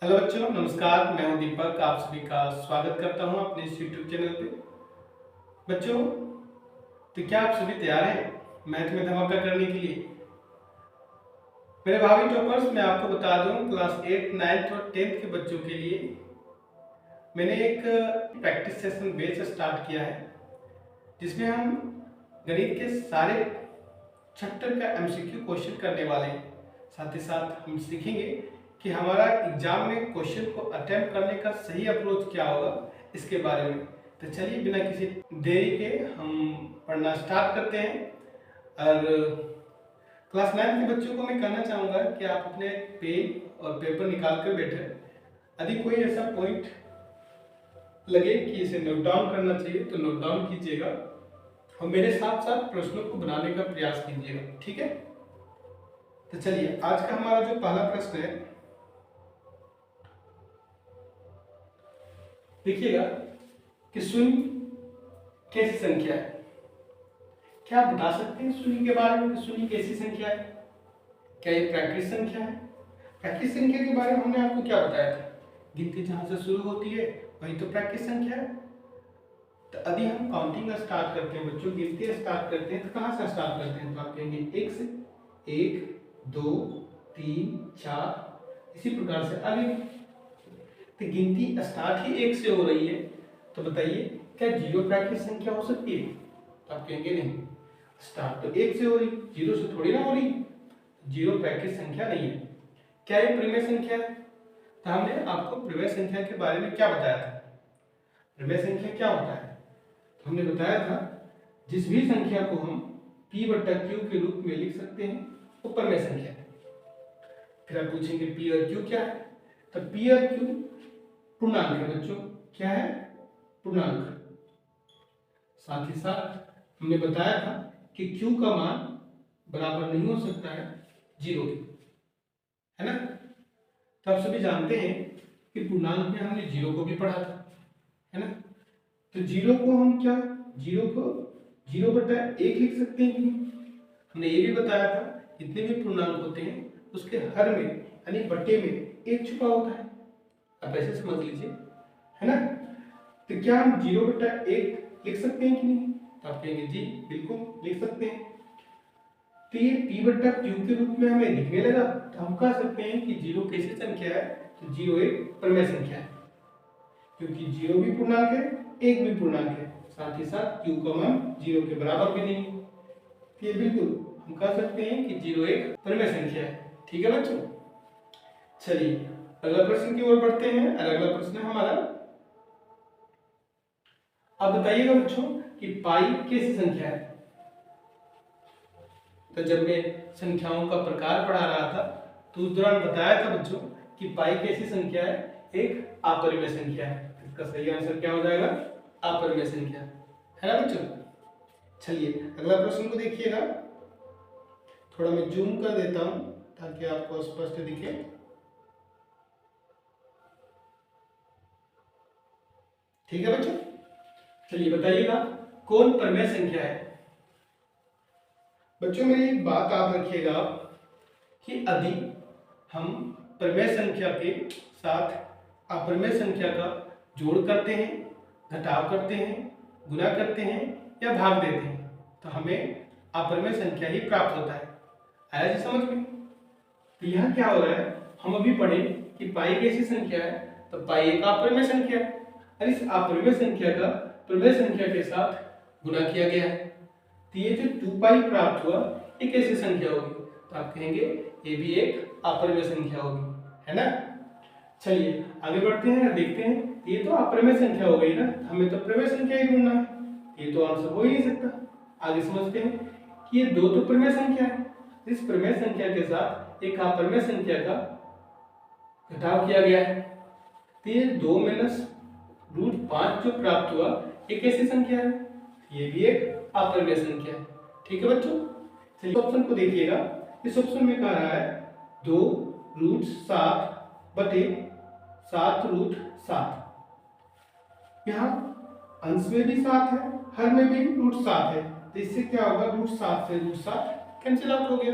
Hello बच्चों, नमस्कार। मैं हूं दीपक, आप सभी का स्वागत करता हूं अपने इस यूट्यूब चैनल पे। बच्चों, तो क्या आप सभी तैयार हैं मैथ में धमाका करने के लिए? मेरे भावी टॉपर्स, मैं आपको बता दूं, क्लास 8, 9 और 10 के बच्चों के लिए मैंने एक प्रैक्टिस सेशन बेच स्टार्ट किया है, जिसमें हम गणित के सारे चैप्टर का एमसीक्यू क्वेश्चन करने वाले हैं। साथ ही साथ हम सीखेंगे कि हमारा एग्जाम में क्वेश्चन को अटेम्प्ट करने का सही अप्रोच क्या होगा, इसके बारे में। तो चलिए बिना किसी देरी के हम पढ़ना स्टार्ट करते हैं। और क्लास 9 के बच्चों को मैं कहना चाहूँगा कि आप अपने पेन और पेपर निकाल कर बैठे। यदि कोई ऐसा पॉइंट लगे कि इसे नोट डाउन करना चाहिए तो नोट डाउन कीजिएगा और मेरे साथ साथ प्रश्नों को बनाने का प्रयास कीजिएगा, ठीक है? तो चलिए, आज का हमारा जो पहला प्रश्न है, देखिएगा कि शून्य कैसी संख्या है। क्या आप बता सकते हैं शून्य के बारे में कि शून्य कैसी संख्या है? क्या ये प्राकृत संख्या है? प्राकृत संख्या के बारे में हमने आपको क्या बताया था? गिनती जहां से शुरू होती है वही तो प्राकृत संख्या है। तो यदि हम काउंटिंग स्टार्ट करते हैं बच्चों, गिनती स्टार्ट करते हैं, तो कहां से स्टार्ट करते हैं? तो आप कहेंगे 1 से। 1 2 3 4, इसी प्रकार से आगे। तो गिनती स्टार्ट ही 1 से हो रही है, तो बताइए क्या जीरो प्राकृत संख्या हो सकती है? तो आप कहेंगे नहीं, स्टार्ट तो 1 से हो रही, जीरो से थोड़ी ना हो रही। जीरो प्राकृत संख्या नहीं है। क्या ये प्रमेय संख्या है? तो हमने आपको प्रमेय संख्या के बारे में क्या बताया था? प्रमेय संख्या क्या होता है? तो हमने बताया था जिस भी संख्या को हम p बटा q के रूप में लिख सकते हैं वो प्रमेय संख्या है। फिर आप पूछेंगे p और q क्या है? तो p और q पूर्णांक है बच्चों। क्या है? पूर्णांक। साथ ही साथ हमने बताया था कि q का मान बराबर नहीं हो सकता है जीरो के, है ना? तो आप सभी जानते हैं कि पूर्णांक में हमने जीरो को भी पढ़ा था, है ना? तो जीरो को हम क्या, जीरो को 0/1 लिख सकते हैं कि नहीं? हमने ये भी बताया था जितने भी पूर्णांक होते हैं उसके हर में यानी बटे में 1 छुपा होता है। आप ऐसे समझ लीजिए, है ना? तो क्या हम 0/1 लिख सकते हैं कि नहीं? तो आप कहेंगे जी बिल्कुल लिख सकते हैं। तो ये p बटा q के रूप में हमें दिखने लगा, तो हम कह सकते हैं कि जीरो कैसी संख्या है? तो जीरो एक प्रमेय संख्या है, क्योंकि जीरो भी पूर्णांक है, एक भी पूर्णांक है। साथ ही साथ q का मान जीरो के बराबर भी नहीं है। तो ये बिल्कुल हम कह सकते हैं कि जीरो एक प्रमेय संख्या है। ठीक है बच्चों, चलिए अगला प्रश्न की ओर बढ़ते हैं। और अगला प्रश्न हमारा, अब बताइएगा बच्चों कि पाई कैसी संख्या है? तो जब मैं संख्याओं का प्रकार पढ़ा रहा था तो उस दौरान बताया था बच्चों कि पाई कैसी संख्या है? एक अपरिमेय संख्या है। इसका सही आंसर क्या हो जाएगा? अपरिमेय संख्या, है ना बच्चों? चलिए अगला प्रश्न को देखिएगा। थोड़ा मैं जूम कर देता हूं ताकि आपको स्पष्ट दिखे। ठीक है बच्चों, चलिए बताइएगा कौन प्रमेय संख्या है? बच्चों मेरी एक बात याद रखिएगा कि यदि हम प्रमेय संख्या के साथ अप्रमेय संख्या का जोड़ करते हैं, घटाव करते हैं, गुणा करते हैं या भाग देते हैं तो हमें अप्रमेय संख्या ही प्राप्त होता है। आया जी समझ में? तो यहाँ क्या हो रहा है, हम अभी पढ़े कि पाई कैसी संख्या है? तो पाई एक अप्रमेय संख्या है और इस अप्रमेय संख्या का प्रमेय संख्या के साथ गुणा किया गया है। तो ये जो 2 पाई प्राप्त हुआ ये कैसी संख्या होगी? तो आप कहेंगे ये भी एक अपरिमेय संख्या होगी, है ना? चलिए आगे बढ़ते हैं, देखते हैं। ये तो अपरिमेय संख्या हो गई ना, हमें तो प्रमेय संख्या ही ढूंढना है। ये तो आंसर हो ही नहीं सकता। आगे समझते हैं कि ये दो तो प्रमेय संख्या है, इस प्रमेय संख्या के साथ एक अपरिमेय संख्या का घटाव किया गया है। तो ये 2 - √5 जो प्राप्त हुआ ये कैसी संख्या है? ये भी एक अपरिमेय संख्या है। ठीक है बच्चों, चलिए ऑप्शन को देखिएगा। इस ऑप्शन में कह रहा है 2√7 बटे 7√7। यहाँ अंश में भी 7 है, हर में भी √7 है, तो इससे क्या होगा? √7 से √7 कैंसिल आउट हो गया।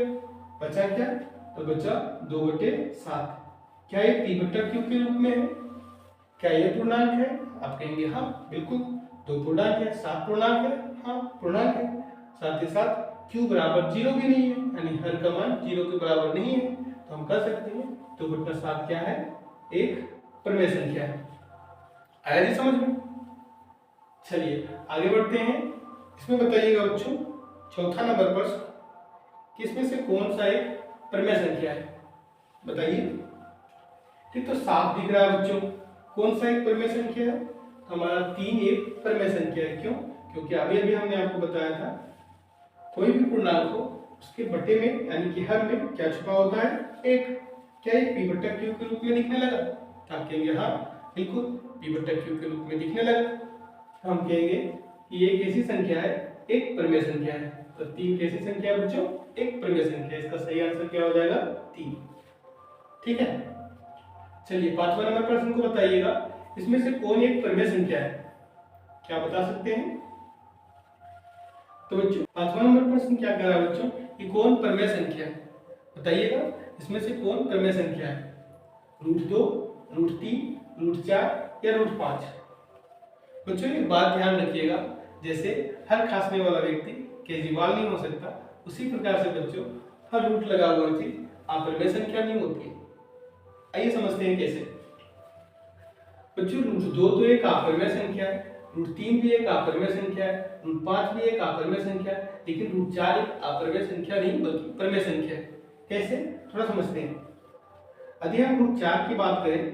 बचा क्या? तो बचा 2/7। क्या ये p बट्टा q के रूप में है? क्या ये पूर्णांक है? आप कहेंगे हाँ बिल्कुल, दो पूर्णांक है, 7 पूर्णांक है, हाँ पूर्णांक है। साथ ही साथ q बराबर 0 भी नहीं है, यानी हर का मान 0 के बराबर नहीं है, तो हम कह सकते हैं 2 बट्टा 7 क्या है? एक परिमेय संख्या है। आया जी समझ में? चलिए आगे बढ़ते हैं। इसमें बताइएगा बच्चों, चौथा नंबर प्रश्न कि इसमें से कौन सा एक परिमेय संख्या है? बताइए। ठीक, तो 7 दिख रहा है बच्चों, कौन सा एक परिमेय संख्या है? हमारा 3 एक परिमेय संख्या है। क्यों? क्योंकि अभी अभी हमने आपको बताया था कोई भी पूर्णांक हो उसके बटे में यानी कि हर में क्या छुपा होता है? एक। क्या ये p बट्टा q के रूप में दिखने लगा? तो आप कहेंगे हाँ बिल्कुल, p बट्टा q के रूप में दिखने लगा। हम कहेंगे कि ये कैसी संख्या है? एक परिमेय संख्या है। तो 3 कैसी संख्या है बच्चों? एक परिमेय संख्या। इसका सही आंसर क्या हो जाएगा? 3। ठीक है। चलिए 5वां नंबर प्रश्न को बताइएगा, इसमें से कौन एक परिमेय संख्या है? क्या बता सकते हैं? तो बच्चों 5वां नंबर प्रश्न क्या कह रहा है बच्चों? ये कौन परिमेय संख्या है? बताइएगा, इसमें से कौन परिमेय संख्या है? √2, √3, √4 या √5? बच्चों एक बात ध्यान रखिएगा, जैसे हर खांसने वाला व्यक्ति केजरीवाल नहीं हो सकता, उसी प्रकार से बच्चों हर रूट लगा हुआ चीज अपरिमेय संख्या नहीं होती है। आइए समझते हैं कैसे। बच्चों √2 तो एक अपरिमेय संख्या है, √3 भी एक अपरिमेय संख्या है, √5 भी एक अपरिमेय संख्या है, लेकिन √4 एक अपरिमेय संख्या नहीं बल्कि परिमेय संख्या है। कैसे? थोड़ा समझते हैं। यदि हम √4 की बात करें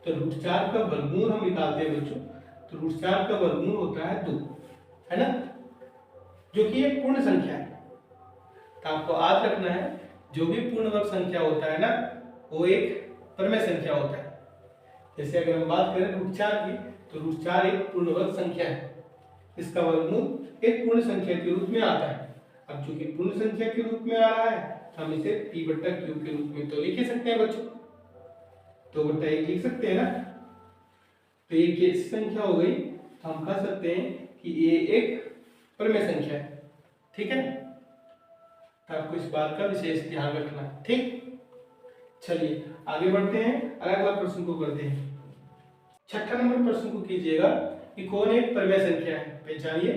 तो √4 का वर्गमूल हम निकालते हैं बच्चों, तो √4 का वर्गमूल होता है 2, है ना, जो कि एक पूर्ण संख्या है। तो आपको याद रखना है, जो भी पूर्ण वर्ग संख्या होता है ना, वो एक परिमेय संख्या होता है। जैसे अगर हम बात करें √4 की, तो √4 एक पूर्ण वर्ग संख्या है, इसका वर्गमूल एक पूर्ण संख्या के रूप में आता है। अब चूंकि पूर्ण संख्या के रूप में आ रहा है, हम इसे p बट्टा q के रूप में तो लिख ही सकते हैं बच्चों, 2/1 लिख सकते हैं ना। तो ये कैसी संख्या हो गई? तो हम कह सकते हैं कि ये एक परिमेय संख्या है। ठीक है, तो आपको इस बात का विशेष ध्यान रखना है। ठीक, चलिए आगे बढ़ते हैं, अगला प्रश्न को करते हैं। 6ठा नंबर प्रश्न को कीजिएगा कि कौन एक परिमेय संख्या है? पहचानिए।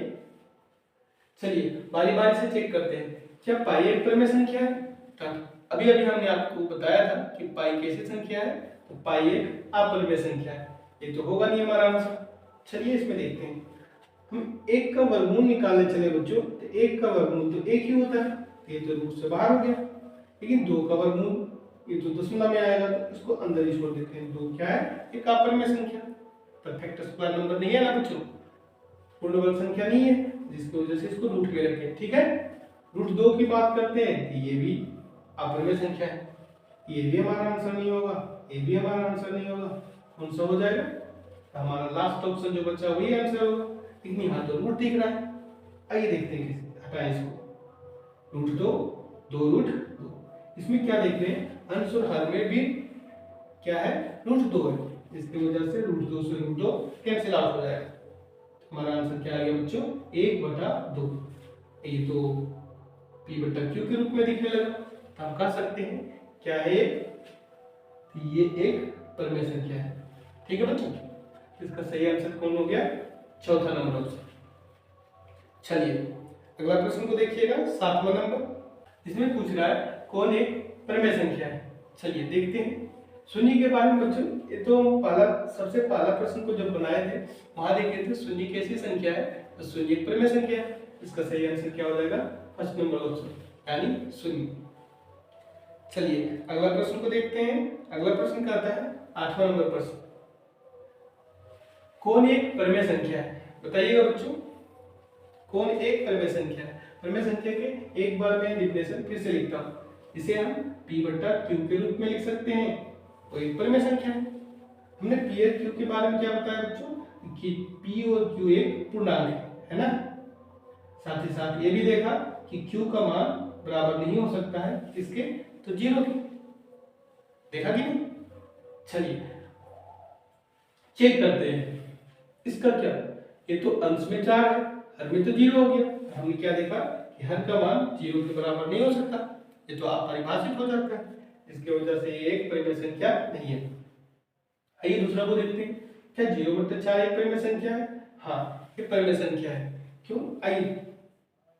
चलिए बारी बारी से चेक करते हैं। क्या पाई एक परिमेय संख्या है? तो अभी अभी हमने आपको बताया था कि पाई कैसी संख्या है, तो पाई एक अपरिमेय संख्या है। ये तो होगा नहीं हमारा आंसर। चलिए इसमें देखते हैं। हम एक का वर्गमूल निकालने चले बच्चों, तो एक का वर्गमूल तो एक ही होता है, तो ये तो रूट से बाहर हो गया। लेकिन 2 का वर्गमूल ये तो दशमलव में आएगा, तो इसको अंदर ही छोड़ देते हैं। 2 क्या है? एक अपरिमेय संख्या, परफेक्ट स्क्वायर नंबर नहीं है ना बच्चों, पूर्ण वर्ग संख्या नहीं है, जिसकी वजह से इसको रूट में रखते हैं। ठीक है, √2 की बात करते हैं, तो ये भी अपरिमेय संख्या है, ये भी हमारा आंसर नहीं होगा, ये भी हमारा आंसर नहीं होगा। कौन सा हो जाएगा? हमारा लास्ट ऑप्शन जो बचा वही आंसर होगा। लेकिन यहाँ तो रूट दिख रहा है। आइए देखते हैं कैसे हटाएं इसको। √2, 2√2, इसमें क्या देख रहे हैं? अंश और हर में भी क्या है? √2 है, इसकी वजह से √2 से √2 कैंसिल आउट हो जाएगा। हमारा आंसर क्या आ गया बच्चों? 1/2। ये तो p बट्टा q के रूप में दिखने लगा, तो हम कह सकते हैं क्या है ये एक परिमेय संख्या है। ठीक है बच्चों, इसका सही आंसर कौन हो गया? चौथा नंबर ऑप्शन। चलिए अगला प्रश्न को देखिएगा, 7वां नंबर। इसमें पूछ रहा है कौन एक परिमेय संख्या है। चलिए देखते हैं। शून्य के बारे में बच्चों, ये तो सबसे पहला प्रश्न को जब बनाए थे वहां देखे थे शून्य कैसी संख्या है, तो शून्य एक परिमेय संख्या है। इसका सही आंसर क्या हो जाएगा? फर्स्ट नंबर ऑप्शन, यानी शून्य। चलिए अगला प्रश्न को देखते हैं। अगला प्रश्न कहता है 8वां नंबर प्रश्न, कौन एक परिमेय संख्या है? बताइएगा बच्चों, कौन एक परिमेय संख्या है? परिमेय संख्या के एक बार में डिफिनेशन फिर से लिखता हूं, इसे हम p बट्टा q के रूप में लिख सकते हैं, वो एक परिमेय संख्या है। हमने p और q के बारे में क्या बताया बच्चों कि p और q एक पूर्णांक है ना। साथ ही साथ ये भी देखा कि q का मान बराबर नहीं हो सकता है किसके? तो 0 के। देखा कि नहीं? चलिए चेक करते हैं इसका क्या। ये तो अंश में 4 है, हर में तो 0 हो गया। हमने क्या देखा कि हर का मान 0 के बराबर नहीं हो सकता, ये तो आप परिभाषित हो जाता है। इसकी वजह से ये एक परिमेय संख्या नहीं है। आइए दूसरा को देखते हैं, क्या 0/4 एक परिमेय संख्या है? हाँ, एक परिमेय संख्या है। क्यों? आइए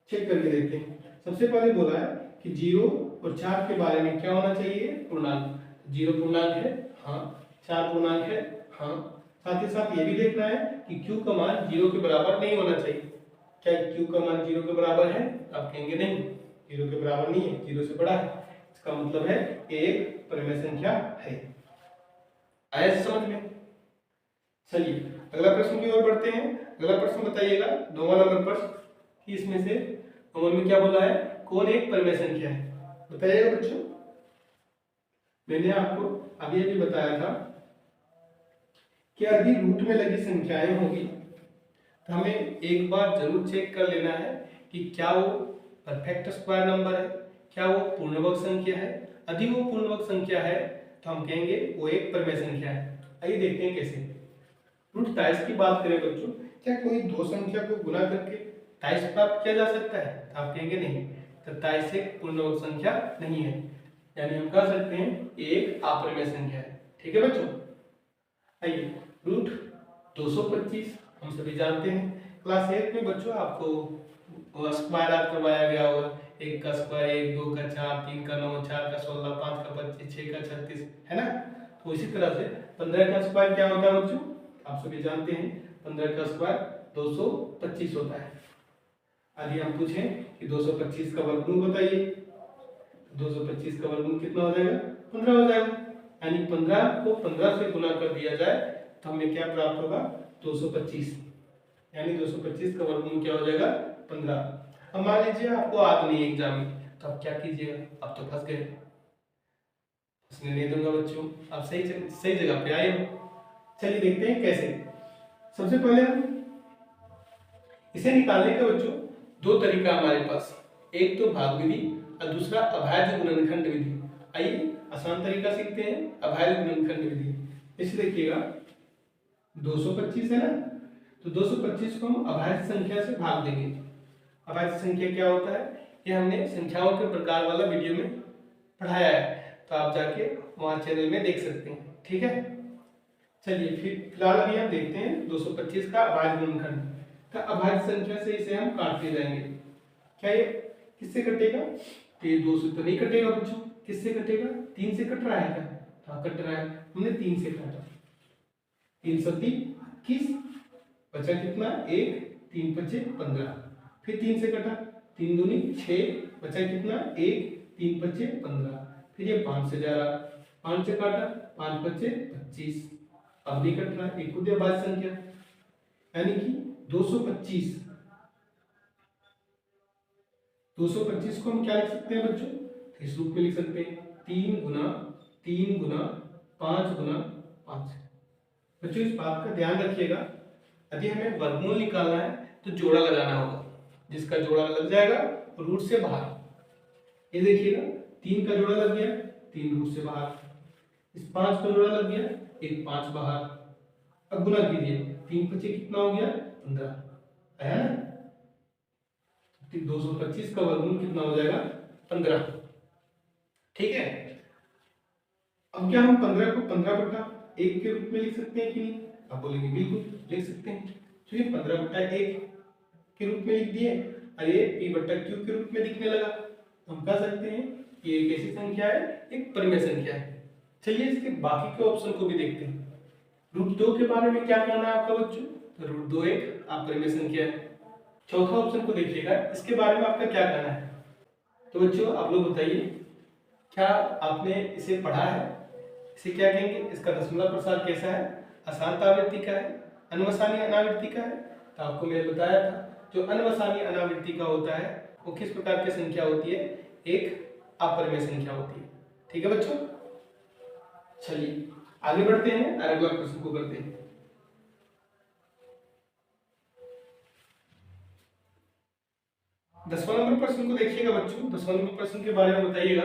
चेक करके देखते हैं। सबसे पहले बोला है कि 0 और 4 के बारे में क्या होना चाहिए? पूर्णांक। 0 पूर्णांक है, हाँ। 4 पूर्णांक है, हाँ। साथ ही साथ ये भी देखना है कि q का मान 0 के बराबर नहीं होना चाहिए। क्या q का मान 0 के बराबर है? आप कहेंगे नहीं, 0 के बराबर नहीं है, 0 से बड़ा है। इसका मतलब है ये एक परिमेय संख्या है। आया समझ में? चलिए अगला प्रश्न की ओर बढ़ते हैं। अगला प्रश्न बताइएगा 9वां नंबर प्रश्न कि इसमें से अमल में क्या बोला है? कौन एक परिमेय संख्या है? बताइएगा बच्चों। मैंने आपको अभी अभी बताया था कि यदि रूट में लगी संख्याएं होगी तो हमें एक बार जरूर चेक कर लेना है कि क्या वो परफेक्ट स्क्वायर नंबर है, क्या वो पूर्णवर्ग संख्या है। यदि वो पूर्णवर्ग संख्या है तो हम कहेंगे वो एक परिमेय संख्या है। आइए देखते हैं कैसे। रूट टाइस की बात करें बच्चों, क्या कोई दो संख्या को गुना करके टाइस प्राप्त किया जा सकता है? आप कहेंगे नहीं, तो टाइस एक पूर्णवर्ग संख्या नहीं है, यानी हम कह सकते हैं ये एक अपरिमेय संख्या है। ठीक है बच्चों। आइए रूट 225 हम सभी जानते हैं, क्लास 8 में बच्चों आपको स्क्वायर याद करवाया गया होगा। 1 का स्क्वायर 1, 2 का 4, 3 का 9, 4 का 16, 5 का 25, 6 का 36, है ना। तो इसी तरह से 15 का स्क्वायर क्या होता है बच्चों? आप सभी जानते हैं 15 का स्क्वायर 225 होता है। यदि हम पूछें कि 225 का वर्गमूल बताइए, 225 का वर्गमूल कितना हो जाएगा? 15 हो जाएगा। यानी 15 को 15 से गुना कर दिया जाए तो हमें क्या प्राप्त होगा? 225। यानी 225 का वर्गमूल क्या हो जाएगा? 15। अब मान लीजिए आपको आता नहीं है एग्जाम में, तो आप क्या कीजिएगा? आप तो फंस गए, फंसने नहीं दूंगा बच्चों, आप सही जगह पे आए हो। चलिए देखते हैं कैसे। सबसे पहले हम इसे निकालने का बच्चों दो तरीका हमारे पास, एक तो भाग विधि और दूसरा अभाज्य गुणनखंड विधि। आइए आसान तरीका सीखते हैं, अभाज्य गुणनखंड विधि। इसे देखिएगा 225 है ना, तो 225 को हम अभाज्य संख्या से भाग देंगे। अभाज्य संख्या क्या होता है? ये हमने संख्याओं के प्रकार वाला वीडियो में पढ़ाया है, तो आप जाके वहां चैनल में देख सकते हैं। ठीक है, चलिए फिलहाल अभी हम देखते हैं 225 का अभाज्य गुणनखंड। तो अभाज्य संख्या से इसे हम काटते जाएंगे। क्या ये किससे कटेगा? तो ये 2 से तो नहीं कटेगा बच्चों, किससे कटेगा? 3 से कट रहा है क्या? हाँ कट रहा है, हमने 3 से काटा। 3 सत्ती 21, बचा कितना? 1, 3 पचे 15। फिर 3 से कटा, 3 दूनी 6, बचा कितना? 1, 3 पचे 15। फिर ये 5 से जा रहा, 5 से काटा, 5 पचे 25। अब नहीं कट रहा, एक खुद अभाज्य संख्या, यानी कि 225। 225 को हम क्या लिख सकते हैं बच्चों? इस रूप में लिख सकते हैं 3 गुना 3 गुना 5 गुना 5। बच्चों इस बात का ध्यान रखिएगा, यदि हमें वर्गमूल निकालना है तो जोड़ा लगाना होगा, जिसका जोड़ा लग जाएगा रूट से बाहर। ये देखिएगा 3 का जोड़ा लग गया, 3 रूट से बाहर। इस 5 का जोड़ा लग गया, 1 5 बाहर। अब गुना कीजिए, 3 पचे कितना हो गया? 15। आया ना? 225 का वर्गमूल कितना हो जाएगा? 15। ठीक है, अब क्या हम 15 को 15/1 के रूप में लिख सकते हैं कि नहीं? आप बोलेंगे बिल्कुल लिख सकते हैं। तो ये 15/1 के रूप में लिख दिए और ये p/q के रूप में दिखने लगा, तो हम कह सकते हैं कि ये कैसी संख्या है? एक परिमेय संख्या है। चलिए इसके बाकी के ऑप्शन को भी देखते हैं। रूट 2 के बारे में क्या कहना है आपका बच्चों? तो रूट 2 एक अपरिमेय संख्या है। चौथा ऑप्शन को देखिएगा, इसके बारे में आपका क्या कहना है? तो बच्चों आप लोग बताइए, क्या आपने इसे पढ़ा है? इसे क्या कहेंगे? इसका दशमलव प्रसार कैसा है? अशांत आवृत्ति का है, अनवसानी अनावृत्ति का है? तो आपको मैंने बताया था जो अनवसानी अनावृत्ति का होता है वो किस प्रकार की संख्या होती है? एक अपरिमेय संख्या होती है। ठीक है बच्चों, चलिए आगे बढ़ते हैं और अगला प्रश्न को करते हैं। 10वां नंबर प्रश्न को देखिएगा बच्चों। 10वां नंबर प्रश्न के बारे में बताइएगा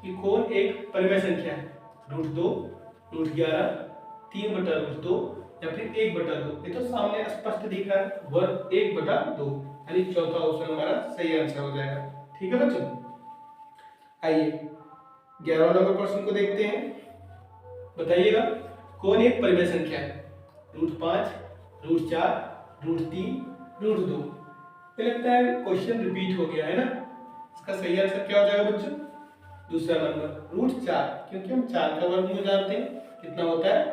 कि कौन एक परिमेय संख्या है? रूट 2, रूट 11, 3/√2 या फिर 1/2। ये तो सामने स्पष्ट दिख रहा है, वर्ग 1/2, यानी चौथा ऑप्शन हमारा सही आंसर हो जाएगा। ठीक है बच्चों, आइए 11 नंबर प्रश्न को देखते हैं। बताइएगा कौन एक परिमेय संख्या है? √5, √4, √3, √2। ये लगता है क्वेश्चन रिपीट हो गया है ना। इसका सही आंसर क्या हो जाएगा बच्चों? दूसरा नंबर √4, क्योंकि हम 4 का वर्गमूल जानते हैं कितना होता है।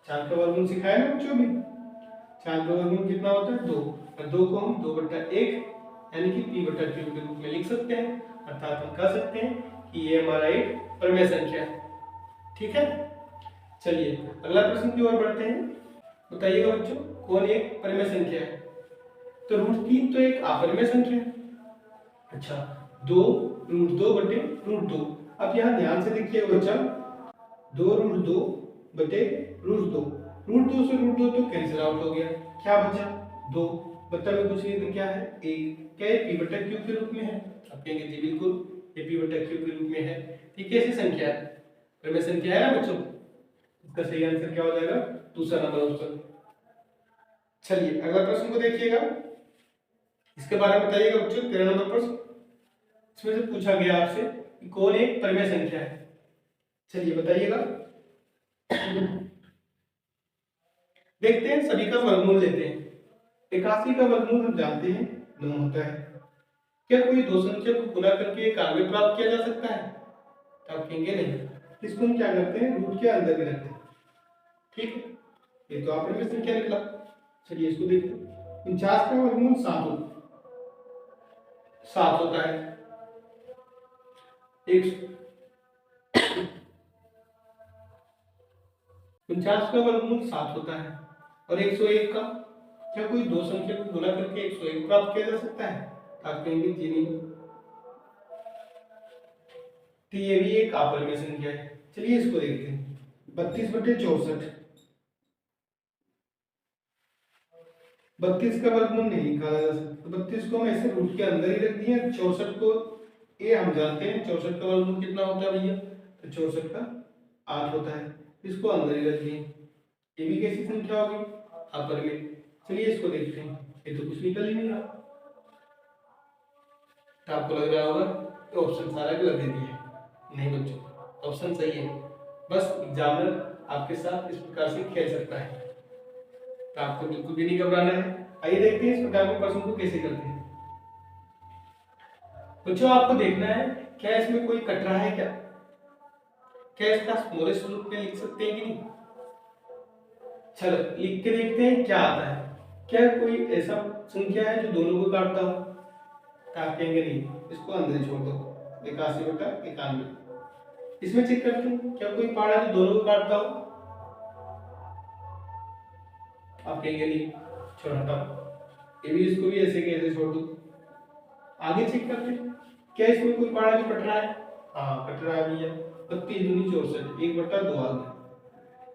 4 का वर्गमूल सिखाया ना बच्चों भी। 4 का वर्गमूल कितना होता है? 2। और 2 को हम 2/1 यानी कि p/q के रूप में लिख सकते हैं। अर्थात हम कह सकते हैं कि ये हमारा एक परिमेय संख्या है। ठीक है, चलिए अगला प्रश्न की ओर बढ़ते हैं। बताइएगा बच्चों कौन एक परिमेय संख्या है? तो √3 तो एक अपरिमेय संख्या है। अच्छा, 2 √2/√2। अब यहाँ ध्यान से देखिएगा बच्चा, 2 √2 बटे √2, √2 से √2 तो कैंसिल आउट हो गया। क्या बचा? 2। मतलब में कुछ नहीं तो क्या है? 1। क्या ये p/q के रूप में है? आप कहेंगे जी बिल्कुल, ये p/q के रूप में है। ये कैसी संख्या है? परिमेय संख्या है ना बच्चों। इसका सही आंसर क्या हो जाएगा? दूसरा नंबर ऑप्शन। चलिए अगला प्रश्न को देखिएगा, इसके बारे में बताइएगा बच्चों। 13 नंबर प्रश्न, इसमें से पूछा गया आपसे कि कौन एक परिमेय संख्या है। चलिए बताइएगा। देखते हैं, सभी का वर्गमूल लेते हैं। 81 का वर्गमूल हम जानते हैं 9 होता है। क्या कोई दो संख्या को गुणा करके 91 प्राप्त किया जा सकता है? तो आप कहेंगे नहीं। इसको हम क्या करते हैं? रूट के अंदर ही रखते हैं। ठीक है, ये तो अपरिमेय संख्या निकला। चलिए इसको देखते हैं। 49 का वर्गमूल 7 होता है। 49 का वर्गमूल 7 होता है। और 101 का, क्या कोई दो संख्या को गुणा करके 101 प्राप्त किया जा सकता है? तो आप कहेंगे जी नहीं, तो ये भी एक अपरिमेय संख्या है। चलिए इसको देखते हैं। 32/64, 32 का वर्गमूल नहीं निकाला जा सकता। 32 को हम ऐसे रूट के अंदर ही रख दिए। 64 को ये हम जानते हैं 64 का वर्गमूल कितना होता है भैया? तो 64 का 8 होता है। इसको अंदर ही रख दिए। ये भी कैसी संख्या होगी? अपरिमेय। चलिए इसको देखते हैं। ये तो कुछ निकल ही नहीं रहा। तो आपको लग रहा होगा कि ऑप्शन सारा गलत दे दिया है। नहीं बच्चों, ऑप्शन सही है। बस एग्जामिनर आपके साथ इस प्रकार से खेल सकता है, तो आपको बिल्कुल भी नहीं घबराना है। आइए देखते हैं इस प्रकार के प्रश्न को कैसे करते हैं। बच्चों आपको देखना है क्या इसमें कोई कट रहा है क्या? क्या इसका स्मॉलेस्ट रूप में लिख सकते हैं कि नहीं? चलो लिख के देखते हैं क्या आता है। क्या कोई ऐसा संख्या है जो दोनों को काटता हो? तो आप कहेंगे नहीं, इसको अंदर ही छोड़ दो। 81/91। इसमें चेक करते हैं क्या कोई पारा जो दोनों को काटता हो? आप कहेंगे नहीं, छोड़ हटाओ। ये भी, इसको भी ऐसे के ऐसे छोड़ दो। आगे चेक करते हैं क्या इसमें कोई पारा जो कट रहा है? हाँ कट रहा है भैया। 32 दूनी 64, 1/2 आ गया।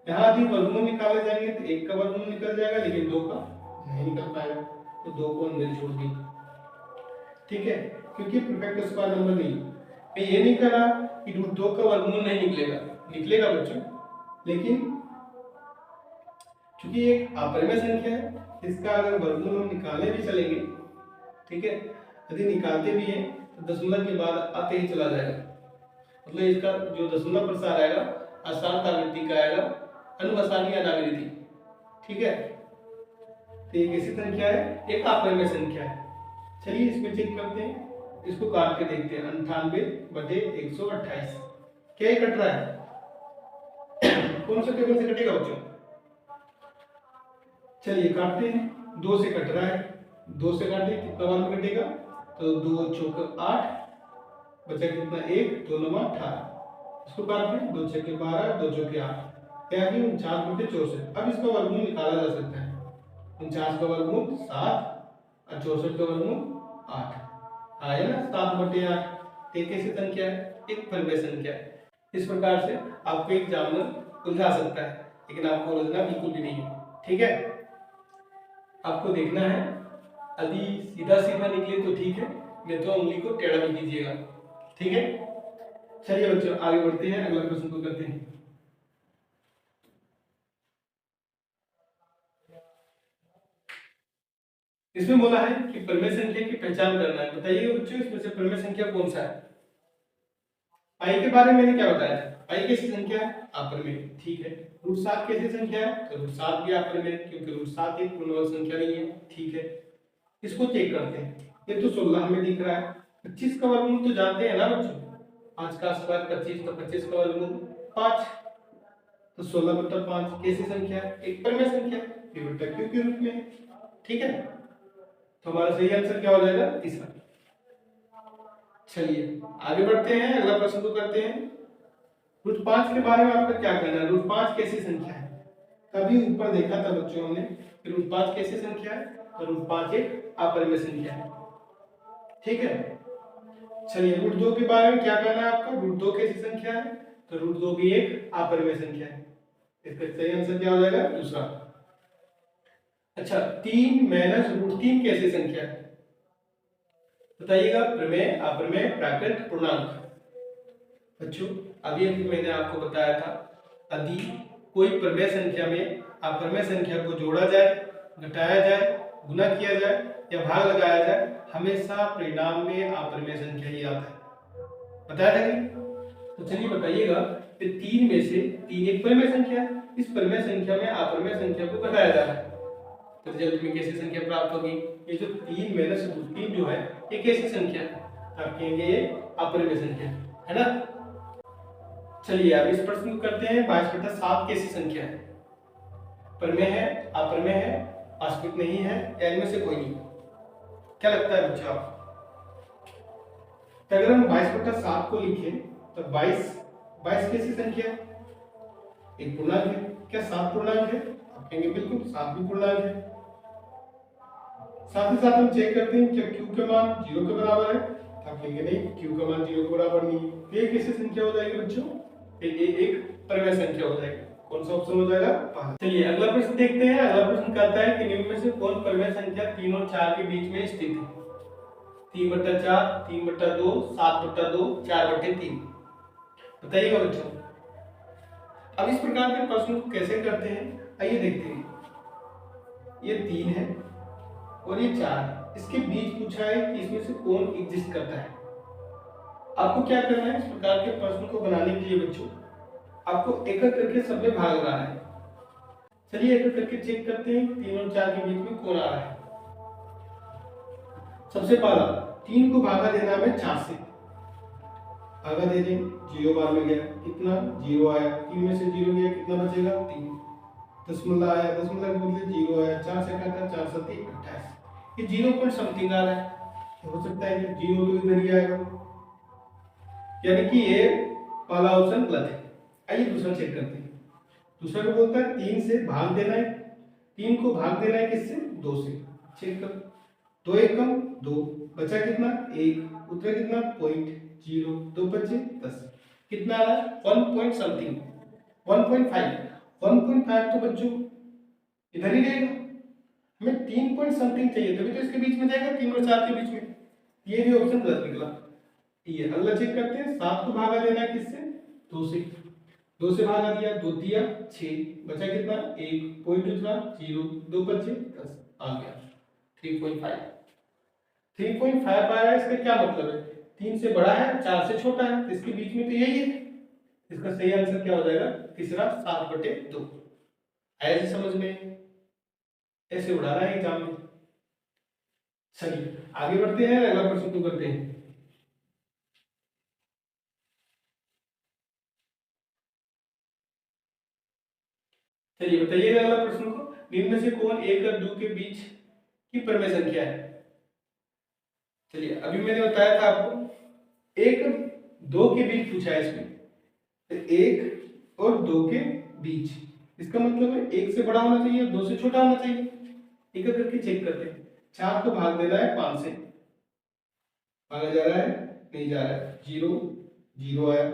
यहाँ भी वर्गमूल निकाले जाएंगे तो 1 का वर्गमूल निकल जाएगा, लेकिन 2 का नहीं निकल पाएगा। तो 2 को अंदर छोड़ दी। ठीक है, क्योंकि परफेक्ट स्क्वायर नंबर नहीं। मैं ये नहीं कह रहा कि √2 का वर्गमूल नहीं निकलेगा, निकलेगा बच्चों, लेकिन क्योंकि एक अपरिमेय संख्या है, इसका अगर वर्गमूल हम निकालने भी चलेंगे, ठीक है, यदि निकालते भी हैं तो दशमलव के बाद आते ही चला जाएगा। मतलब इसका जो दशमलव प्रसार आएगा अशांत आवृत्ति का आएगा, अनुवसानी अनावृत्ति। ठीक है, तो ये कैसी संख्या है? एक अपरिमेय संख्या है। चलिए इसमें चेक करते हैं, इसको काट के देखते हैं। 98/128 क्या कट रहा है? कौन सा टेबल से कटेगा बच्चों? चलिए काटते हैं। 2 से कट रहा है। 2 से काटे कितना बार में कटेगा? तो 2 चौक 8, बचा कितना? 1, 2 9 18। इसको काटते हैं। 2 छक्के 12, 2 चौके 8, क्या है? 49/64। अब इसका वर्गमूल निकाला जा सकता है। 49 का वर्गमूल 7 और 64 का वर्गमूल 8 आया ना, 7/8। एक कैसी संख्या है? एक परिमेय संख्या है। इस प्रकार से आपको एग्जामिनर उलझा सकता है, लेकिन आपको उलझना बिल्कुल भी नहीं है। ठीक है, आपको देखना है, यदि सीधा सीधा निकले तो ठीक है, नहीं तो उंगली को टेढ़ा भी कीजिएगा। ठीक है, चलिए बच्चों आगे बढ़ते हैं, अगला प्रश्न को करते हैं। इसमें बोला है कि परिमेय संख्या की पहचान करना है। बताइए बच्चों इसमें से परिमेय संख्या कौन सा है? पाई के बारे में मैंने क्या बताया, पाई कैसी संख्या है, आपर में, ठीक है। रूट 7 कैसी संख्या है, तो रूट 7 भी आपर में, क्योंकि रूट 7 एक पूर्ण वर्ग संख्या नहीं है, ठीक है। इसको चेक करते हैं, ये तो 16 हमें दिख रहा है। 25 का वर्गमूल तो जानते हैं ना बच्चों, 5 का स्क्वायर 25, तो 25 का वर्गमूल 5, तो 16/5 कैसी संख्या है, एक परिमेय संख्या, p/q के रूप में, ठीक है। तो हमारा सही आंसर क्या हो जाएगा, तीसरा। चलिए आगे बढ़ते हैं, अगला प्रश्न को करते हैं। रूट 5 के बारे में आपका क्या कहना है, रूट 5 कैसी संख्या है। तभी ऊपर देखा था बच्चों हमने कि रूट 5 कैसी संख्या है, तो रूट 5 एक अपरिमेय संख्या है, ठीक है। चलिए रूट 2 के बारे में क्या कहना है आपका, रूट 2 कैसी संख्या है, तो रूट 2 भी एक अपरिमेय संख्या है। इसका सही आंसर क्या हो जाएगा, दूसरा। अच्छा 3 माइनस रूट 3 कैसी संख्या है, बताइएगा। प्रमेय, अप्रमेय, प्राकृत, पूर्णांक। बच्चों अभी अभी मैंने आपको बताया था, यदि कोई प्रमेय संख्या में अप्रमेय संख्या को जोड़ा जाए, घटाया जाए, गुना किया जाए या भाग लगाया जाए, हमेशा परिणाम में अप्रमेय संख्या ही आता है, बताया था कि। तो चलिए बताइएगा कि 3 में से 3 एक परिमेय संख्या है, इस परिमेय संख्या में अप्रमेय संख्या को घटाया जा रहा है, तो रिजल्ट में कैसी संख्या प्राप्त होगी। ये जो 3 माइनस रूट 3 जो है ये कैसी संख्या है, आप कहेंगे ये अपरिमेय संख्या है ना। चलिए अब इस प्रश्न को करते हैं। 22/7 कैसी संख्या है, परिमेय है, अपरिमेय है, वास्तविक नहीं है, या इनमें से कोई नहीं, क्या लगता है बच्चों आप। तो अगर हम 22/7 को लिखें तो 22 कैसी संख्या है, एक पूर्णांक है, क्या 7 पूर्णांक है, आप कहेंगे बिल्कुल 7 भी पूर्णांक है। साथ ही साथ हम चेक करते हैं क्या q का मान 0 के बराबर है, आप कहेंगे नहीं q का मान 0 के बराबर नहीं है। ये कैसी संख्या हो जाएगी बच्चों, ये एक परिमेय संख्या हो जाएगी। कौन सा ऑप्शन हो जाएगा, पहला। चलिए अगला प्रश्न देखते हैं। अगला प्रश्न कहता है कि निम्न में से कौन परिमेय संख्या 3 और 4 के बीच में स्थित है। 3/4, 3/2, 7/2, 4/3, बताइएगा बच्चों। अब इस प्रकार के प्रश्न को कैसे करते हैं, आइए देखते हैं। ये 3 है और ये 4 है, इसके बीच पूछा है कि इसमें से कौन एग्जिस्ट करता है। आपको क्या करना है, इस प्रकार के प्रश्न को बनाने के लिए बच्चों आपको एक एक करके सब में भाग लगाना है। चलिए एक एक करके चेक करते हैं 3 और 4 के बीच में कौन आ रहा है। सबसे पहला 3 को भागा देना है 4 से, भागा दे दें, 0 बार में गया, कितना 0 आया, 3 में से 0 गया, कितना बचेगा 3, दशमलव आया, दशमलव के बदले 0 आया, 4 से काटा, 4 7 28, ये 0 पॉइंट समथिंग आ रहा है, हो सकता है कि 0 तो इधर ही आएगा, यानी कि ये पहला ऑप्शन गलत है। आइए दूसरा चेक करते हैं। दूसरा को बोलता है 3 से भाग देना है, 3 को भाग देना है किससे, 2 से, चेक कर, 2 एकम 2, बचा कितना 1, उत्तर कितना 0.0, 2 बचे 10, कितना आ रहा है 1 पॉइंट समथिंग, 1.5, 1.5 तो बच्चों इधर ही रहेगा, हमें 3 पॉइंट समथिंग चाहिए, तभी तो इसके बीच में जाएगा, 3 और 4 के बीच में। ये भी ऑप्शन गलत निकला। ये अगला चेक करते हैं। 7 को भागा देना है किससे, 2 से, 2 से भागा दिया, 2 दिया 6, बचा कितना 1, पॉइंट दूसरा 0, 2 बचे 10, आ गया 3.5, 3.5 आ रहा है। इसका क्या मतलब है, 3 से बड़ा है 4 से छोटा है, तो इसके बीच में तो यही है। इसका सही आंसर क्या हो जाएगा, तीसरा 7/2। ऐसे समझ में, ऐसे उड़ाना है एग्जाम में। चलिए आगे बढ़ते हैं, अगला प्रश्न को करते हैं। चलिए बताइएगा अगला प्रश्न को, निम्न में से कौन 1 और 2 के बीच की परिमेय संख्या है। चलिए अभी मैंने बताया था आपको 1 2 के बीच पूछा है इसमें, तो 1 और 2 के बीच, इसका मतलब है 1 से बड़ा होना चाहिए, 2 से छोटा होना चाहिए। एक एक करके चेक करते हैं। 4 को भाग देना है 5 से, भागा जा रहा है, नहीं जा रहा है, 0 0 आया,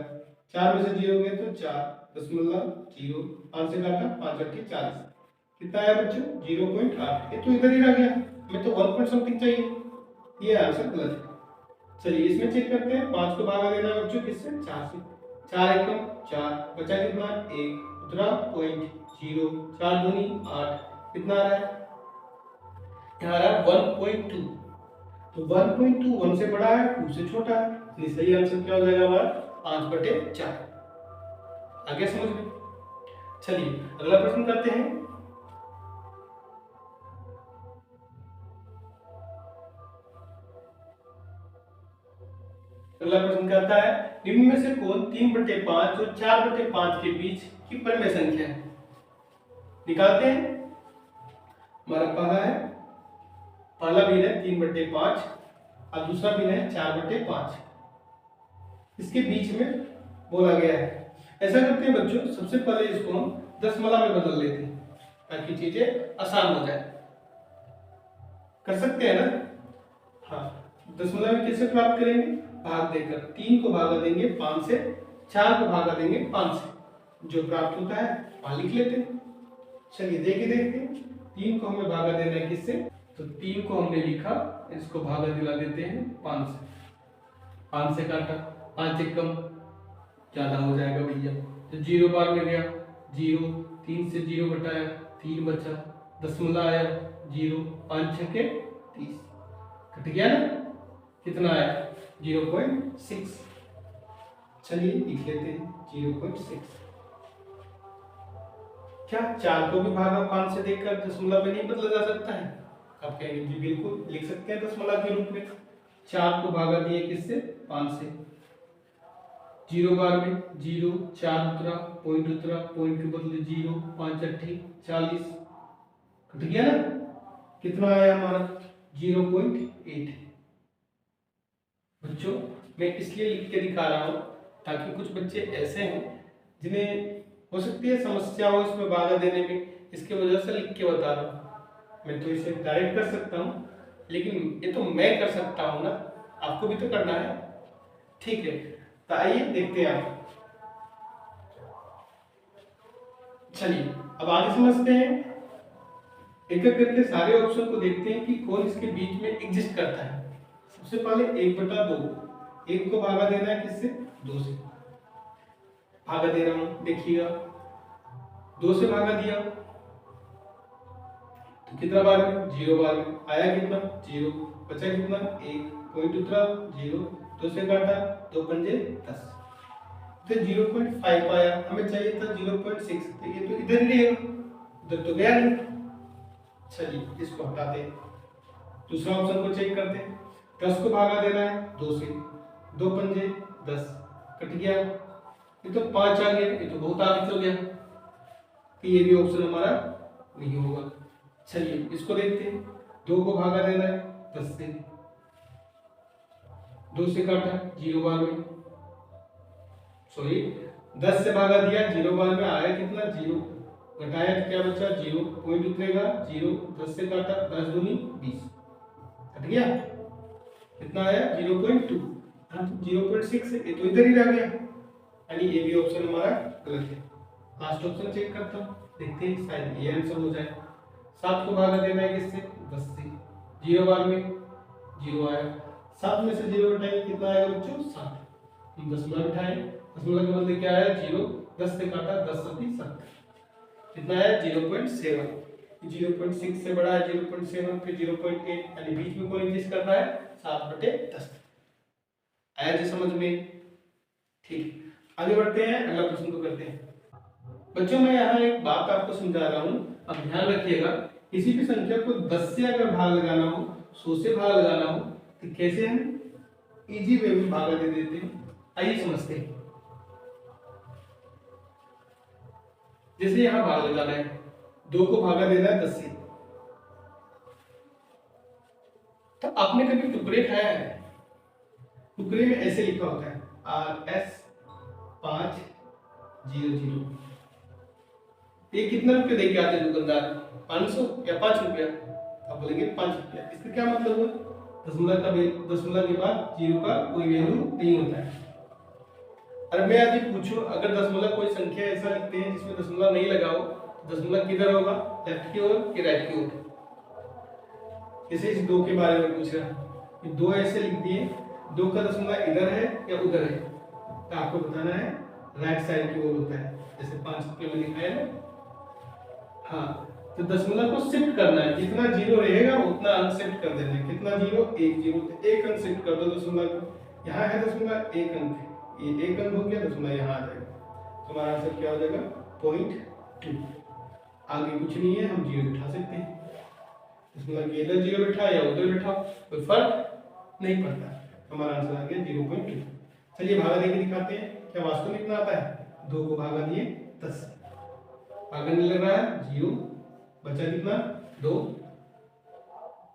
4 में से 0 गया तो 4, दशमलव 0, 5 से काटा 5 8 40, कितना आया बच्चों 0.8, ये तो इधर ही रह गया, हमें तो 1 पॉइंट समथिंग चाहिए, ये आंसर गलत है। चलिए इसमें चेक करते हैं। 5 को भागा देना है बच्चों किससे, 4 से, 4 एकम 4, बचा कितना 1, उतरा 0.0, 4 दूनी 8, कितना आ रहा है, यहाँ आ रहा है 1.2, तो 1.2 1 से बड़ा है, 2 से छोटा है, इसलिए सही आंसर क्या हो जाएगा हमारा 5/4। आगे समझ में? चलिए अगला प्रश्न करते हैं। अगला प्रश्न कहता है निम्न में से कौन 3/5 और 4/5 के बीच की परिमेय संख्या है? निकालते हैं। हमारा पहला भिन्न है 3/5 और दूसरा भिन्न है 4/5। इसके बीच में बोला गया है। ऐसा करते हैं बच्चों, सबसे पहले इसको हम दशमलव में बदल लेते हैं ताकि चीजें आसान हो जाए। कर सकते हैं ना? हाँ, दशमलव में कैसे प्राप्त करेंगे? भाग देकर 3 को भागा देंगे 5 से, 4 को भागा देंगे 5 से, जो प्राप्त होता है वहां लिख लेते हैं। चलिए देखते हैं। 3 को हमें भागा देना है किससे? तो 3 को हमने लिखा, इसको भागा दिला देते हैं 5 से। 5 से काटा, 5 एक कम ज्यादा हो जाएगा भैया, तो 0 बार में गया 0, 3 से 0 घटाया 3 बचा, दशमलव आया 0, 5 छके 30, कट गया ना? कितना आया? 0.6। चलिए लिख लेते हैं 0.6। क्या 4 को भी भागा 5 से देखकर दशमलव में नहीं बदला जा सकता है? आप कहेंगे जी बिल्कुल लिख सकते हैं दशमलव के रूप में। 4 को भागा दिए किससे? 5 से। 0 बार में 0, 4 उतरा, पॉइंट के बदले 0, 5 अट्ठी 40, कट गया ना? कितना आया हमारा? 0.8। बच्चों मैं इसलिए लिख के दिखा रहा हूं ताकि कुछ बच्चे ऐसे हैं जिन्हें हो सकती है समस्या हो इसमें भागा देने में, इसके वजह से लिख के बता रहा हूं। मैं तो इसे डायरेक्ट कर सकता हूं, लेकिन ये तो मैं कर सकता हूं ना, आपको भी तो करना है। ठीक है, तो आइए देखते हैं आप। चलिए अब आगे समझते हैं। एक एक करके सारे ऑप्शन को देखते हैं कि कौन इसके बीच में एग्जिस्ट करता है। सबसे पहले 1/2, 1 को भागा देना है किससे? 2 से। भागा दे रहा हूं, देखिएगा 2 से भागा दिया तो कितना बार में? 0 बार में आया कितना? 0, बचा कितना? 1, पॉइंट उतरा 0, 2 से काटा 2 पंजे 10, तो 0.5 आया। हमें चाहिए था 0.6, तो ये तो इधर ही रहेगा, उधर तो गया नहीं। चलिए इसको हटाते हैं, दूसरा ऑप्शन को चेक करते हैं। 10 को भागा देना है 2 से, 2 पंजे 10, कट गया। ये तो 5 आ गया, ये तो बहुत आगे चल गया, कि ये भी ऑप्शन हमारा नहीं होगा। चलिए इसको देखते हैं। 2 को भागा देना है 10 से, 2 से काटा 0 बार में, सॉरी 10 से भागा दिया 0 बार में, आया कितना? 0, घटाया तो क्या बचा? 0, पॉइंट उतरेगा 0, 10 से काटा 10 दूनी 20, कट गया। कितना आया? 0.2। 0.6 ये तो इधर ही रह गया, यानी ये भी ऑप्शन हमारा गलत है। लास्ट ऑप्शन चेक करता हूं, देखते हैं शायद ये आंसर हो जाए। 7 को भागा देना है किससे? 10 से, 0 बार में 0 आया, 7 में से 0 घटाएंगे कितना आएगा बच्चों? 7। हम दशमलव उठाए, दशमलव के बदले क्या आया? 0, 10 से काटा 10 7 7, कितना आया? 0.7। 0.6 से बड़ा है 0.7, फिर 0.8, यानी बीच में कौन एग्जिस्ट कर रहा है? 7/10। आया जी समझ में? ठीक, आगे बढ़ते हैं, अगला प्रश्न को करते हैं। बच्चों मैं यहाँ एक बात आपको समझा रहा हूँ, अब ध्यान रखिएगा। किसी भी संख्या को 10 से अगर भाग लगाना हो, 100 से भाग लगाना हो, तो कैसे हम इजी वे में भागा दे देते हैं। आइए समझते हैं। जैसे यहाँ भाग लगाना है, 2 को भागा देना है 10 से, तो आपने कभी टुकड़े खाया है? टुकड़े में ऐसे लिखा होता है RS 500। ये कितना रुपये दे के आते हैं दुकानदार? 500 या 5 रुपया? आप बोलेंगे 5 रुपया। इसका क्या मतलब है? दशमलव के बाद 0 का कोई वैल्यू नहीं होता है। अरे मैं यदि पूछूं, अगर दशमलव कोई संख्या ऐसा लिखते हैं जिसमें दशमलव नहीं लगा हो, दशमलव किधर होगा? लेफ्ट की ओर कि राइट की ओर? जैसे इस 2 के बारे में पूछ रहा है, 2 ऐसे लिख दिए, 2 का दशमलव इधर है या उधर है, तो आपको बताना है राइट साइड की ओर होता है, जैसे 5 रुपये में लिखा है ना। हाँ, तो दशमलव को शिफ्ट करना है, जितना 0 रहेगा उतना अंक शिफ्ट कर देना है। कितना 0? 1 0, तो 1 अंक शिफ्ट कर दो दशमलव को। यहाँ है दशमलव 1 अंक, ये एक अंक हो गया, दशमलव यहाँ आ जाएगा, तो हमारा आंसर क्या हो जाएगा 0.2। आगे कुछ नहीं है, हम 0 बिठा सकते हैं, दशमलव के इधर 0 बिठा या उधर बिठाओ, कोई फर्क नहीं पड़ता। हमारा आंसर आ गया 0.2। चलिए भागा देके दिखाते हैं, क्या वास्तव में इतना आता है? 2 को भागा दिए 10, भागा नहीं लग रहा है 0, बचा कितना 2,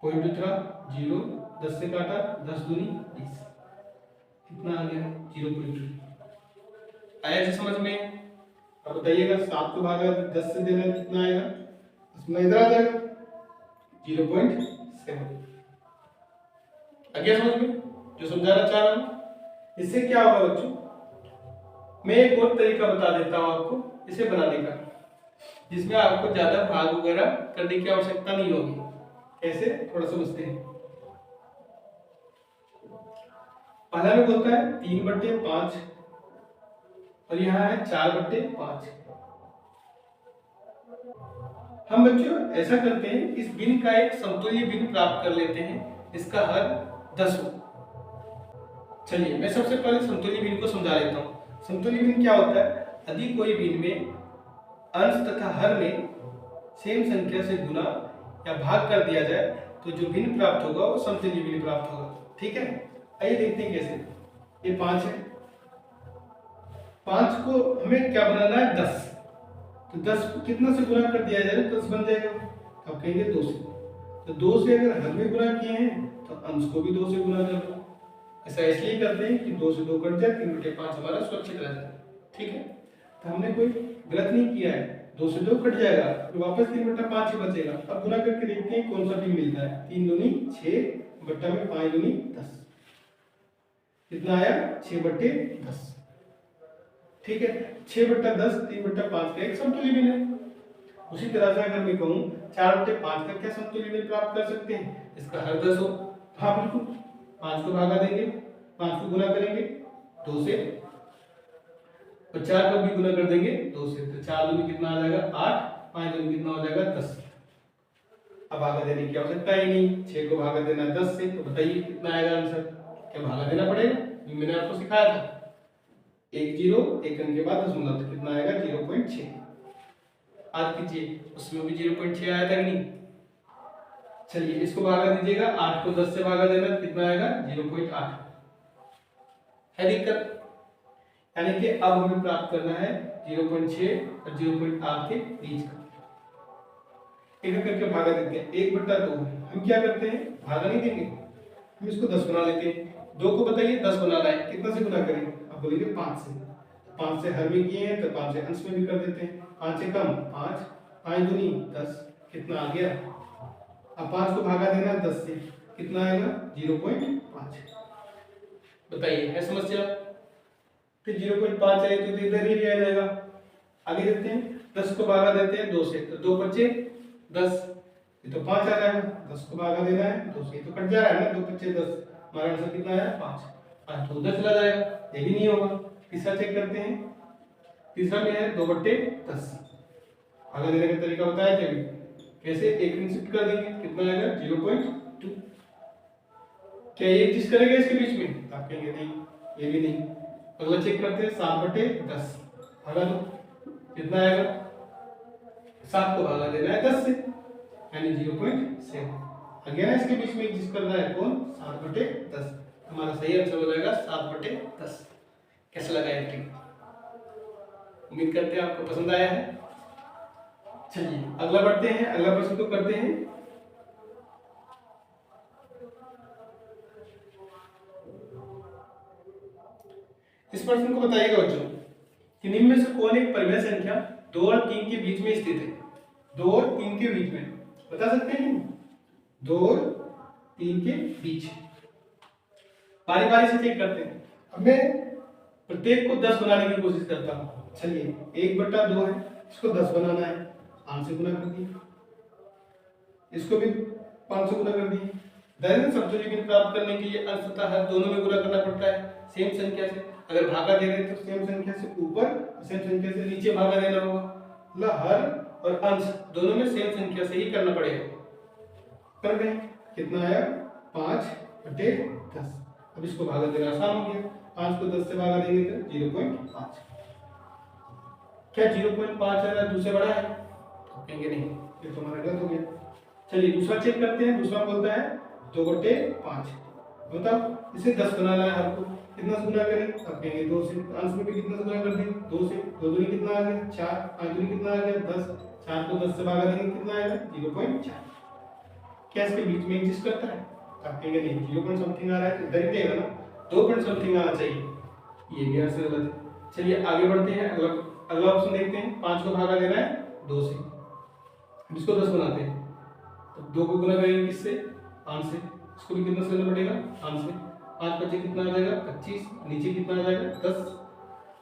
पॉइंट था 0, 10 से काटा 10 दूनी 20, कितना आ गया 0.2। आया जी समझ में? अब बताइएगा 7 को भागा 10 से देना कितना आएगा? इसमें इधर आ जाएगा 0.7। आ गया समझ में जो समझाना चाह रहा हूं? इससे क्या होगा बच्चों, मैं एक और तरीका बता देता हूं आपको इसे बनाने का, जिसमें आपको ज्यादा भाग वगैरह करने की आवश्यकता नहीं होगी। कैसे, थोड़ा समझते हैं। पहला में बोलता है 3/5 और यहाँ है 4/5। हम बच्चों ऐसा करते हैं, इस भिन्न का एक समतुल्य भिन्न प्राप्त कर लेते हैं, इसका हर 10 हो। चलिए मैं सबसे पहले समतुल्य भिन्न को समझा लेता हूँ। समतुल्य भिन्न क्या होता है? यदि कोई भिन्न में अंश तथा हर में सेम संख्या से गुना या भाग कर दिया जाए तो जो भिन्न प्राप्त होगा वो समतुल्य भिन्न प्राप्त होगा। ठीक है, आइए देखते हैं कैसे। ये 5 है, 5 को हमें क्या बनाना है 10, तो 10 को कितना से गुना कर दिया जाए 10 बन जाएगा, अब कहेंगे 2 से। तो 2 से अगर हर में गुना किए हैं तो अंश को भी 2 से गुना कर दो। ऐसा इसलिए करते हैं कि 2 से 2 कट जाए, 3/5 हमारा सुरक्षित रह जाए। ठीक है, तो हमने कोई गलत नहीं किया है, 2 से 2 कट जाएगा तो वापस 3/5 ही बचेगा। अब गुना करके देखते हैं कौन सा भी मिलता है। 3 दूनी 6 बट्टा में 5 दूनी 10, कितना आया 6/10। ठीक है, 6/10 3/5 का एक समतुल्य भिन्न है। उसी तरह से अगर मैं कहूँ 4/5 का क्या समतुल्य भिन्न प्राप्त कर सकते हैं? इसका हर 10 हो। हाँ बिल्कुल, 5 को भागा देंगे, 5 को गुना करेंगे 2 से, और 4 को भी गुना कर देंगे 2 से, तो 4 दूनी कितना आ जाएगा 8, 5 दूनी कितना हो जाएगा 10। अब भागा देने की आवश्यकता ही नहीं, 6 को भागा देना 10 से, तो बताइए कितना आएगा आंसर? क्या भागा देना पड़ेगा? मैंने आपको सिखाया था, एक 0 एक अंक के बाद दशमलव, तो कितना आएगा 0.6। याद कीजिए उसमें भी 0.6 आया था कि नहीं? चलिए इसको भागा दीजिएगा, 8 को 10 से भागा देना कितना आएगा 0.8। है दिक्कत? यानी कि अब हमें प्राप्त करना है 0.6 और 0.8 के बीच का। एक करके भागा देते हैं, 1/2 हम क्या करते हैं, भागा नहीं देंगे, हम इसको 10 बना लेते हैं। 2 को बताइए 10 बनाना है, कितना से गुना करें? अब बोलेंगे 5 से, 5 से हर में किए हैं तो 5 से अंश में भी कर देते हैं। 5 से कम 5, 5 दूनी 10, कितना आ गया? अब 5 को भागा देना 10 से, कितना आएगा 0.5। बताइए है समस्या? फिर 0.5 है तो इधर ही रह जाएगा। आगे देखते हैं, 10 को भागा देते हैं 2 से, तो 2 बचे 10, ये तो 5 आ जाएगा। 10 को भागा देना है 2 से, तो कट जा रहा है ना, 2 बचे 10, हमारा आंसर कितना आया 5। 5 तो उधर चला जाएगा, ये भी नहीं होगा। तीसरा चेक करते हैं, तीसरा में है 2/10। भागा देने का तरीका बताया क्या? कैसे? एक शिफ्ट कर देंगे, कितना आएगा 0.2। क्या ये एग्जिस्ट करेगा इसके बीच में? आप कहेंगे नहीं, ये भी नहीं। अगला चेक करते हैं, 7/10 भागा दो, कितना आएगा? 7 को भागा देना है 10 से, यानी 0.7 आ गया ना। इसके बीच में एग्जिस्ट कर रहा है कौन? 7/10। हमारा सही आंसर हो जाएगा 7/10। कैसा लगा ये ट्रिक? उम्मीद करते हैं आपको पसंद आया है। चलिए अगला बढ़ते हैं, अगला प्रश्न को करते हैं। इस प्रश्न को बताइएगा बच्चों कि निम्न में से कौन एक परिमेय संख्या 2 और 3 के बीच में स्थित है? 2 और 3 के बीच में बता सकते हैं? 2 और 3 के बीच। बारी बारी से चेक करते हैं। अब मैं प्रत्येक को 10 बनाने की कोशिश करता हूँ। चलिए 1/2 है, इसको 10 बनाना है, 5 से गुना कर दिए, इसको भी 5 से गुना कर दिए। दैनिक समतुल्य भिन्न प्राप्त करने के लिए अंश तथा हर दोनों में गुना करना पड़ता है सेम संख्या से। अगर भागा दे रहे तो सेम संख्या से ऊपर, सेम संख्या से नीचे भागा देना होगा। मतलब हर और अंश दोनों में सेम संख्या से ही करना पड़ेगा। कर दें, कितना आया 5/10। अब इसको भागा देना आसान हो गया, 5 को 10 से भागा देंगे तो 0.5। क्या 0.5 है दूसरे बड़ा है? तो कहेंगे नहीं, ये तो हमारा गलत हो गया। चलिए दूसरा चेक करते हैं। दूसरा बोलता है 2 बटे 5। बताओ इसे 10 बनाना है आपको, कितना से गुना करें? आप कहेंगे 2 से। अंश में भी कितना से गुना कर दें? 2 से। 2 दूनी कितना आ गया? 4। 5 दूनी कितना आ गया? 10। 4 को 10 से भागा देंगे कितना आएगा? 0.4। क्या इसके बीच में एग्जिस्ट करता है? आप कहेंगे नहीं, 0 पॉइंट समथिंग आ रहा है, इधर ही देगा ना, 2 पॉइंट समथिंग आना चाहिए। ये भी आंसर गलत है। चलिए आगे बढ़ते हैं। अगला ऑप्शन देखते हैं। 5 को भागा देना है 2 से, इसको 10 बनाते हैं। तो 2 को गुना करेंगे किससे? 5 से। इसको भी कितना से करना पड़ेगा? 5 से। 5 बचे कितना आ जाएगा? 25। नीचे कितना आ जाएगा? 10।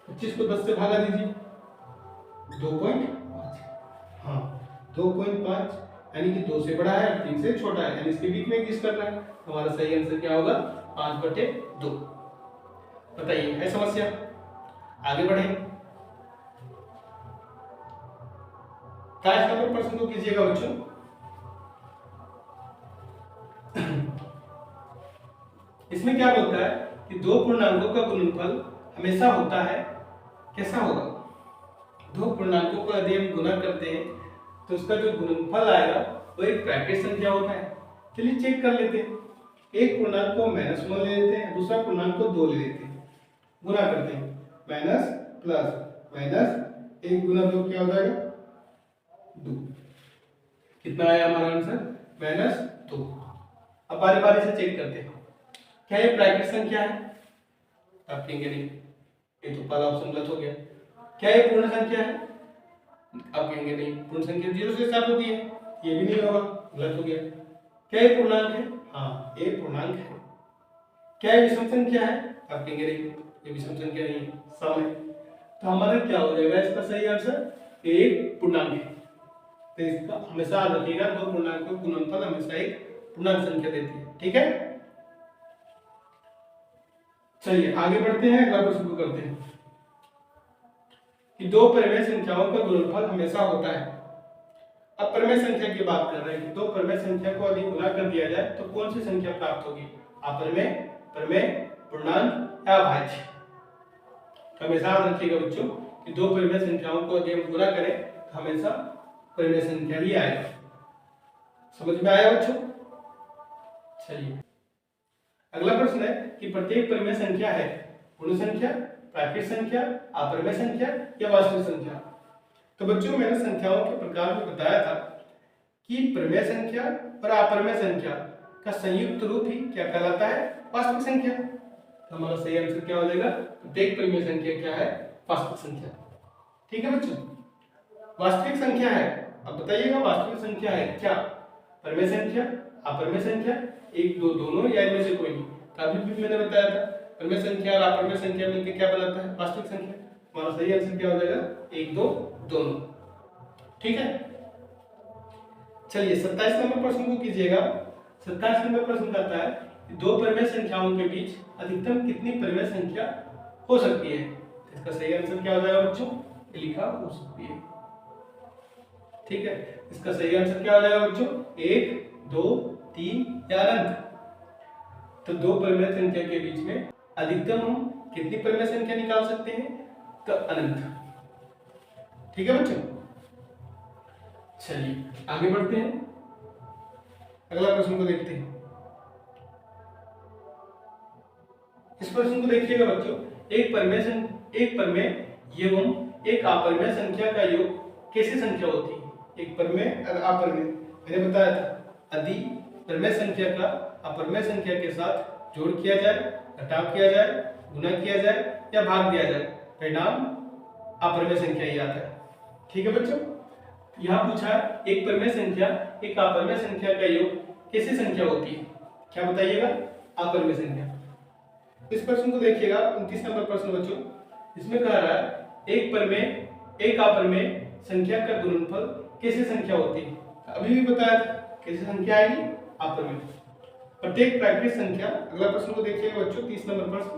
25 को 10 से भागा दीजिए, 2.5। हाँ 2.5, यानी कि 2 से बड़ा है और 3 से छोटा है, यानी इसके बीच में एग्जिस्ट करना है। हमारा सही आंसर क्या होगा? 5/2। बताइए, है समस्या? आगे बढ़े। 22 नंबर प्रश्न को कीजिएगा बच्चों। इसमें क्या बोलता है कि दो पूर्णांकों का गुणनफल हमेशा होता है, कैसा होगा? दो पूर्णांकों को यदि हम गुना करते हैं तो उसका जो गुणनफल आएगा वो एक ब्रैकेट संख्या होता है। चलिए चेक कर लेते हैं। एक पूर्णांक को -1 ले लेते हैं, दूसरा पूर्णांक को 2 ले लेते हैं, गुना करते हैं। माइनस प्लस माइनस 1 गुना 2 क्या हो जाएगा? 2। कितना आया हमारा आंसर? -2। अब बारी बारी से चेक करते हैं। क्या ये ब्रैकेट संख्या है? आप कहेंगे नहीं, ये तो पहला ऑप्शन गलत हो गया। क्या ये पूर्ण संख्या है? आप कहेंगे नहीं, पूर्ण संख्या 0 से स्टार्ट होती है, ये भी नहीं होगा, गलत हो गया। क्या ये पूर्णांक है? हाँ ये पूर्णांक है। क्या ये विषम संख्या है? आप कहेंगे नहीं, ये विषम संख्या नहीं है, सम है। तो हमारा क्या हो जाएगा इसका सही आंसर? एक पूर्णांक है। तो इसका हमेशा याद रखिएगा, दो पूर्णांक का गुणनफल हमेशा एक पूर्णांक संख्या देती है। ठीक है, चलिए आगे बढ़ते हैं। अगला प्रश्न करते हैं कि दो परिमेय संख्याओं का गुणनफल हमेशा होता है। अब परिमेय संख्या की बात कर रहे हैं कि दो परिमेय संख्या को यदि गुना कर दिया जाए तो कौन सी संख्या प्राप्त होगी? अपरिमेय, परिमेय, पूर्णांक या भाज्य? हमेशा याद रखिएगा बच्चों कि दो परिमेय संख्याओं को यदि हम गुना करें तो हमेशा परिमेय संख्या ही आएगा। समझ में आया बच्चों? चलिए अगला प्रश्न है कि प्रत्येक परिमेय संख्या है पूर्ण संख्या, प्राकृत संख्या, अपरिमेय संख्या या वास्तविक संख्या? तो बच्चों मैंने संख्याओं के प्रकार में बताया था कि परिमेय संख्या और अपरिमेय संख्या का संयुक्त रूप ही क्या कहलाता है? वास्तविक संख्या। तो हमारा सही आंसर क्या हो जाएगा? प्रत्येक परिमेय संख्या क्या है? वास्तविक संख्या। ठीक है बच्चों, वास्तविक संख्या है। अब बताइएगा वास्तविक संख्या है क्या? परिमेय संख्या, अपरिमेय संख्या, 1 2 दोनों या इनमें से कोई नहीं? अभी भी मैंने बताया था परिमेय संख्या और अपरिमेय संख्या मिलकर क्या बनाता है? वास्तविक संख्या। हमारा सही आंसर क्या हो जाएगा? 1 2 दोनों। ठीक है, चलिए 27 नंबर प्रश्न को कीजिएगा। 27 नंबर प्रश्न कहता है कि दो परिमेय संख्याओं के बीच अधिकतम कितनी परिमेय संख्या हो सकती है? इसका सही आंसर क्या हो जाएगा बच्चों? लिखा हो सकती है। ठीक है, इसका सही आंसर क्या हो जाएगा बच्चों? 1 2 3 या अनंत। तो दो परिमेय संख्या के बीच में अधिकतम हम कितनी परिमेय संख्या निकाल सकते हैं? तो अनंत। ठीक है बच्चों, चलिए आगे बढ़ते हैं। अगला प्रश्न को देखते हैं। इस प्रश्न को देखिएगा बच्चों, एक परिमेय एवं एक अपरिमेय संख्या का योग कैसी संख्या होती है? एक परिमेय और अपरिमेय, मैंने बताया था यदि परिमेय संख्या का अपरिमेय संख्या के साथ जोड़ किया जाए, घटाव किया जाए, गुना किया जाए या भाग दिया जाए, परिणाम अपरिमेय संख्या ही आता है। ठीक है बच्चों, यहाँ पूछा एक परिमेय संख्या एक अपरिमेय संख्या का योग कैसी संख्या होती है? क्या बताइएगा? अपरिमेय संख्या। इस प्रश्न को देखिएगा, 29 नंबर प्रश्न बच्चों। इसमें कह रहा है एक परिमेय एक अपरिमेय संख्या का गुणनफल कैसी संख्या होती है? अभी भी बताया था कैसी संख्या आएगी? अपरिमेय। प्रत्येक प्राकृत संख्या, अगला प्रश्न को देखिएगा बच्चों, 30 नंबर प्रश्न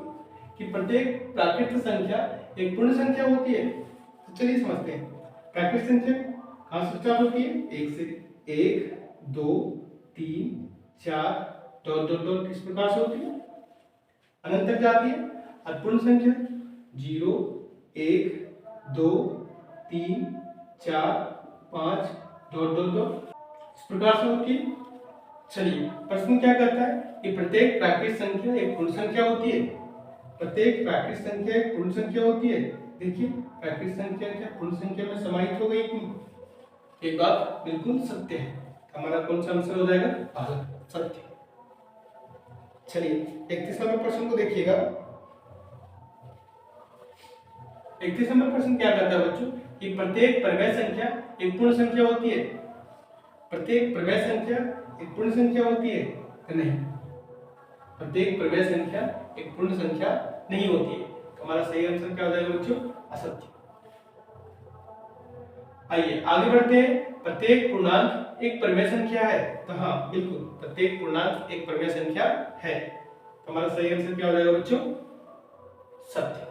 कि प्रत्येक प्राकृत संख्या एक पूर्ण संख्या होती है। तो चलिए समझते हैं। प्राकृत संख्या कहां से स्टार्ट होती है? 1 से। 1 2 3 4 डॉट डॉट डॉट इस प्रकार से होती है, अनंत तक जाती है। अपूर्ण संख्या 0 1 2 3 4 5 डॉट डॉट डॉट इस प्रकार से होती है। चलिए प्रश्न क्या कहता है कि प्रत्येक प्राकृत संख्या एक पूर्ण संख्या होती है। प्रत्येक प्राकृत संख्या एक पूर्ण संख्या होती है। देखिए प्राकृत संख्या क्या पूर्ण संख्या में समाहित हो गई थी। एक बात बिल्कुल सत्य है। हमारा कौन सा आंसर हो जाएगा? भारत सत्य। चलिए 31 नंबर प्रश्न को देखिएगा। 31 नंबर प्रश्न क्या कहता है बच्चों कि प्रत्येक परिमेय संख्या एक पूर्ण संख्या होती है। प्रत्येक परिमेय संख्या एक पूर्ण संख्या होती है या नहीं? प्रत्येक परिमेय संख्या एक पूर्ण संख्या नहीं होती है। हमारा सही आंसर क्या हो जाएगा बच्चों? असत्य। आइए आगे बढ़ते हैं। प्रत्येक पूर्णांक एक परिमेय संख्या है। तो हाँ बिल्कुल प्रत्येक पूर्णांक एक परिमेय संख्या है। हमारा सही आंसर क्या हो जाएगा बच्चों? सत्य।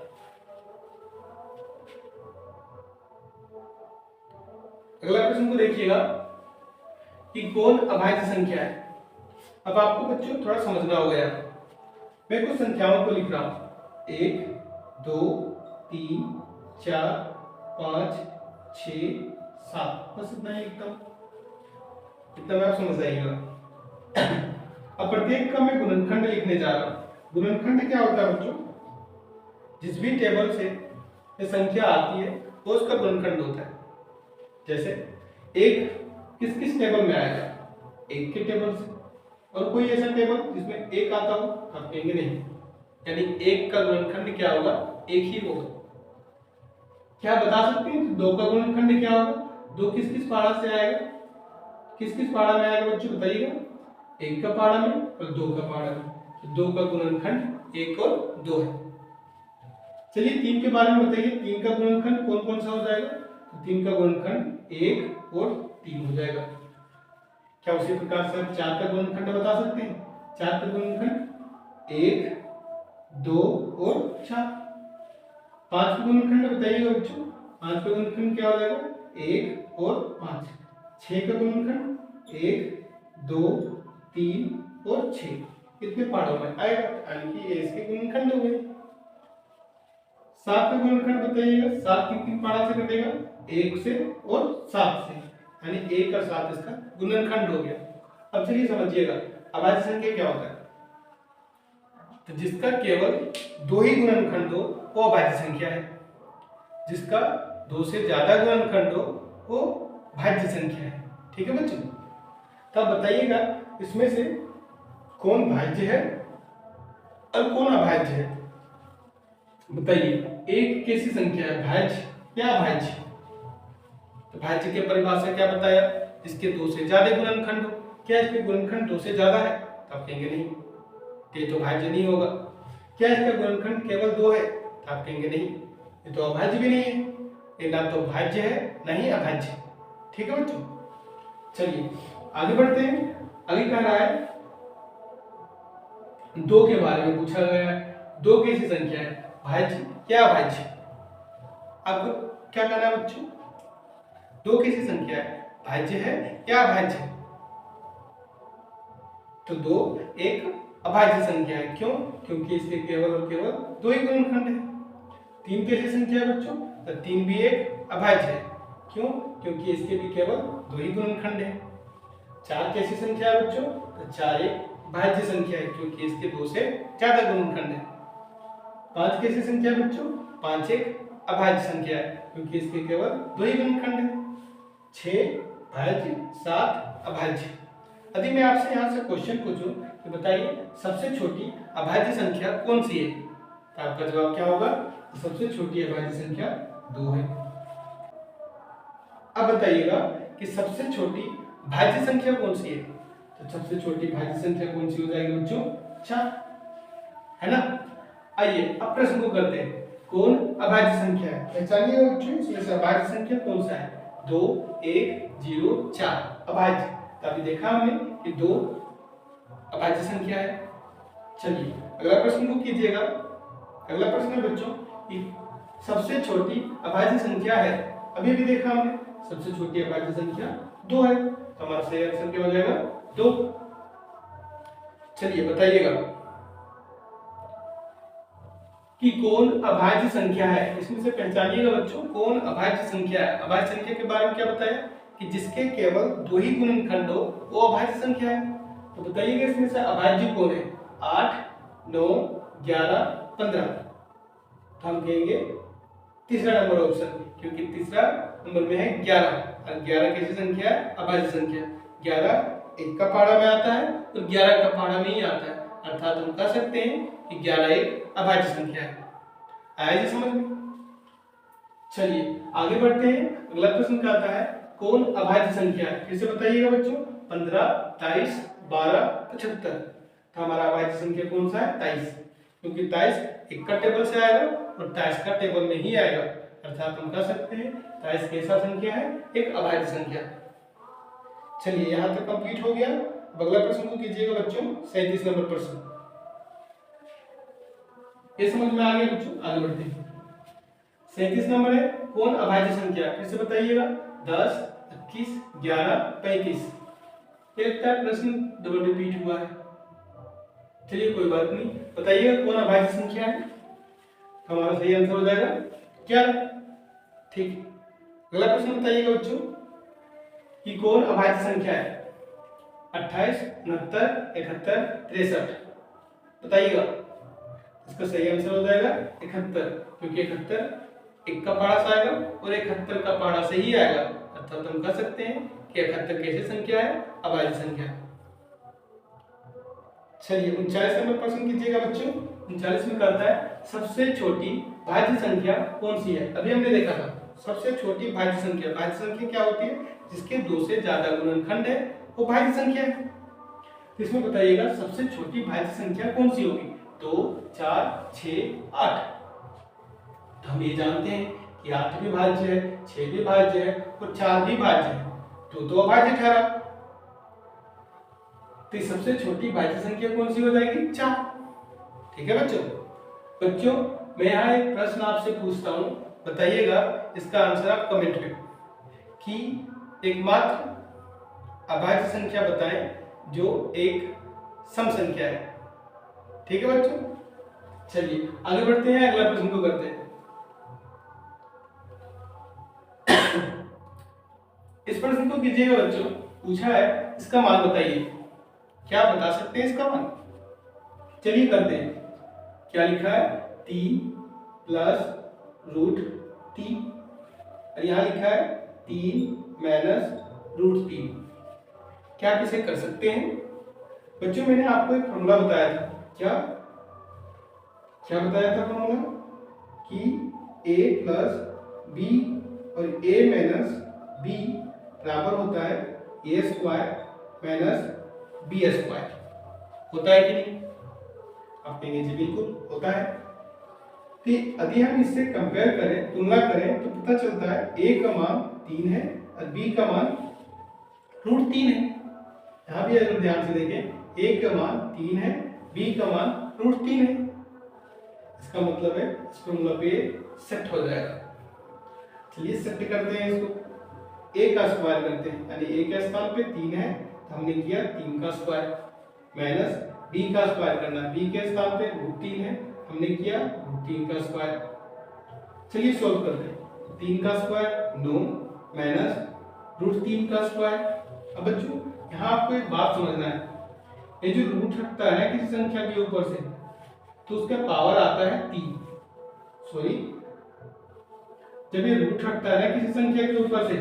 अगला प्रश्न को देखिएगा कि कौन अभाज्य संख्या है। अब आपको बच्चों थोड़ा समझना होगा यार। मैं कुछ संख्याओं को लिख रहा हूं 1 2 3 4 5 6 7 बस इतना ही लिखता हूं। इतना में आप समझ आइएगा। अब प्रत्येक का मैं गुणनखंड लिखने जा रहा हूं। गुणनखंड क्या होता है बच्चों? जिस भी टेबल से ये संख्या आती है वो उसका गुणनखंड होता है। जैसे एक किस किस टेबल में आएगा? एक के टेबल से। और कोई ऐसा टेबल जिसमें एक आता हो आप कहेंगे नहीं, यानी एक का गुणनखंड क्या होगा? एक ही होगा। क्या बता सकते हैं दो का गुणनखंड क्या होगा? दो किस किस पहाड़ा से आएगा? किस किस पहाड़ा में आएगा बच्चों बताइएगा? एक का पहाड़ा में और दो का पहाड़ा में। तो दो का गुणनखंड एक और दो है। चलिए तीन के बारे में बताइए। तीन का गुणनखंड कौन कौन सा हो जाएगा? तो तीन का गुणनखंड एक और तीन हो जाएगा। क्या उसी प्रकार से आप चार का गुणनखंड बता सकते हैं? चार का गुणनखंड एक दो और चार। पांच का गुणनखंड बताइएगा बच्चों। पांच का गुणनखंड क्या हो जाएगा? एक और पांच। छह का गुणनखंड एक दो तीन और छह। कितने पहाड़ों में आएगा? यानी कि ये इसके गुणनखंड हो गए। सात का गुणनखंड बताइएगा। सात किन पहाड़ा से कटेगा? एक से और सात से, यानी एक और सात इसका गुणनखंड हो गया। अब चलिए समझिएगा अभाज्य संख्या क्या होता है। तो जिसका केवल दो ही गुणनखंड हो वो अभाज्य संख्या है। जिसका दो से ज्यादा गुणनखंड हो वो भाज्य संख्या है। ठीक है बच्चों? तब बताइएगा इसमें से कौन भाज्य है और कौन अभाज्य है। बताइए एक कैसी संख्या है? भाज्य या अभाज्य? तो भाज्य की परिभाषा क्या बताया? जिसके दो से ज्यादा गुणनखंड हो। क्या इसके गुणनखंड दो से ज्यादा है? तो आप कहेंगे नहीं, ये तो भाज्य नहीं होगा। क्या इसका गुणनखंड केवल दो है? तो आप कहेंगे नहीं, ये तो अभाज्य भी नहीं है। ये ना तो भाज्य है ना ही अभाज्य। ठीक है बच्चों? चलिए आगे बढ़ते हैं। आगे कह रहा है दो के बारे में पूछा गया है। दो कैसी संख्या है? भाज्य या अभाज्य? अब क्या कहना है बच्चों? दो कैसी संख्या है? भाज्य है या अभाज्य? तो दो एक अभाज्य संख्या है। क्यों? क्योंकि इसके केवल और केवल दो ही गुणनखंड है। तीन कैसी संख्या है बच्चों? तो तीन भी एक अभाज्य है। क्यों? क्योंकि इसके भी केवल दो ही गुणनखंड है। चार कैसी संख्या है बच्चों? तो चार एक भाज्य संख्या है क्योंकि इसके दो से ज्यादा गुणनखंड है। पांच कैसी संख्या है बच्चों? पांच एक अभाज्य संख्या है क्योंकि इसके केवल दो ही गुणनखंड है। छह भाज्य, सात अभाज्य। यदि मैं आपसे यहाँ से क्वेश्चन पूछूं तो बताइए सबसे छोटी अभाज्य संख्या कौन सी है? तो आपका जवाब क्या होगा? सबसे छोटी अभाज्य संख्या दो है। अब बताइएगा कि सबसे छोटी भाज्य संख्या कौन सी है? तो सबसे छोटी भाज्य संख्या कौन सी हो जाएगी बच्चों? चार, है ना? आइए अब प्रश्न को करते हैं। कौन अभाज्य संख्या है? पहचानिए बच्चों इसमें से अभाज्य संख्या कौन सा है? 2 1 0 4 अभाज्य। अभी देखा हमने कि दो अभाज्य संख्या है। चलिए अगला प्रश्न को कीजिएगा। अगला प्रश्न है बच्चों कि सबसे छोटी अभाज्य संख्या है। अभी भी देखा हमने सबसे छोटी अभाज्य संख्या दो है। तो हमारा सही आंसर क्या हो जाएगा? दो। चलिए बताइएगा कि कौन अभाज्य संख्या है। इसमें से पहचानिएगा बच्चों, कौन अभाज्य संख्या है। अभाज्य संख्या के बारे में क्या बताया कि जिसके केवल 2 ही गुणनखंड हो वो अभाज्य संख्या है। तो बताइएगा इसमें से अभाज्य कौन है। 8, 9, 11, 15। तो हम कहेंगे तीसरा नंबर ऑप्शन, क्योंकि तीसरा नंबर में है 11 और 11 कैसी संख्या है, अभाज्य संख्या। 11 एक का पहाड़ा में आता है और 11 का पहाड़ा में ही आता है, अर्थात हम कह सकते हैं कि 11 एक अभाज्य संख्या है। आया जी समझ में। चलिए आगे बढ़ते हैं। अगला प्रश्न क्या आता है, कौन अभाज्य संख्या है। फिर से बताइएगा बच्चों, 15, 23, 12, 75। तो हमारा अभाज्य संख्या कौन सा है, 23, क्योंकि 23 एक का टेबल से आएगा और 23 का टेबल में ही आएगा, अर्थात हम कह सकते हैं 23 कैसा संख्या है, एक अभाज्य संख्या। चलिए यहाँ तक कंप्लीट हो गया। अब अगला प्रश्न को कीजिएगा बच्चों, 37 नंबर प्रश्न। ये समझ में आ गया बच्चों, आगे बढ़ते हैं। 37 नंबर है, कौन अभाज्य संख्या। फिर से बताइएगा, 10, 21, 11, 35। एक प्रश्न डबल रिपीट हुआ है। चलिए कोई बात नहीं, बताइएगा कौन अभाज्य संख्या है। हमारा सही आंसर हो जाएगा 11। ठीक, अगला प्रश्न बताइएगा बच्चों कि कौन अभाज्य संख्या है। 28, 69, 71, 63। बताइएगा, इसका सही आंसर हो जाएगा 71, क्योंकि 71 एक का पहाड़ा से आएगा और 71 का पहाड़ा से ही आएगा, अर्थात हम कह सकते हैं कि 71 कैसी संख्या है, अभाज्य संख्या। चलिए 39 नंबर प्रश्न कीजिएगा बच्चों। 39 में कहता है सबसे छोटी भाज्य संख्या कौन सी है। अभी हमने देखा था सबसे छोटी भाज्य संख्या। भाज्य संख्या क्या होती है, जिसके 2 से ज्यादा गुणनखंड है वो भाज्य संख्या है। तो इसमें बताइएगा सबसे छोटी भाज्य संख्या कौन सी होगी। 2, 4, 6, 8। तो हम ये जानते हैं कि 8 भी भाज्य है, 6 भी भाज्य है और 4 भी भाज्य है, तो अभाज्य ठहरा। तो सबसे छोटी भाज्य संख्या कौन सी हो जाएगी, 4। ठीक है बच्चों। बच्चों मैं यहाँ एक प्रश्न आपसे पूछता हूँ, बताइएगा इसका आंसर आप कमेंट में, कि एकमात्र अभाज्य संख्या बताएं जो एक सम संख्या है। ठीक है बच्चों, चलिए आगे बढ़ते हैं, अगला प्रश्न को करते हैं। इस प्रश्न को कीजिएगा बच्चों, पूछा है इसका मान बताइए। क्या बता सकते हैं इसका मान। चलिए करते हैं। क्या लिखा है, 3 प्लस √3 और यहाँ लिखा है 3 माइनस √3। क्या आप इसे कर सकते हैं बच्चों। मैंने आपको एक फॉर्मूला बताया था, क्या क्या बताया था फॉर्मूला, कि a प्लस b और a माइनस b बराबर होता है a square minus b square. होता है कि नहीं, आप कहेंगे जी बिल्कुल होता है। तो यदि हम इससे कंपेयर करें, तुलना करें, तो पता चलता है a का मान 3 है और b का मान √3 है। यहाँ भी अगर ध्यान से देखें, a का मान 3 है, b का मान √3 है। इसका मतलब है इस फॉर्मूला पे सेट हो जाएगा। चलिए सेट करते हैं इसको, a का स्क्वायर करते हैं, यानी a के स्थान पे 3 है तो हमने किया 3 का स्क्वायर, माइनस b का स्क्वायर करना, b के स्थान पे √3 है, हमने किया √3 का स्क्वायर। चलिए सॉल्व करते हैं। 3 का स्क्वायर 9 माइनस √3 का स्क्वायर। अब बच्चों यहाँ आपको एक बात समझना है, ये जो रूट रखता है किसी संख्या के ऊपर से, तो उसका पावर आता है 3। सॉरी, जब ये रूट रखता है किसी संख्या के ऊपर से,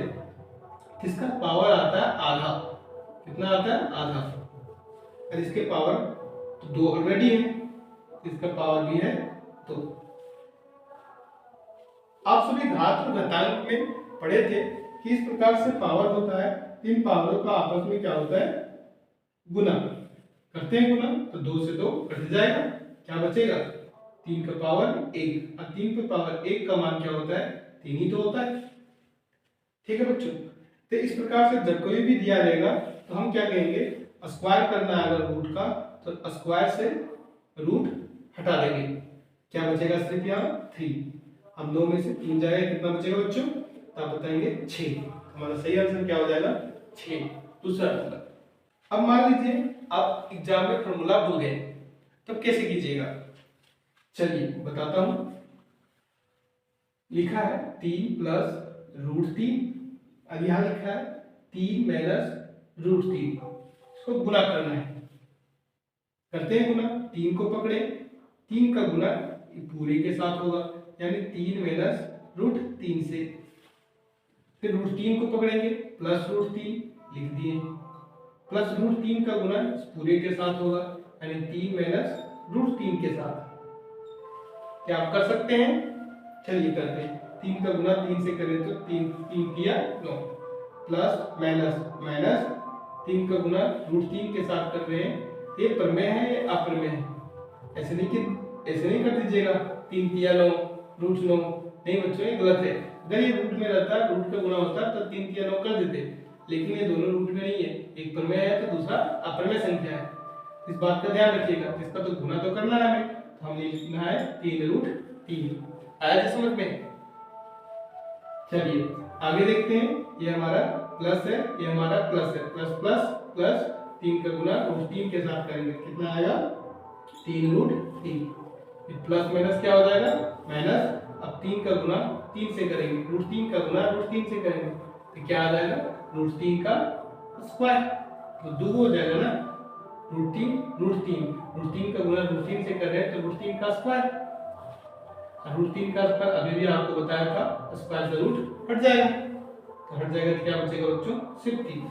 इसका पावर आता है आधा। कितना आता है, आधा। और इसके पावर तो 2 ऑलरेडी है, इसका पावर भी है 2। आप सभी घात और घातांक में पढ़े थे कि इस प्रकार से पावर होता है, इन पावरों का आपस में क्या होता है, गुना करते हैं। गुना तो 2 से 2 कट जाएगा, क्या बचेगा, 3 का पावर 1। और 3 का पावर 1 का मान क्या होता है, 3 ही तो होता है। ठीक है बच्चों, तो इस प्रकार से जब कोई भी दिया रहेगा तो हम क्या कहेंगे, स्क्वायर करना है अगर रूट का, तो स्क्वायर से रूट हटा देंगे, क्या बचेगा सिर्फ यहाँ 3। हम 9 में से 3 जाएगा, कितना बचेगा बच्चों, तो आप बताएंगे 6। हमारा सही आंसर क्या हो जाएगा, 6। दूसरा नंबर। अब मान लीजिए आप एग्जाम में फॉर्मूला भूल गए, तो कैसे कीजिएगा। चलिए बताता हूं। लिखा है 3 + √3, अब यहां लिखा है 3 - √3, इसको गुना करना है। करते हैं गुना। 3 को पकड़े, 3 का गुना पूरे के साथ होगा, यानी 3 - √3 से। फिर √3 को पकड़ेंगे, +√3 लिख दिए, +√3 का गुना पूरे के साथ होगा, यानी 3 - √3 के साथ। क्या आप कर सकते हैं? चलिए करते हैं। 3 का गुना 3 से करें तो 3 3 किया 9, प्लस माइनस माइनस 3 का गुना √3 के साथ कर रहे हैं। ये प्रमेय है या अप्रमेय है? ऐसे नहीं कर दीजिएगा 3 किया 9 √9, नहीं बच्चों ये गलत है। अगर ये रूट में रहता, रूट का गुना होता तो 3 किया 9 कर देते, लेकिन ये दोनों रूट में नहीं है, एक प्रमेय है तो दूसरा अप्रमेय संख्या है। इस बात का ध्यान रखिएगा। इसका तो गुना तो करना है हमें, तो हमने लिखना है 3 √3। आया जी समझ में? चलिए आगे देखते हैं। ये हमारा प्लस है, ये हमारा प्लस है, प्लस प्लस प्लस 3 का गुना √3 के साथ करेंगे, कितना आएगा 3 √3। प्लस माइनस क्या हो जाएगा? माइनस। अब 3 का गुना 3 से करेंगे, √3 का गुना √3 से करेंगे, तो क्या आ जाएगा? √3 का स्क्वायर, तो दो हो जाएगा ना, √3 का गुना √3 से कर रहे हैं तो √3 का स्क्वायर। √3 का स्क्वायर अभी भी आपको बताया था, स्क्वायर से रूट हट जाएगा, तो हट जाएगा तो क्या बचेगा बच्चों? सिर्फ 3।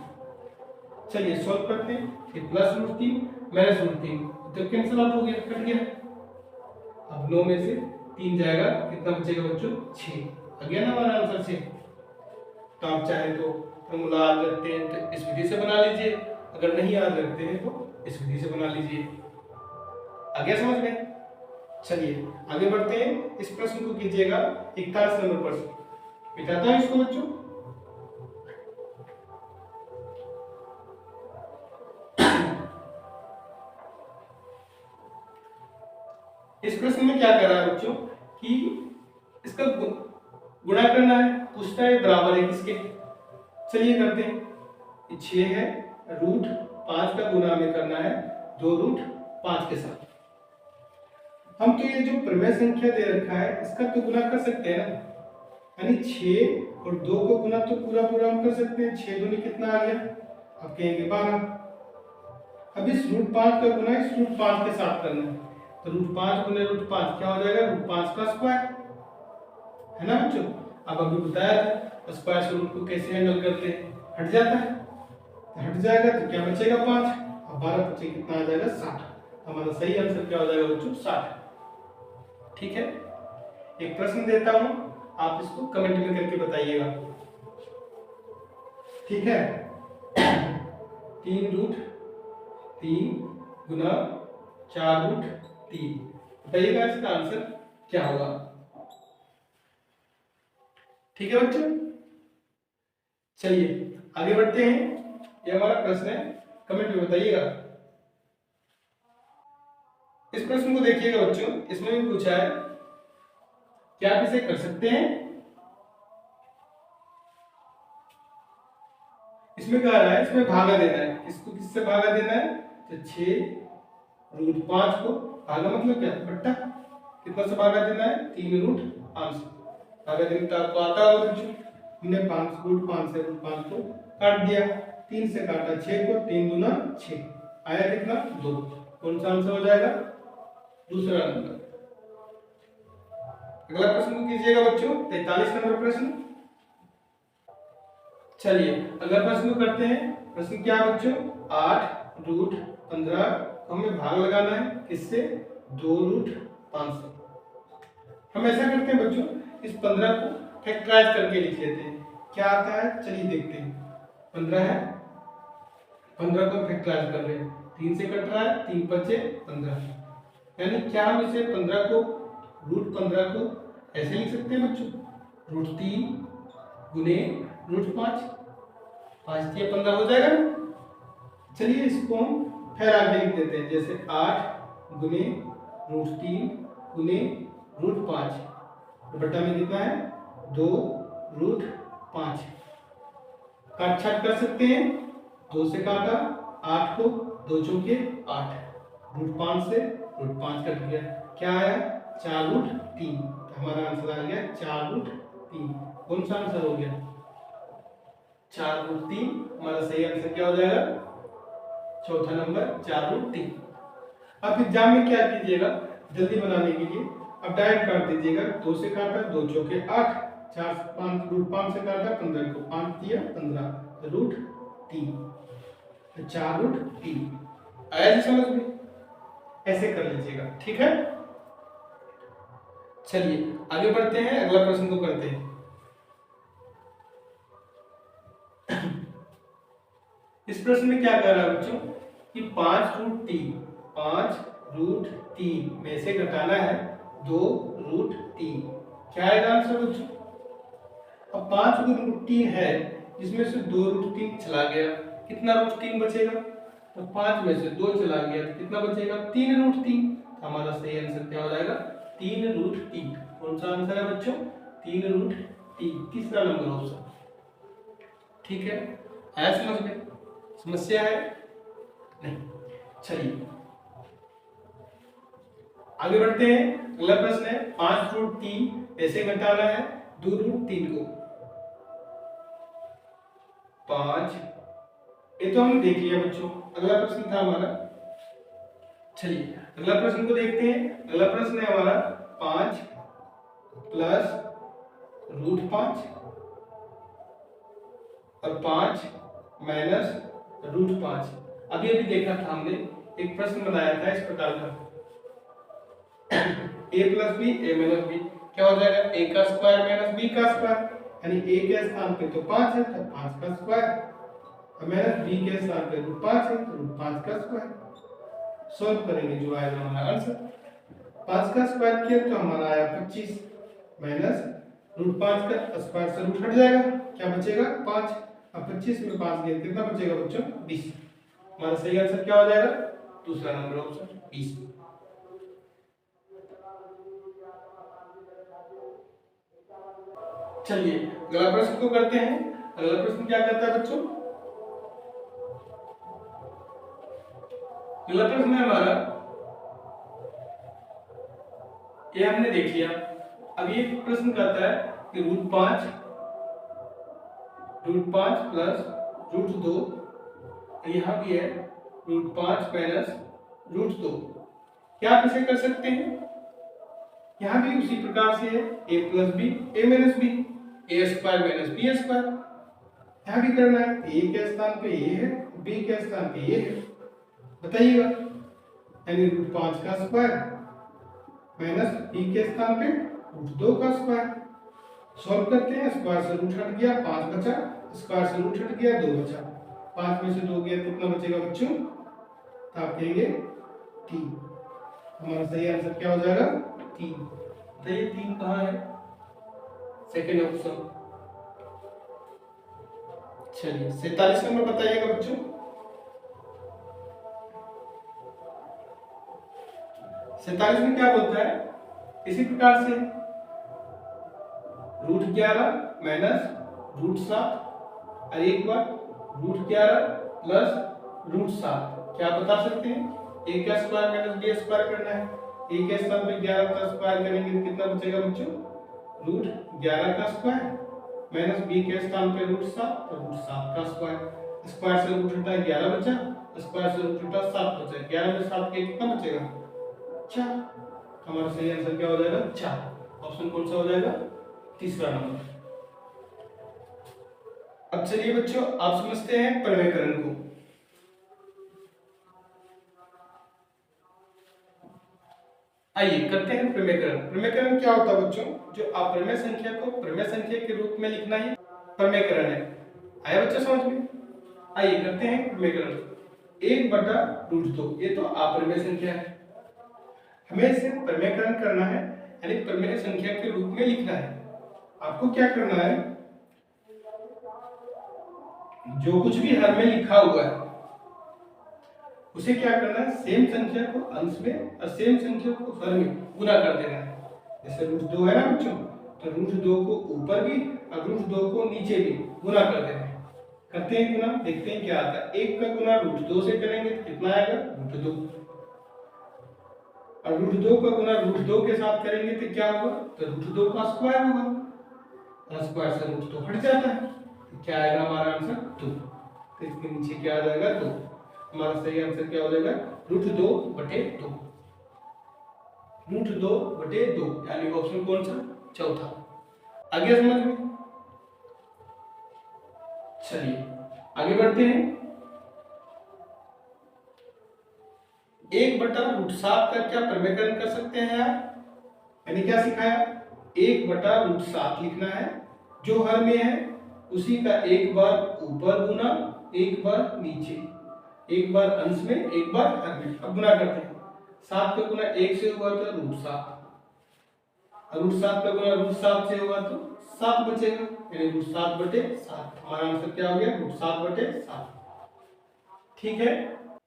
चलिए सॉल्व करते हैं। ये +√3 -√3 तो कैंसिल आउट हो गया, कट गया। अब 9 में से 3 जाएगा, कितना बचेगा बच्चों? 6। आ गया ना हमारा आंसर 6। तो आप चाहे तो फॉर्मूला याद रखते हैं तो इस विधि से बना लीजिए, अगर नहीं याद रखते हैं तो इस विधि से बना लीजिए। आ गया समझ में? चलिए आगे बढ़ते हैं। इस प्रश्न को कीजिएगा 41 नंबर प्रश्न। मिटाता हूं इसको बच्चों। इस प्रश्न में क्या कर रहा है बच्चों कि इसका गुणा करना है, पूछता है बराबर है किसके। चलिए करते हैं। ये 6 है, √5 का गुना हमें करना है 2 √5 के साथ। हम तो ये जो प्रमेय संख्या दे रखा है इसका तो गुना कर सकते हैं ना, यानी 6 और 2 को गुना तो पूरा पूरा हम कर सकते हैं। 6 दूनी कितना आ गया? आप कहेंगे 12। अब इस √5 का गुना इस √5 के साथ करना है, तो √5 गुने √5 क्या हो जाएगा? √5 का स्क्वायर, है ना बच्चों? अब अभी बताया था स्क्वायर से रूट को कैसे हैंडल करते हैं, हट जाता है, तो हट जाएगा तो क्या बचेगा? 5। अब 12 बचे कितना आ जाएगा? 60। हमारा सही आंसर क्या हो जाएगा बच्चों? 60। ठीक है। एक प्रश्न देता हूं, आप इसको कमेंट में करके बताइएगा, ठीक है? 3 √3 गुना 4 √3, बताइएगा इसका आंसर क्या होगा। ठीक है बच्चों, चलिए आगे बढ़ते हैं। ये हमारा प्रश्न है, कमेंट में बताइएगा। इस प्रश्न को देखिएगा बच्चों, इसमें भी पूछा है क्या आप इसे कर सकते हैं। इसमें कह रहा है इसमें भागा देना है, इसको किससे भागा देना है? तो 6 √5 को भागा मतलब क्या? बट्टा। कितना से भागा देना है? 3 √5 से भागा देना। तो आपको आता होगा बच्चों, हमने 5 √5 से √5 को काट दिया, 3 से काटा 6 को, 3 दूना 6, आया कितना? 2। कौन सा आंसर हो जाएगा? दूसरा नंबर। अगला प्रश्न को कीजिएगा बच्चों, 43 नंबर प्रश्न। चलिए अगला प्रश्न को करते हैं। प्रश्न क्या है बच्चों? 8 √15 को हमें भाग लगाना है किससे? 2 √5 से। हम ऐसा करते हैं बच्चों, इस 15 को फैक्टराइज करके लिख लेते हैं। क्या आता है चलिए देखते हैं। 15 है, 15 को फैक्टराइज कर रहे हैं, 3 से कट रहा है, 3 बचे 15, यानी क्या हम इसे 15 को √15 को ऐसे लिख सकते हैं बच्चों? √3 गुने √5, 5 3 15 हो जाएगा ना। चलिए इसको हम फैला के लिख देते हैं, जैसे 8 गुने √3 गुने √5, तो बटा में कितना है? 2 √5। काट छाट कर सकते हैं, 2 से काटा, 8 को 2 चौके 8, √5 से √5 कट गया, क्या आया? 4 रूट 3। हमारा आंसर आ गया 4 रूट 3। कौन सा आंसर हो गया? 4 रूट 3 हमारा सही आंसर क्या हो जाएगा? चौथा नंबर 4 रूट 3। अब एग्जाम में क्या कीजिएगा, जल्दी बनाने के लिए अब डायरेक्ट काट दीजिएगा। 2 से काटा, 2 चौके 8, 4 5 रूट 5 से काटा, 15 को 5 दिया 15 रूट 3, तो 4 रूट 3 आया जी समझ में? ऐसे कर लीजिएगा, ठीक है। चलिए आगे बढ़ते हैं, अगला प्रश्न को करते हैं। इस प्रश्न में क्या कह रहा है बच्चों कि 5 रूट 3, 5 रूट 3 में से घटाना है 2 रूट 3। क्या आएगा आंसर बच्चों? अब 5 रूट 3 है जिसमें से 2 रूट 3 चला गया, कितना रूट 3 बचेगा? तो 5 में से 2 चला गया तो कितना बचेगा? 3 रूट 3। हमारा सही आंसर क्या हो जाएगा? 3 रूट 3। कौन सा आंसर है बच्चों? 3 रूट 3, तीसरा नंबर ऑप्शन, ठीक है। आया समझ में? समस्या है नहीं? चलिए आगे बढ़ते हैं। अगला प्रश्न है 5 रूट 3 ऐसे घटाना है 2 रूट 3 को। 5, ये तो हमने देख लिया बच्चों, अगला प्रश्न था हमारा। चलिए अगला प्रश्न को देखते हैं। अगला प्रश्न है हमारा 5 प्लस रूट 5 और 5 माइनस रूट 5। अभी अभी देखा था हमने, एक प्रश्न बनाया था इस प्रकार का, a plus B A minus B, क्या हो जाएगा? a का स्क्वायर माइनस b का स्क्वायर, यानी a के स्थान पे तो 5 है तो 5 का स्क्वायर, और माइनस b के स्थान पे रूट 5 है तो रूट 5 का स्क्वायर। सॉल्व करेंगे जो आएगा हमारा आंसर। 5 का स्क्वायर किया तो हमारा आया 25, माइनस रूट 5 का स्क्वायर से रूट हट जाएगा, क्या बचेगा? 5। अब 25 में 5 गए कितना बचेगा बच्चों? 20। हमारा सही आंसर क्या हो जाएगा? दूसरा नंबर ऑप्शन 20। चलिए अगला प्रश्न को करते हैं। अगला प्रश्न क्या कहता है बच्चों? अगला प्रश्न है हमारा, ये हमने देख लिया। अब ये प्रश्न कहता है कि रूट 5 प्लस रूट 2, यहाँ भी है रूट 5 माइनस रूट 2। क्या आप इसे कर सकते हैं? यहाँ भी उसी प्रकार से है a plus B A minus B, A square minus B square. यहाँ भी करना है, a के स्थान पे a है, b के स्थान पे a है, बताइएगा। यानी रूट 5 का स्क्वायर माइनस b के स्थान पे रूट 2 का स्क्वायर। सॉल्व करते हैं, स्क्वायर से रूट हट गया 5 बचा, स्क्वायर से रूट हट गया 2 बचा, 5 में से 2 गया कितना बचेगा बच्चों? तो आप कहेंगे 3। हमारा सही आंसर क्या हो जाएगा? 3। बताइए 3 कहाँ है? Second option. चलिए 47 नंबर बताइएगा बच्चों। 47 में क्या बोलता है? इसी प्रकार से रूट 11 माइनस रूट 7, और एक बार रूट 11 प्लस रूट 7। क्या बता सकते हैं? a का स्क्वायर माइनस b स्क्वायर करना है, a के स्थान पे 11 का स्क्वायर करेंगे तो कितना बचेगा बच्चों? रूट 11 का स्क्वायर माइनस b के स्थान पे रूट 7 तो रूट 7 का स्क्वायर। स्क्वायर से रूट हटा 11 बचा, स्क्वायर से रूट हटा 7 बचा, 11 में 7 के कितना बचेगा? 4। हमारा सही आंसर क्या हो जाएगा? 4। ऑप्शन कौन सा हो जाएगा? तीसरा नंबर। अब चलिए बच्चों आप समझते हैं प्रमेयकरण को। आइए करते हैं प्रमेयकरण। प्रमेयकरण क्या होता है बच्चों? जो अप्रमेय संख्या को प्रमेय संख्या के रूप में लिखना ही प्रमेयकरण है। आया बच्चों समझ में? आइए करते हैं प्रमेयकरण। 1/√2 ये तो अप्रमेय संख्या है, हमें इसे प्रमेयकरण करना है, यानी प्रमेय संख्या के रूप में लिखना है। आपको क्या करना है, जो कुछ भी हर में लिखा हुआ है उसे क्या करना है, सेम संख्या को अंश में और सेम संख्या को हर में गुना कर देना है। जैसे √2 है ना बच्चों, तो √2 को ऊपर भी और √2 को नीचे भी गुना कर देना है। करते हैं गुना, देखते हैं क्या आता है। 1 का गुना √2 से करेंगे तो कितना आएगा? √2। और √2 का गुना √2 के साथ करेंगे तो क्या होगा, तो √2 का स्क्वायर होगा, और स्क्वायर से √2 हट जाता है, तो क्या आएगा हमारा आंसर 2। तो इसके नीचे क्या आ जाएगा 2। हमारा सही आंसर क्या हो जाएगा √2/2, √2/2, यानी ऑप्शन कौन सा, चौथा। आगे समझ में, चलिए आगे बढ़ते हैं। 1/√7 का क्या प्रमेयकरण कर सकते हैं आप, मैंने क्या सिखाया, 1/√7 लिखना है, जो हर में है उसी का एक बार ऊपर गुना, एक बार नीचे, एक बार अंश में, एक बार हर में। अब गुना करते हैं, 7 का गुना 1 से हुआ तो √7, और √7 का गुना √7 से हुआ तो 7 बचेगा, यानी √7/7। हमारा आंसर क्या हो गया, √7/7। ठीक है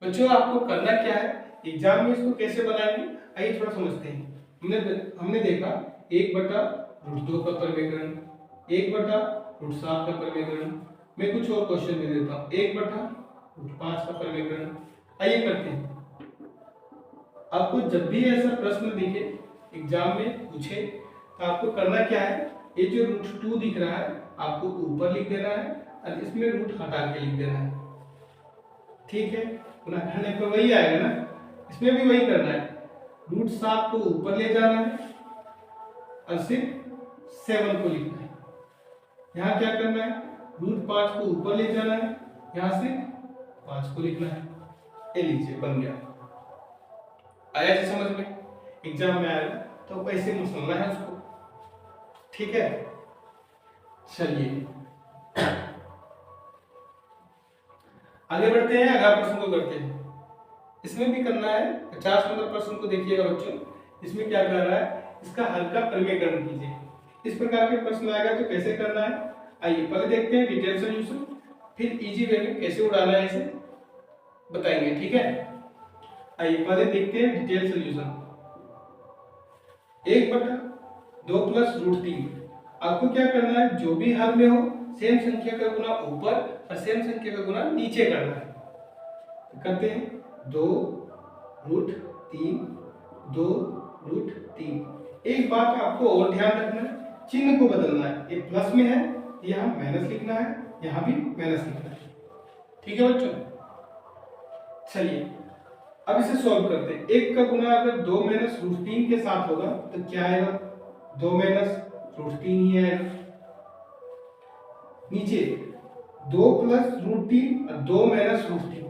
बच्चों, आपको करना क्या है, एग्जाम में इसको कैसे बनाएंगे आइए थोड़ा समझते हैं। हमने देखा 1/√2 का प्रमेयकरण, 1/√7 का प्रमेयकरण। मैं कुछ और क्वेश्चन दे देता हूँ, 1/√5 का प्रमेयकरण। आइए करते हैं। आपको जब भी ऐसा प्रश्न दिखे एग्जाम में पूछे तो आपको करना क्या है, ये जो √2 दिख रहा है आपको ऊपर लिख देना है, और इसमें रूट हटा के लिख देना है। ठीक है, गुना करने पर वही आएगा ना, इसमें भी वही करना है। √7 को ऊपर ले जाना है और सिर्फ 7 को लिखना है। यहाँ क्या करना है, √5 को ऊपर ले जाना है, यहाँ सिर्फ 5 को लिखना है। ये लीजिए बन गया। आया जी समझ में, एग्जाम में आएगा तो कैसे समझना है उसको। ठीक है, चलिए आगे बढ़ते हैं, अगला प्रश्न को करते हैं। इसमें भी करना है 50 नंबर प्रश्न को देखिएगा बच्चों। इसमें क्या कर रहा है, इसका हल का प्रमेयकरण कीजिए। इस प्रकार के प्रश्न आएगा तो कैसे करना है, आइए पहले देखते हैं डिटेल सॉल्यूशन, फिर इजी वे में कैसे उड़ाना है इसे बताएंगे। ठीक है, आइए पहले देखते हैं डिटेल सॉल्यूशन। 1/2 + √3। आपको क्या करना है, जो भी हल में हो सेम संख्या का गुना ऊपर और सेम संख्या का गुना नीचे करना है। तो करते हैं 2√3, 2√3। एक बात आपको और ध्यान रखना है, चिन्ह को बदलना है, ये प्लस में है यहाँ माइनस लिखना है, यहाँ भी माइनस लिखना है। ठीक है बच्चों, चलिए अब इसे सॉल्व करते हैं। 1 का गुना अगर 2 - √3 के साथ होगा तो क्या आएगा, 2 - √3 ही आएगा। नीचे 2 + √3 और 2 - √3,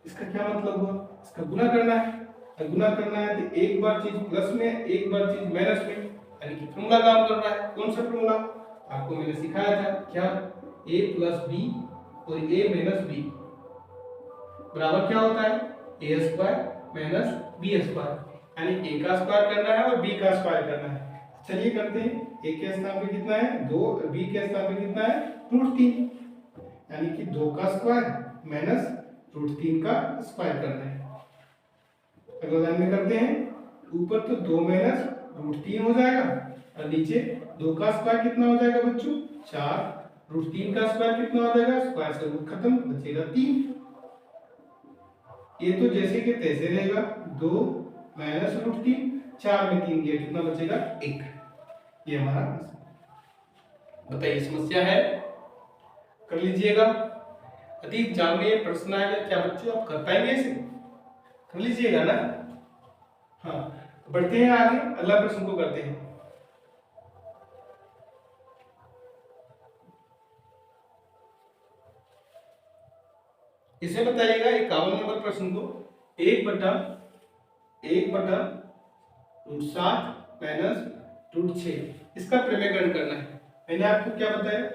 इसका क्या मतलब हुआ, इसका गुना करना है। और गुना करना है तो एक बार चीज प्लस में, एक बार चीज माइनस में, यानी कि फॉर्मूला काम कर रहा है। कौन सा फॉर्मूला, आपको मैंने सिखाया था क्या, a + b और a - b बराबर क्या होता है, a² - b², यानी a का स्क्वायर करना है और b का स्क्वायर करना है। चलिए करते हैं, a के स्थान पे कितना है 2 और b के स्थान पे कितना है √3, यानी कि 2 का स्क्वायर माइनस √3 का स्क्वायर करना है। अगला लाइन में करते हैं, ऊपर तो 2 - √3 हो जाएगा और नीचे 2 का स्क्वायर कितना हो जाएगा बच्चों 4, √3 का स्क्वायर कितना हो जाएगा, स्क्वायर से रूट खत्म, बचेगा 3। ये तो जैसे कि तैसे रहेगा, 2 - √3, 4 में 3 गया, कितना बचेगा 1। ये हमारा आंसर। बताइए समस्या है, कर लीजिएगा। यदि एग्जाम में ये प्रश्न आएगा क्या बच्चों आप कर पाएंगे इसे, कर लीजिएगा ना। हाँ, बढ़ते हैं आगे, अगला प्रश्न को करते हैं। इसे बताइएगा 51 नंबर प्रश्न को, 1/√7 - √6 इसका प्रमेयकरण करना है। मैंने आपको क्या बताया,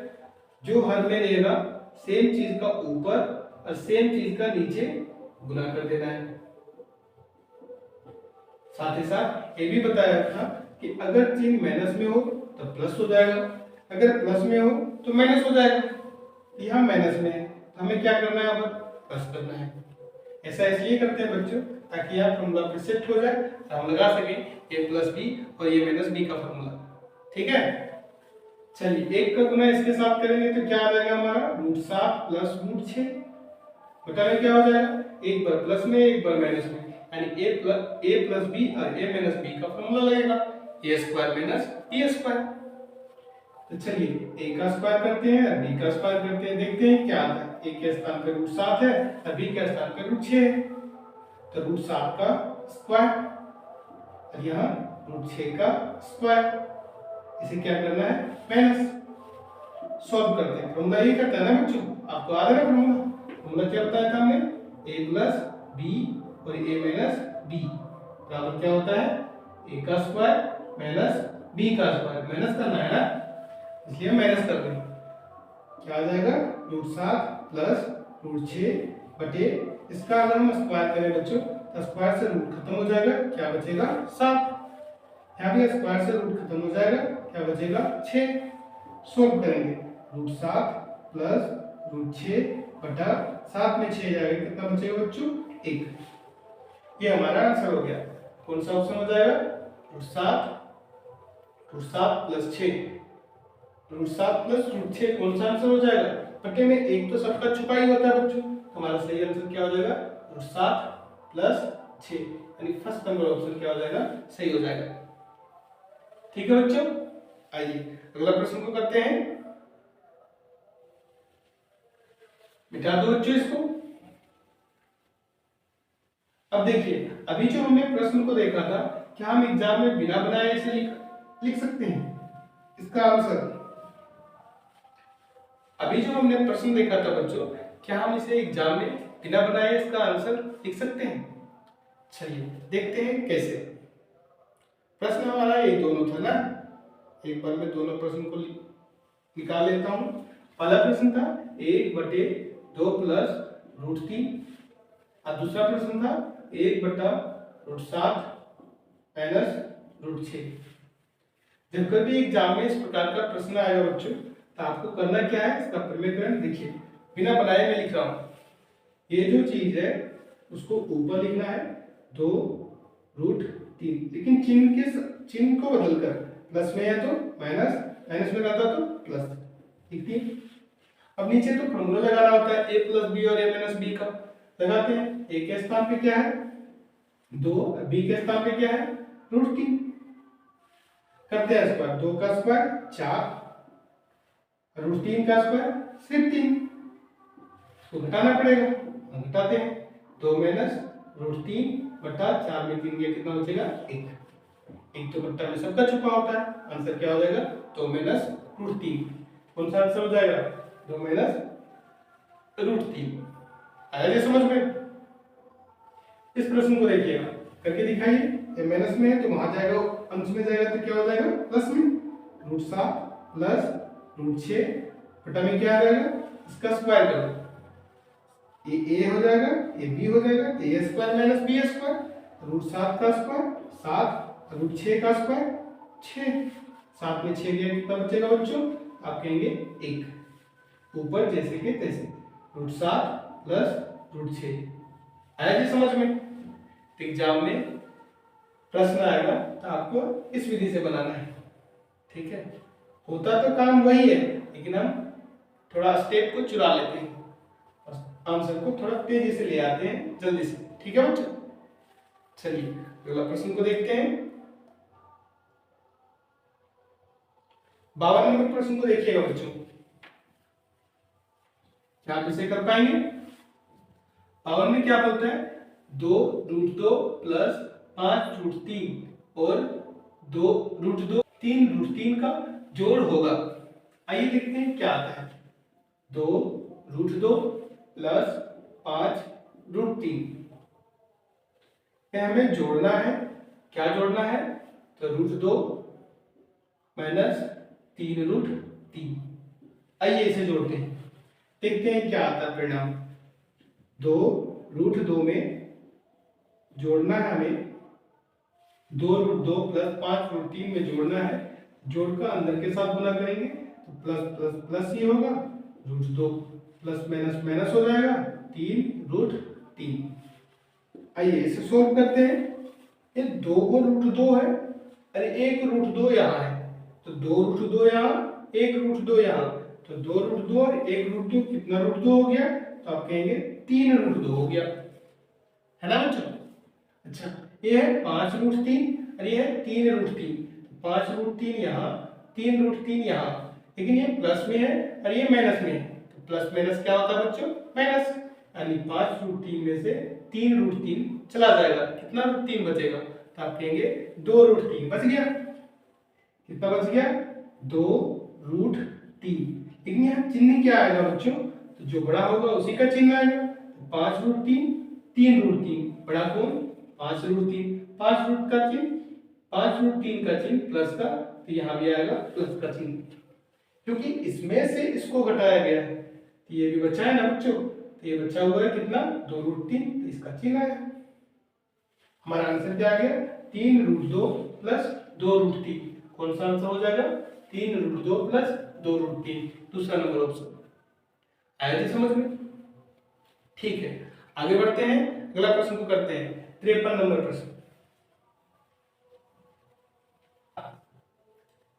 जो हर में रहेगा सेम चीज का ऊपर और सेम चीज का नीचे गुना कर देना है। साथ ही साथ ये भी बताया था कि अगर चिन्ह माइनस में हो तो प्लस हो जाएगा, अगर प्लस में हो तो माइनस हो जाएगा। यहाँ माइनस में है तो हमें क्या करना है, अब प्लस करना है। ऐसा इसलिए करते हैं बच्चों ताकि यहाँ फॉर्मूला पे सेट हो जाए, तो हम लगा सकें a + b और ये - b का फॉर्मूला। ठीक है, चलिए 1 का गुना इसके साथ करेंगे तो क्या आ जाएगा हमारा √7 + √6, बता रहे क्या हो जाएगा, एक बार प्लस में एक बार माइनस में, यानी ए प्लस बी और ए माइनस बी का फॉर्मूला लगेगा ए स्क्वायर माइनस बी स्क्वायर। तो चलिए ए का स्क्वायर करते हैं और बी का स्क्वायर करते हैं, देखते हैं क्या आता है। ए के स्थान पे रूट 7 है और बी के स्थान पे रूट 6 है, तो रूट 7 का स्क्वायर और यहाँ रूट 6 का स्क्वायर, इसे क्या करना है माइनस, सॉल्व करते हैं। फॉर्मूला यही करता है ना बच्चों, आपको आ रहा है फॉर्मूला। फॉर्मूला क्या बताया था हमने, ए प्लस बी और ए माइनस बी बराबर क्या होता है ए का स्क्वायर माइनस बी का स्क्वायर। माइनस करना है ना, इसलिए माइनस कर देंगे। क्या आ जाएगा रूट 7 प्लस रूट 6 बटे, इसका अगर हम स्क्वायर करें बच्चों तो स्क्वायर से रूट खत्म हो जाएगा, क्या बचेगा 7। यहाँ भी स्क्वायर से रूट खत्म हो जाएगा, क्या बचेगा 6। सोल्व करेंगे रूट 7 प्लस रूट 6 बटा 7 में 6 जाएगा, कितना बचेगा बच्चों 1। ये हमारा आंसर हो गया। कौन सा ऑप्शन हो जाएगा root 7 plus 6, root 7 plus root 6 कौन सा आंसर हो जाएगा। बटे में एक तो सबका छुपा ही होता है बच्चों, हमारा सही आंसर क्या हो जाएगा रूट 7 प्लस 6, यानी फर्स्ट नंबर ऑप्शन क्या हो जाएगा सही हो जाएगा। ठीक है बच्चों, आइए अगला प्रश्न को करते हैं। मिटा दो बच्चों इसको। अब देखिए अभी जो हमने प्रश्न को देखा था, क्या हम एग्जाम में बिना बनाए इसे लिख सकते हैं इसका आंसर। अभी जो हमने प्रश्न देखा था बच्चों, क्या हम इसे एग्जाम में बिना बनाए इसका आंसर लिख सकते हैं। चलिए देखते हैं कैसे। प्रश्न हमारा ये दोनों था ना, एक बार मैं दोनों प्रश्न को निकाल लेता हूं। पहला प्रश्न था 1/2 प्लस रूट 3 और दूसरा प्रश्न था 1/√7 माइनस रूट 6। जब कभी एग्जाम में इस प्रकार का प्रश्न आएगा बच्चों, तो आपको करना क्या है, इसका प्रमेयकरण देखिए बिना बनाए मैं लिख रहा हूं। ये जो चीज है उसको ऊपर लिखना है 2√3, लेकिन चिन्ह को बदलकर प्लस में है तो माइनस, माइनस में रहता तो प्लस। ठीक है, अब नीचे तो फॉर्मूला लगाना होता है ए प्लस बी और ए माइनस बी का, लगाते हैं। ए के स्थान पे क्या है 2, बी के स्थान पे क्या है √3, करते हैं स्क्वायर। 2 का स्क्वायर 4, √3 का स्क्वायर सिर्फ 3, इसको घटाना पड़ेगा, हम घटाते हैं। 2 माइनस √3 बटा 4 में 3 गया, कितना बचेगा 1। एक तो बट्टा में सबका छुपा होता है, आंसर क्या हो जाएगा 2 माइनस √3। कौन सा आंसर हो जाएगा 2 माइनस √3। आया जी समझ में। इस प्रश्न को देखिएगा करके दिखाइए। ये माइनस में है तो वहां जाएगा, अंश में जाएगा तो क्या हो जाएगा प्लस में। √7 प्लस √6 बटा में क्या आ जाएगा, इसका स्क्वायर करो, ये a हो जाएगा, ये b हो जाएगा, तो a square minus b square. √7 का स्क्वायर 7, √6 का स्क्वायर 6, 7 में 6 गया, कितना बचेगा बच्चों, आप कहेंगे 1। ऊपर जैसे के तैसे √7 प्लस √6। आया जी समझ में। तो एग्जाम में प्रश्न आएगा तो आपको इस विधि से बनाना है। ठीक है, होता तो काम वही है, लेकिन हम थोड़ा स्टेप को चुरा लेते हैं और आंसर को थोड़ा तेजी से ले आते हैं जल्दी से। ठीक है बच्चों, चलिए अगला प्रश्न को देखते हैं। 52 नंबर प्रश्न को देखिएगा बच्चों, क्या आप इसे कर पाएंगे। 52 में क्या बोलता है 2√2 प्लस 5√3 और 2√2 3√3 का जोड़ होगा। आइए देखते हैं क्या आता है। 2√2 प्लस 5√3 हमें जोड़ना है। क्या जोड़ना है, तो √2 माइनस 3√3। आइए इसे जोड़ते हैं, देखते हैं क्या आता है परिणाम। 2√2 में जोड़ना है हमें, 2√2 प्लस 5√3 में जोड़ना है। जोड़ का अंदर के साथ गुना करेंगे तो प्लस प्लस प्लस ही होगा, √2 प्लस माइनस माइनस हो जाएगा, 3√3। आइए इसे सोल्व करते हैं। ये 2 को √2 है, अरे 1√2 यहाँ है, तो 2√2 यहाँ, 1√2 यहाँ, तो 2√2 और 1√2 कितना √2 हो गया, तो आप कहेंगे 3√2 हो गया, है ना बच्चों। अच्छा, ये है 5√3 और ये है 3√3। 5√3 यहाँ, 3√3 यहाँ, लेकिन ये प्लस में है और ये माइनस में है, तो प्लस माइनस क्या होता है बच्चों? माइनस। यानी 5√3 में से 3√3 चला जाएगा, कितना √3 बचेगा? तो आप कहेंगे 2√3 बच गया। कितना बच गया? 2√3। लेकिन यहाँ चिन्ह क्या आएगा बच्चों? तो जो बड़ा होगा उसी का चिन्ह आएगा। 5√3, 3√3, बड़ा कौन? 5√3। 5 रूट का चिन्ह, 5√3 का चिन्ह प्लस का, तो यहाँ भी आएगा प्लस का चिन्ह, क्योंकि इसमें से इसको घटाया गया है, तो ये भी बचा है ना बच्चों, तो ये बचा हुआ है कितना? 2√3, तो इसका चिन्ह आया। हमारा आंसर क्या आ गया? 3√2 प्लस 2√3। कौन सा आंसर हो जाएगा? 3√2 प्लस 2√3, दूसरा नंबर ऑप्शन। आया जी समझ में? ठीक है, आगे बढ़ते हैं, अगला प्रश्न को करते हैं। 53 नंबर प्रश्न।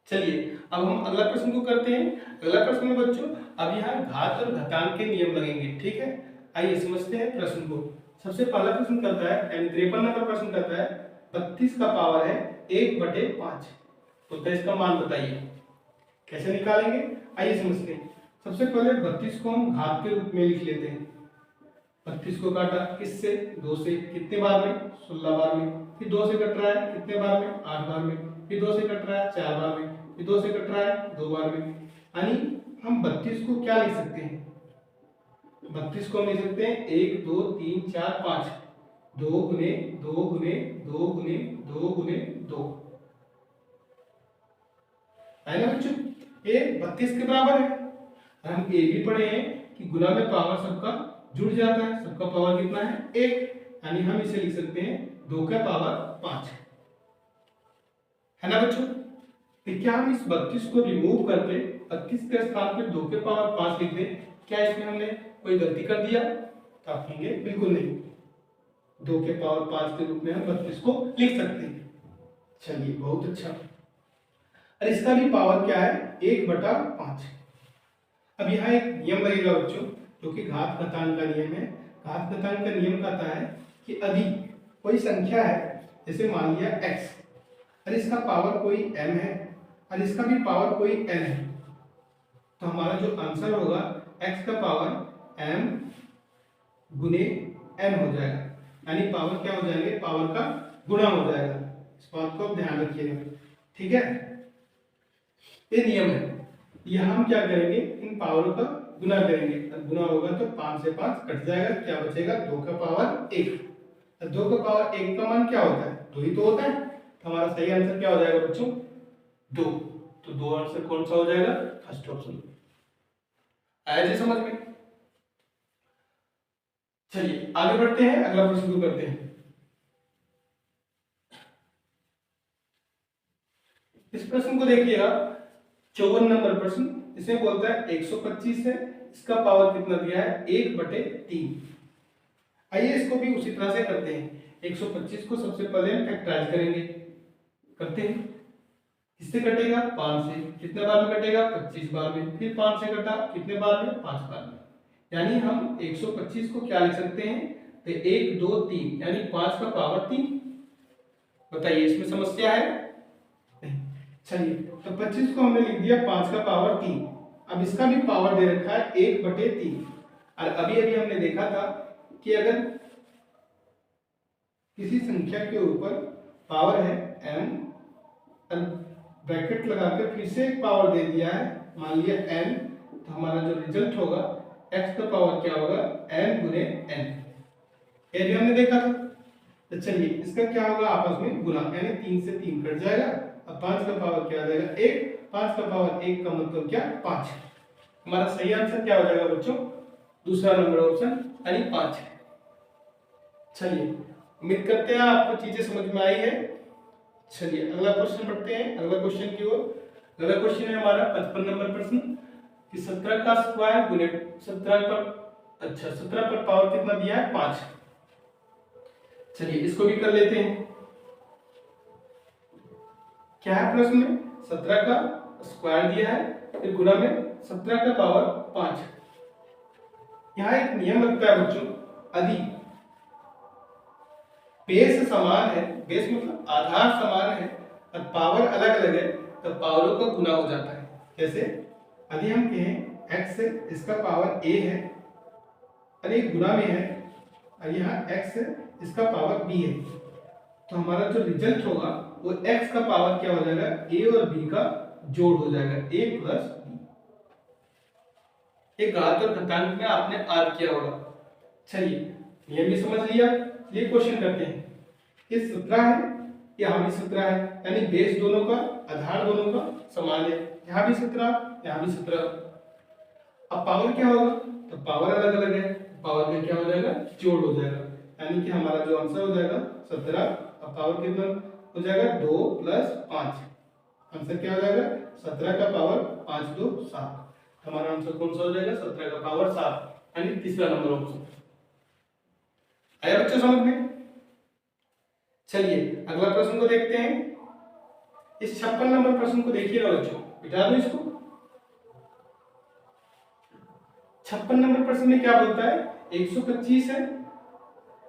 चलिए अब हम अगला प्रश्न को करते हैं। अगला प्रश्न में बच्चों अब यहाँ घात और घातांक के नियम लगेंगे, ठीक है? आइए समझते हैं प्रश्न को। सबसे पहला प्रश्न करता है, यानी 53 नंबर प्रश्न करता है, 32 का पावर है 1/5, तो इसका मान बताइए। कैसे निकालेंगे? आइए समझते हैं। सबसे पहले 32 को हम घात के रूप में लिख लेते हैं। 32 को काटा किससे? 2 से। कितने बार में? 16 बार में। फिर 2 से कट रहा है कितने बार में? 8 बार में। फिर 2 से कट रहा है 4 बार में। फिर 2 से कट रहा है 2 बार में। यानी हम 32 को क्या लिख सकते हैं? 32 को हम लिख सकते हैं 1 2 3 4 5, 2 गुने 2 गुने 2 गुने 2 गुने 2, है ना बच्चों? ये 32 के बराबर है। हम ये भी पढ़े हैं कि गुना में पावर सबका जुड़ जाता है, सबका पावर कितना है? 1, यानी हम इसे लिख सकते हैं 2 का पावर 5, है ना बच्चों? तो क्या हम इस 32 को रिमूव करके 32 के स्थान पे 2 के पावर 5 लिख दें? क्या इसमें हमने कोई गलती कर दिया? तो आप कहेंगे बिल्कुल नहीं, 2 के पावर 5 के रूप में हम 32 को लिख सकते हैं। चलिए बहुत अच्छा। और इसका भी पावर क्या है? 1/5। अब यहाँ एक नियम लगेगा बच्चों, जो कि घात घातांक का नियम है। घात घातांक का नियम कहता है कि यदि कोई संख्या है, जैसे मान लिया x, और इसका पावर कोई m है और इसका भी पावर कोई n है, तो हमारा जो आंसर होगा x का पावर m गुने n हो जाएगा, यानी पावर क्या हो जाएंगे? पावर का गुणा हो जाएगा। इस बात को ध्यान रखिएगा, ठीक है? ये नियम है। यहाँ हम क्या करेंगे? इन पावरों का गुना करेंगे, गुना होगा तो 5 से 5 कट जाएगा, क्या बचेगा? 2 का पावर 1। 2 का पावर 1 का मान क्या होता है? 2 ही तो होता है। तो हमारा सही आंसर क्या हो जाएगा बच्चों? 2। तो 2 आंसर कौन सा हो जाएगा? First option. आया जी समझ में? चलिए आगे बढ़ते हैं, अगला प्रश्न को करते हैं। इस प्रश्न को देखिएगा, 54 नंबर प्रश्न। इसमें बोलता है 125 है, इसका पावर कितना दिया है? 1/3। आइए इसको भी उसी तरह से करते हैं। 125 को सबसे पहले हम फैक्टराइज करेंगे, करते हैं। किससे कटेगा? 5 से। कितने बार में कटेगा? 25 बार में। फिर 5 से कटा कितने बार में? 5 बार में। यानी हम 125 को क्या लिख सकते हैं? तो 1 2 3, यानी 5 का पावर 3। बताइए इसमें समस्या है? चलिए तो 25 को हमने लिख दिया 5 का पावर 3। अब इसका भी पावर दे रखा है 1/3। और अभी अभी हमने देखा था कि अगर किसी संख्या के ऊपर पावर है m और ब्रैकेट लगाकर फिर से एक पावर दे दिया है, मान लिया n, तो हमारा जो रिजल्ट होगा x का पावर क्या होगा? n गुने n। ये भी हमने देखा था। तो चलिए इसका क्या होगा? आपस में गुना, यानी 3 से 3 कट जाएगा। अब 5 का पावर क्या आ जाएगा? 1। 5 का पावर 1 का मतलब क्या? 5। हमारा सही आंसर क्या हो जाएगा बच्चों? दूसरा नंबर ऑप्शन, यानी 5। चलिए उम्मीद करते हैं आपको चीजें समझ में आई है। चलिए अगला क्वेश्चन पढ़ते हैं, अगला क्वेश्चन की ओर। अगला क्वेश्चन है हमारा 55 नंबर प्रश्न कि 17 का स्क्वायर गुने 17 पर, अच्छा 17 पर पावर कितना दिया है? 5। चलिए इसको भी कर लेते हैं। क्या है प्रश्न में? 17 का स्क्वायर दिया है, फिर गुना में 17 का पावर 5। यहाँ एक नियम लगता है बच्चों, यदि बेस समान है, बेस मतलब आधार समान है और पावर अलग अलग है, तो पावरों का गुना हो जाता है। कैसे? यदि हम कहें x है, इसका पावर a है और एक गुना में है, और यहाँ x है, इसका पावर b है, तो हमारा जो रिजल्ट होगा वो x का पावर क्या हो जाएगा, a और b का जोड़ हो जाएगा, a प्लस b। एक घात और घातांक में आपने R किया होगा। चलिए ये भी समझ लिया। ये क्वेश्चन करते हैं, ये 17 है, यहाँ भी 17 है, यानी बेस दोनों का, आधार दोनों का समान है, यहाँ भी 17, यहाँ भी 17। अब पावर क्या होगा, तो पावर अलग अलग है, पावर में क्या हो जाएगा, जोड़ हो जाएगा, यानी कि हमारा जो आंसर हो जाएगा 17, अब पावर कितना हो जाएगा, 2 प्लस 5, आंसर क्या हो जाएगा, 17 का पावर 5 2 7। हमारा आंसर कौन सा हो जाएगा, 17 का पावर 7, यानी तीसरा नंबर ऑप्शन। आया बच्चों समझ में? चलिए अगला प्रश्न को देखते हैं। इस 56 नंबर प्रश्न को देखिएगा बच्चों, बिठा दो इसको। 56 नंबर प्रश्न में क्या बोलता है, 125 है,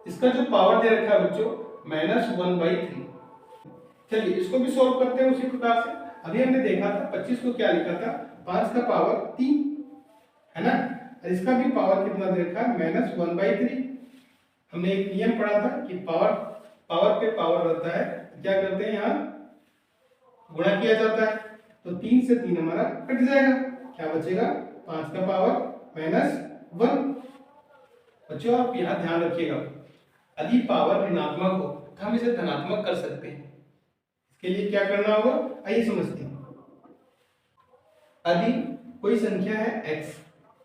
इसका जो पावर दे रखा है बच्चों -1/3। चलिए इसको भी सॉल्व करते हैं उसी प्रकार से। अभी हमने देखा था 25 को क्या लिखा था, 5 का पावर 3 है ना, और इसका भी पावर कितना दे रखा है, -1/3। हमने एक नियम पढ़ा था कि पावर पे पावर रहता है, क्या करते हैं यहाँ गुणा किया जाता है, तो 3 से 3 हमारा कट जाएगा, क्या बचेगा, 5 का पावर -1। बच्चों आप यहाँ ध्यान रखिएगा, यदि पावर ऋणात्मक हो तो हम इसे धनात्मक कर सकते हैं। इसके लिए क्या करना होगा, आइए समझते हैं। यदि कोई संख्या है x,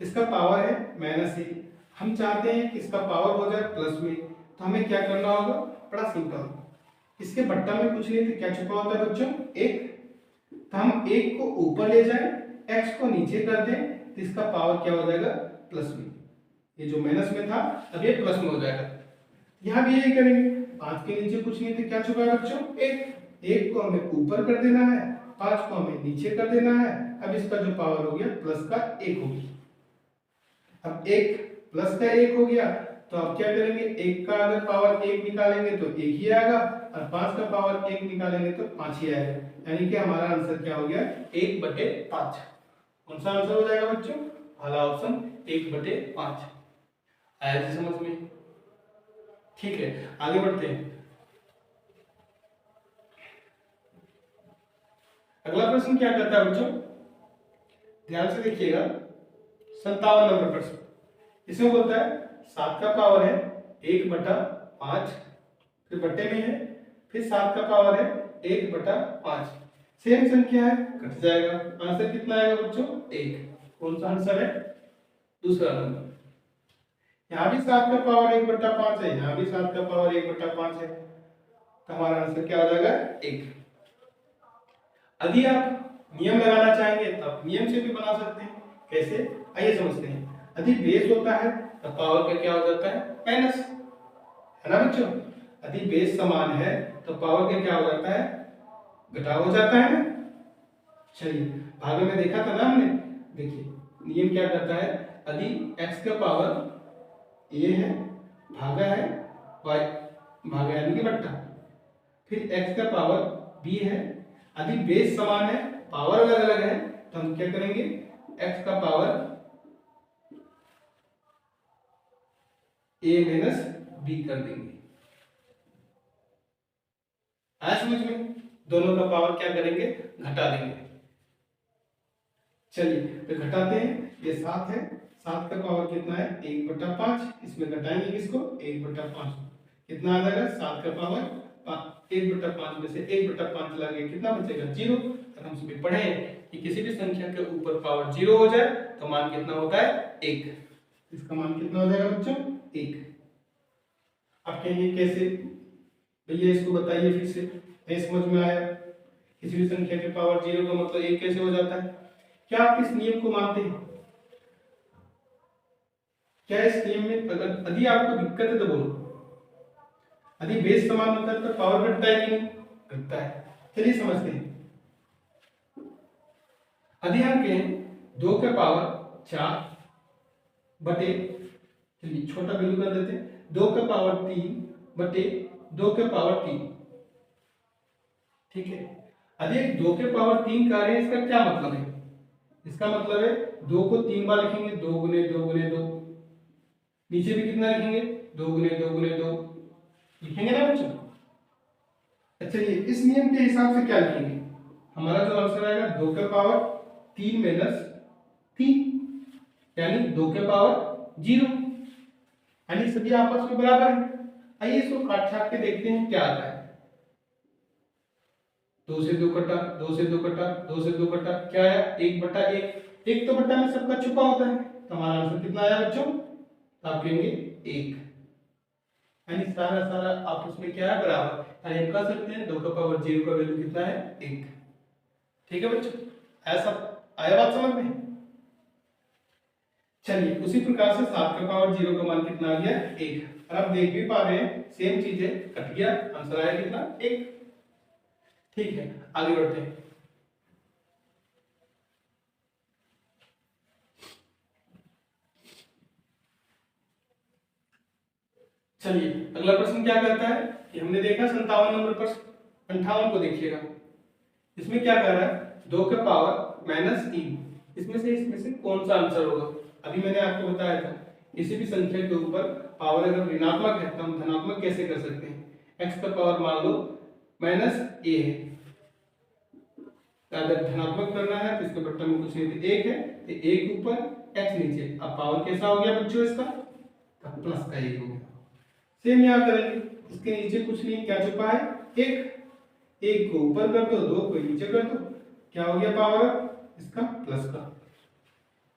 इसका पावर है -1, हम चाहते हैं कि इसका पावर हो जाए प्लस में, तो हमें क्या करना होगा, बड़ा सिंपल, इसके बट्टा में कुछ नहीं तो क्या छुपा होता है बच्चों, 1, तो हम 1 को ऊपर ले जाएं, x को नीचे कर दें, तो इसका पावर क्या हो जाएगा, प्लस में। ये जो माइनस में था अब ये प्लस में हो जाएगा। यहाँ भी यही करेंगे, 5 के नीचे कुछ नहीं तो क्या छुपा है बच्चों, 1 को हमें ऊपर कर देना है, 5 को हमें नीचे कर देना है। अब इसका जो पावर हो गया प्लस का 1 हो गया। अब 1 प्लस का 1 हो गया, तो अब क्या करेंगे, 1 का अगर पावर 1 निकालेंगे तो 1 ही आएगा, और 5 का पावर 1 निकालेंगे तो 5 ही आएगा, यानी कि हमारा आंसर क्या हो गया, 1/5। कौन सा आंसर हो जाएगा बच्चों, पहला ऑप्शन 1/5। आया जी समझ में? ठीक है आगे बढ़ते हैं। अगला प्रश्न क्या करता है बच्चों, ध्यान से देखिएगा, 57 नंबर प्रश्न। इसमें बोलता है 7 का पावर है 1/5, फिर बट्टे में है, फिर 7 का पावर है 1/5, सेम संख्या है, कट जाएगा, आंसर कितना आएगा बच्चों, 1। कौन सा आंसर है, दूसरा नंबर। यहाँ भी 7 का पावर 1/5 है, यहाँ भी 7 का पावर 1/5 है, तो हमारा आंसर क्या हो जाएगा, 1। यदि आप नियम लगाना चाहेंगे तो आप नियम से भी बना सकते हैं। कैसे, आइए समझते हैं। यदि बेस होता है तो पावर का क्या हो जाता है, माइनस, है ना बच्चों। यदि बेस समान है तो पावर का क्या हो जाता है, घटाव हो जाता है ना। चलिए भाग में देखा था ना हमने, देखिए नियम क्या करता है, यदि x का पावर a है, भागा है y, भागा यानी कि बट्टा, फिर x का पावर b है, यदि बेस समान है, पावर अलग अलग है, तो हम क्या करेंगे, x का पावर a माइनस b कर देंगे। आया समझ में, दोनों का पावर क्या करेंगे, घटा देंगे। चलिए तो घटाते हैं, ये 7 है, 7 का पावर कितना है, 1/5, इसमें घटाएंगे किसको, 1/5, कितना आ जाएगा, 7 का पावर 1/5 में से 1/5 चला गया, कितना बचेगा, 0। अगर हम सभी पढ़े कि किसी भी संख्या के ऊपर पावर 0 हो जाए तो मान कितना होता है, 1। इसका मान कितना हो जाएगा बच्चों, 1। आप कहेंगे कैसे भैया, इसको बताइए फिर से, नहीं समझ में आया। किसी भी संख्या के पावर 0 का मतलब 1 कैसे हो जाता है, क्या आप इस नियम को मानते हैं, क्या इस नियम में अगर यदि आपको दिक्कत है तो बोलो। यदि बेस समान होता है तो पावर घटता है कि नहीं, घटता है। चलिए समझते हैं। यदि हम कहें 2 का पावर 4 बटे, चलिए छोटा वैल्यू कर देते हैं, 2 का पावर 3 बटे 2 के पावर 3। ठीक है, अभी 2 के पावर 3 का है, इसका क्या मतलब है? इसका मतलब है 2 को 3 बार लिखेंगे, 2 गुने 2 गुने 2। नीचे भी कितना लिखेंगे? 2 गुने 2 गुने 2 लिखेंगे ना बच्चों। अच्छा, ये इस नियम के हिसाब से क्या लिखेंगे? हमारा जो आंसर आएगा 2 के पावर 3 माइनस 3, यानी 2 के पावर 0, यानी सभी आपस में बराबर है। आइए इसको काट छाट के देखते हैं क्या आता है। 2 से 2 कटा, 2 से 2 कटा, 2 से 2 कटा, क्या आया? 1/1। एक तो बट्टा में सबका छुपा होता है, तो हमारा आंसर कितना आया बच्चों? तो आप कहेंगे 1, यानी सारा सारा आपस में क्या है? बराबर। यानी हम कह सकते हैं 2 का पावर 0 का वैल्यू कितना है? 1। ठीक है बच्चों, ऐसा आया बात समझ में? चलिए उसी प्रकार से 7 का पावर 0 का मान कितना आ गया? 1। और आप देख भी पा रहे हैं सेम चीज है, कट गया, आंसर आया कितना? 1। ठीक है, आगे बढ़ते हैं। चलिए अगला प्रश्न क्या कहता है कि हमने देखा 57 नंबर प्रश्न, 58 को देखिएगा। इसमें क्या कह रहा है? 2 के पावर माइनस 3, इसमें से कौन सा आंसर होगा? अभी मैंने आपको बताया था किसी भी संख्या के ऊपर पावर अगर ऋणात्मक है तो हम धनात्मक कैसे कर सकते हैं? x का पावर मान लो माइनस a है, अगर धनात्मक करना है तो इसके बट्टे में कुछ नहीं, तो 1 है तो 1 ऊपर x नीचे। अब पावर कैसा हो गया बच्चों इसका? तो प्लस का 1 हो गया। सेम यहाँ करेंगे, इसके नीचे कुछ नहीं, क्या छुपा है? 1 को ऊपर कर दो, 2 को नीचे कर दो, क्या हो गया पावर इसका?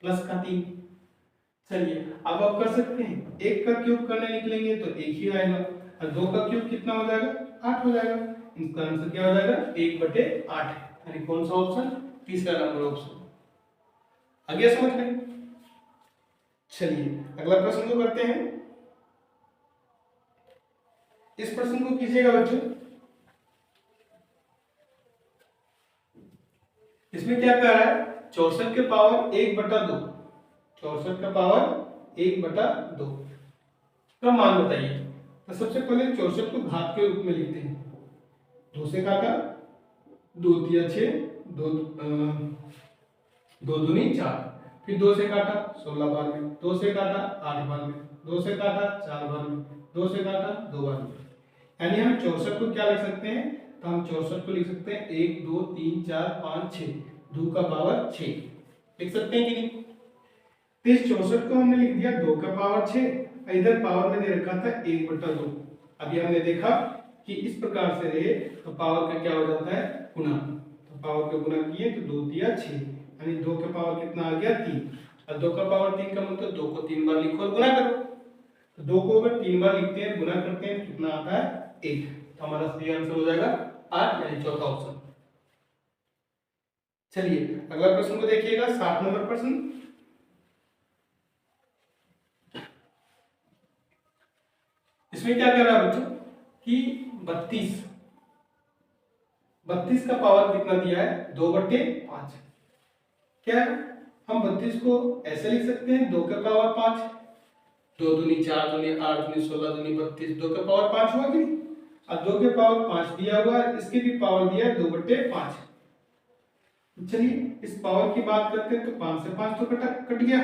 प्लस का 3। चलिए अब आप कर सकते हैं, 1 का क्यूब करने निकलेंगे तो 1 ही आएगा, और 2 का क्यूब कितना हो जाएगा? 8 हो जाएगा। इसका आंसर क्या हो जाएगा? 1/8, यानी कौन सा ऑप्शन? तीसरा नंबर ऑप्शन। आगे समझ गए? चलिए अगला प्रश्न को करते हैं। इस प्रश्न को कीजिएगा बच्चों। इसमें क्या कह रहा है? 64 के पावर 1/2, 64 का पावर 1/2 का मान बताइए। तो सबसे पहले 64 को घात के रूप में लिखते हैं। 2 से काटा, 2 तिया 6, 2 दूनी 4, फिर 2 से काटा 16 बार में, 2 से काटा 8 बार में, 2 से काटा 4 बार में, 2 से काटा 2 बार में। यानी हम 64 को क्या लिख सकते हैं? तो हम 64 को लिख सकते हैं 1 2 3 4 5 6, 2 का पावर 6 लिख सकते हैं कि नहीं? तो इस 64 को हमने लिख दिया 2 का पावर 6, इधर पावर में दे रखा था 1/2। अभी हमने देखा कि इस प्रकार से रहे तो पावर का क्या हो जाता है? गुना। तो पावर को गुना किए तो 2 तिया 6, यानी 2 का पावर कितना आ गया? 3। और 2 का पावर 3 का मतलब 2 को 3 बार लिखो और गुना करो। तो 2 को अगर 3 बार लिखते हैं, गुना करते हैं, कितना आता है? 1। तो हमारा सही आंसर हो जाएगा 8, यानी चौथा ऑप्शन। चलिए अगला प्रश्न को देखिएगा, 60 नंबर प्रश्न। इसमें क्या कर रहा है बच्चों कि 32 का पावर कितना दिया है? 2/5। क्या हम 32 को ऐसे लिख सकते हैं? 2 का पावर 5, 2 दूनी 4 दूनी 8 दूनी 16 दूनी 32, 2 का पावर 5 हुआ कि नहीं? अब 2 के पावर 5 दिया हुआ है, इसकी भी पावर दिया है 2/5। चलिए इस पावर की बात करते हैं, तो 5 से 5 तो कट गया।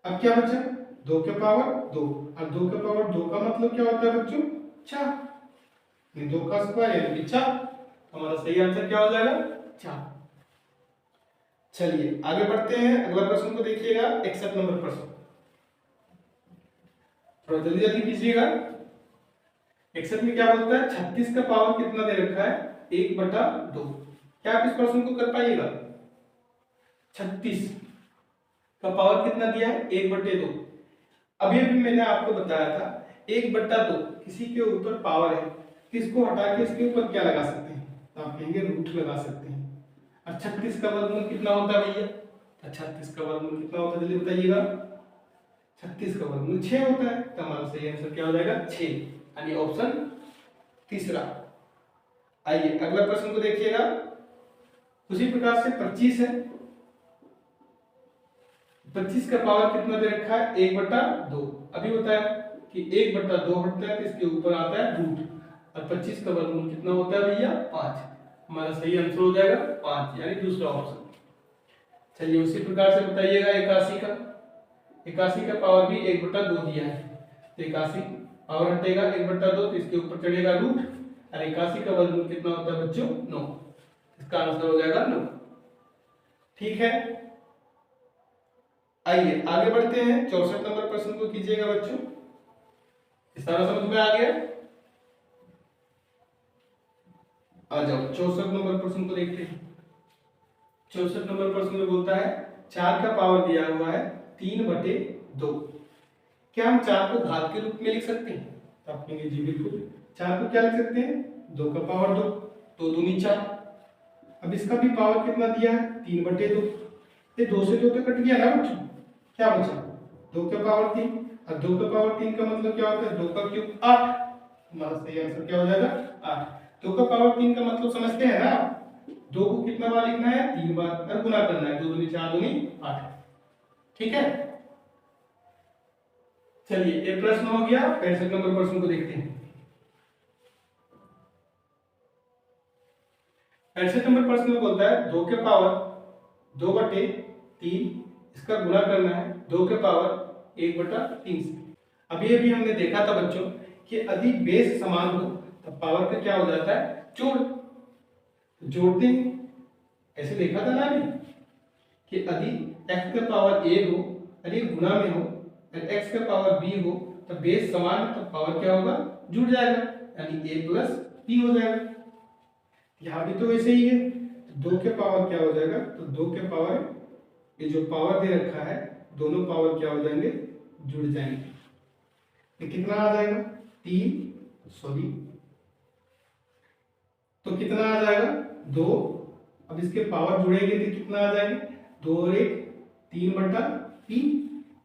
अब क्या बचा? 2 के पावर 2, और 2 के पावर 2 का मतलब क्या होता है बच्चों? 4, 2 का स्क्वायर यानी 4। हमारा सही आंसर क्या हो जाएगा? 4। चलिए आगे बढ़ते हैं, अगला प्रश्न को देखिएगा, 61 नंबर प्रश्न। थोड़ा जल्दी जल्दी कीजिएगा। 61 में क्या बोलता है? 36 का पावर कितना दे रखा है? 1/2। क्या आप इस प्रश्न को कर पाइएगा? 36 का पावर कितना दिया है? 1/2। अभी अभी मैंने आपको बताया था 1/2 किसी के ऊपर पावर है, किसको हटा के इसके ऊपर क्या लगा सकते हैं? तो आप कहेंगे रूट लगा सकते हैं। और 36 का वर्गमूल कितना होता है भैया? तो 36 का वर्गमूल कितना होता है जल्दी बताइएगा? 36 का वर्गमूल 6 होता है। तो हमारा सही आंसर क्या हो जाएगा? 6, यानी ऑप्शन तीसरा। आइए अगला प्रश्न को देखिएगा। उसी प्रकार से 25 है, 25 का पावर कितना दे रखा है? 1/2। अभी बताया कि 1/2 हटता है तो इसके ऊपर आता है रूट, और 25 का वर्गमूल कितना होता है भैया 5। हमारा सही आंसर हो जाएगा 5 यानी दूसरा ऑप्शन। चलिए उसी प्रकार से बताइएगा 81 का। 81 का पावर भी 1/2 दिया है, तो 81 पावर हटेगा 1/2 तो इसके ऊपर चढ़ेगा रूट, और 81 का वर्गमूल कितना होता है बच्चों 9। इसका आंसर हो जाएगा 9। ठीक है, आइए आगे बढ़ते हैं। 64 नंबर प्रश्न को कीजिएगा बच्चों। सारा समझ में आ गया? आ जाओ 64 नंबर प्रश्न को देखते हैं। 64 नंबर प्रश्न में बोलता है 4 का पावर दिया हुआ है 3/2। क्या हम 4 को घात के रूप में लिख सकते हैं? तो आप कहेंगे जी बिल्कुल। 4 को क्या लिख सकते हैं? 2 का पावर 2, 2 दूनी 4। अब इसका भी पावर कितना दिया है 3/2। ये 2 से 2 तो कट गया ना बच्चों, क्या बचा 2 का पावर 3, और 2 का पावर 3 का मतलब क्या होता है 2 का क्यूब 8। हमारा सही आंसर क्या हो जाएगा 8। 2 का पावर 3 का मतलब समझते हैं ना? 2 को कितना बार लिखना है 3 बार, और गुना करना है 2 दूनी 4 दूनी 8। ठीक है, चलिए ये प्रश्न हो गया। 65 नंबर प्रश्न को देखते हैं। 65 नंबर प्रश्न में बोलता है 2 के पावर 2/3, इसका गुना करना है 2 के पावर 1/3 से। अभी अभी हमने देखा था बच्चों कि यदि बेस समान हो तब पावर का क्या हो जाता है जोड़। जोड़ते हैं, ऐसे देखा था ना अभी कि यदि x का पावर a हो और ये गुना में हो और x का पावर b हो तो बेस समान है तो पावर क्या होगा जुड़ जाएगा, यानी a प्लस b हो जाएगा। यहाँ भी तो वैसे ही है, तो 2 के पावर क्या हो जाएगा, तो 2 के पावर ये जो पावर दे रखा है दोनों पावर क्या हो जाएंगे जुड़ जाएंगे। ये कितना आ जाएगा 3, सॉरी तो कितना आ जाएगा 2। अब इसके पावर जुड़ेंगे तो कितना आ जाएंगे 2 और 1 3/3।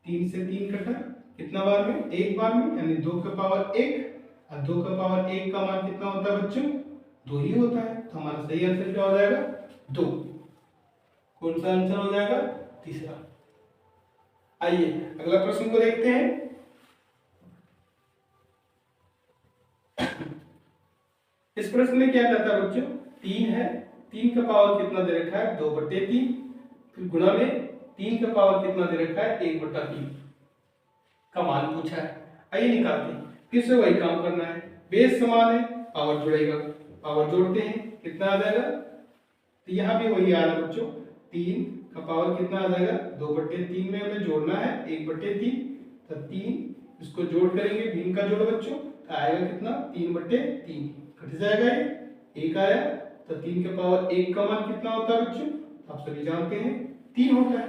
3 से 3 कटा, कितना बार में एक बार में, यानी 2 का पावर 1, और 2 का पावर 1 का मान कितना होता है बच्चों 2 ही होता है। तो हमारा सही आंसर क्या हो जाएगा 2। कौन सा आंसर हो जाएगा तीसरा। आइए अगला प्रश्न को देखते हैं। इस प्रश्न में क्या कहता है बच्चों 3 है, 3 का पावर कितना दे रखा है 2/3, फिर गुणा में 3 का पावर कितना दे रखा है 1/3 का मान पूछा है। आइए निकालते हैं, फिर से वही काम करना है। बेस समान है पावर जुड़ेगा, पावर जोड़ते हैं कितना आ जाएगा, तो यहाँ भी वही आ रहा है बच्चों 3 का पावर कितना आ जाएगा 2/3 में हमें जोड़ना है 1/3, तो 3 इसको जोड़ करेंगे, भिन्न का जोड़ बच्चों तो आएगा कितना 3/3, कट जाएगा ये 1 आया, तो 3 के पावर 1 का मान कितना होता है बच्चों आप सभी जानते हैं 3 होता है।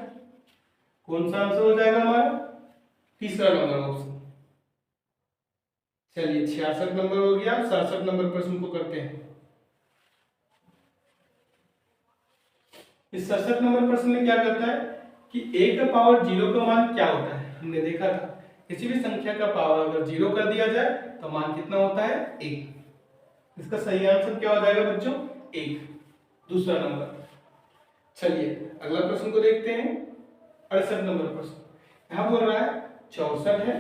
कौन सा आंसर हो जाएगा हमारा तीसरा नंबर ऑप्शन। चलिए 66 नंबर हो गया। 67 नंबर प्रश्न को करते हैं। इस 67 नंबर प्रश्न में क्या करता है कि a का पावर 0 का मान क्या होता है। हमने देखा था किसी भी संख्या का पावर अगर 0 कर दिया जाए तो मान कितना होता है 1। इसका सही आंसर क्या हो जाएगा बच्चों 1, दूसरा नंबर। चलिए अगला प्रश्न को देखते हैं। 68 नंबर प्रश्न यहां बोल रहा है 64 है,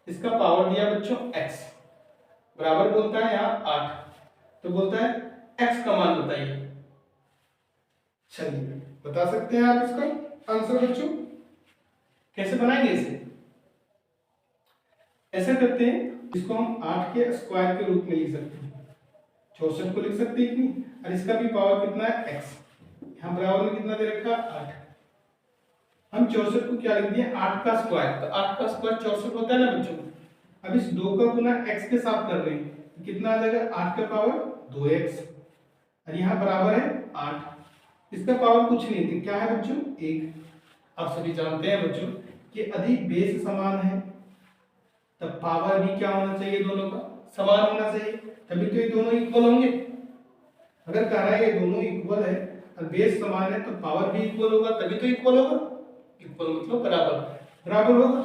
इसका पावर दिया बच्चों x बराबर बोलता है यहाँ 8, तो बोलता है x का मान बताइए। चलिए बता सकते हैं आप इसका आंसर बच्चों, कैसे बनाएंगे इसे। ऐसा करते हैं, इसको हम 8 के स्क्वायर के रूप में लिख सकते हैं। 64 को लिख सकते हैं इतनी, और इसका भी पावर कितना है x, यहाँ बराबर में कितना दे रखा 8। हम 64 को क्या लिख दिए 8 का स्क्वायर, तो 8 का स्क्वायर 64 होता है ना बच्चों। अब इस 2 का गुना x के साथ कर रहे हैं तो कितना आ जाएगा 8 का पावर 2x, और यहाँ बराबर है 8। इसका पावर कुछ नहीं थी, क्या है बच्चों 1। आप सभी जानते हैं बच्चों कि यदि बेस समान है तब पावर भी क्या होना चाहिए, दोनों का समान होना चाहिए, तभी तो ये दोनों इक्वल होंगे। अगर कह रहा है ये दोनों इक्वल है और बेस समान है तो पावर भी इक्वल होगा, तभी तो इक्वल होगा। इक्वल मतलब बराबर, बराबर होगा।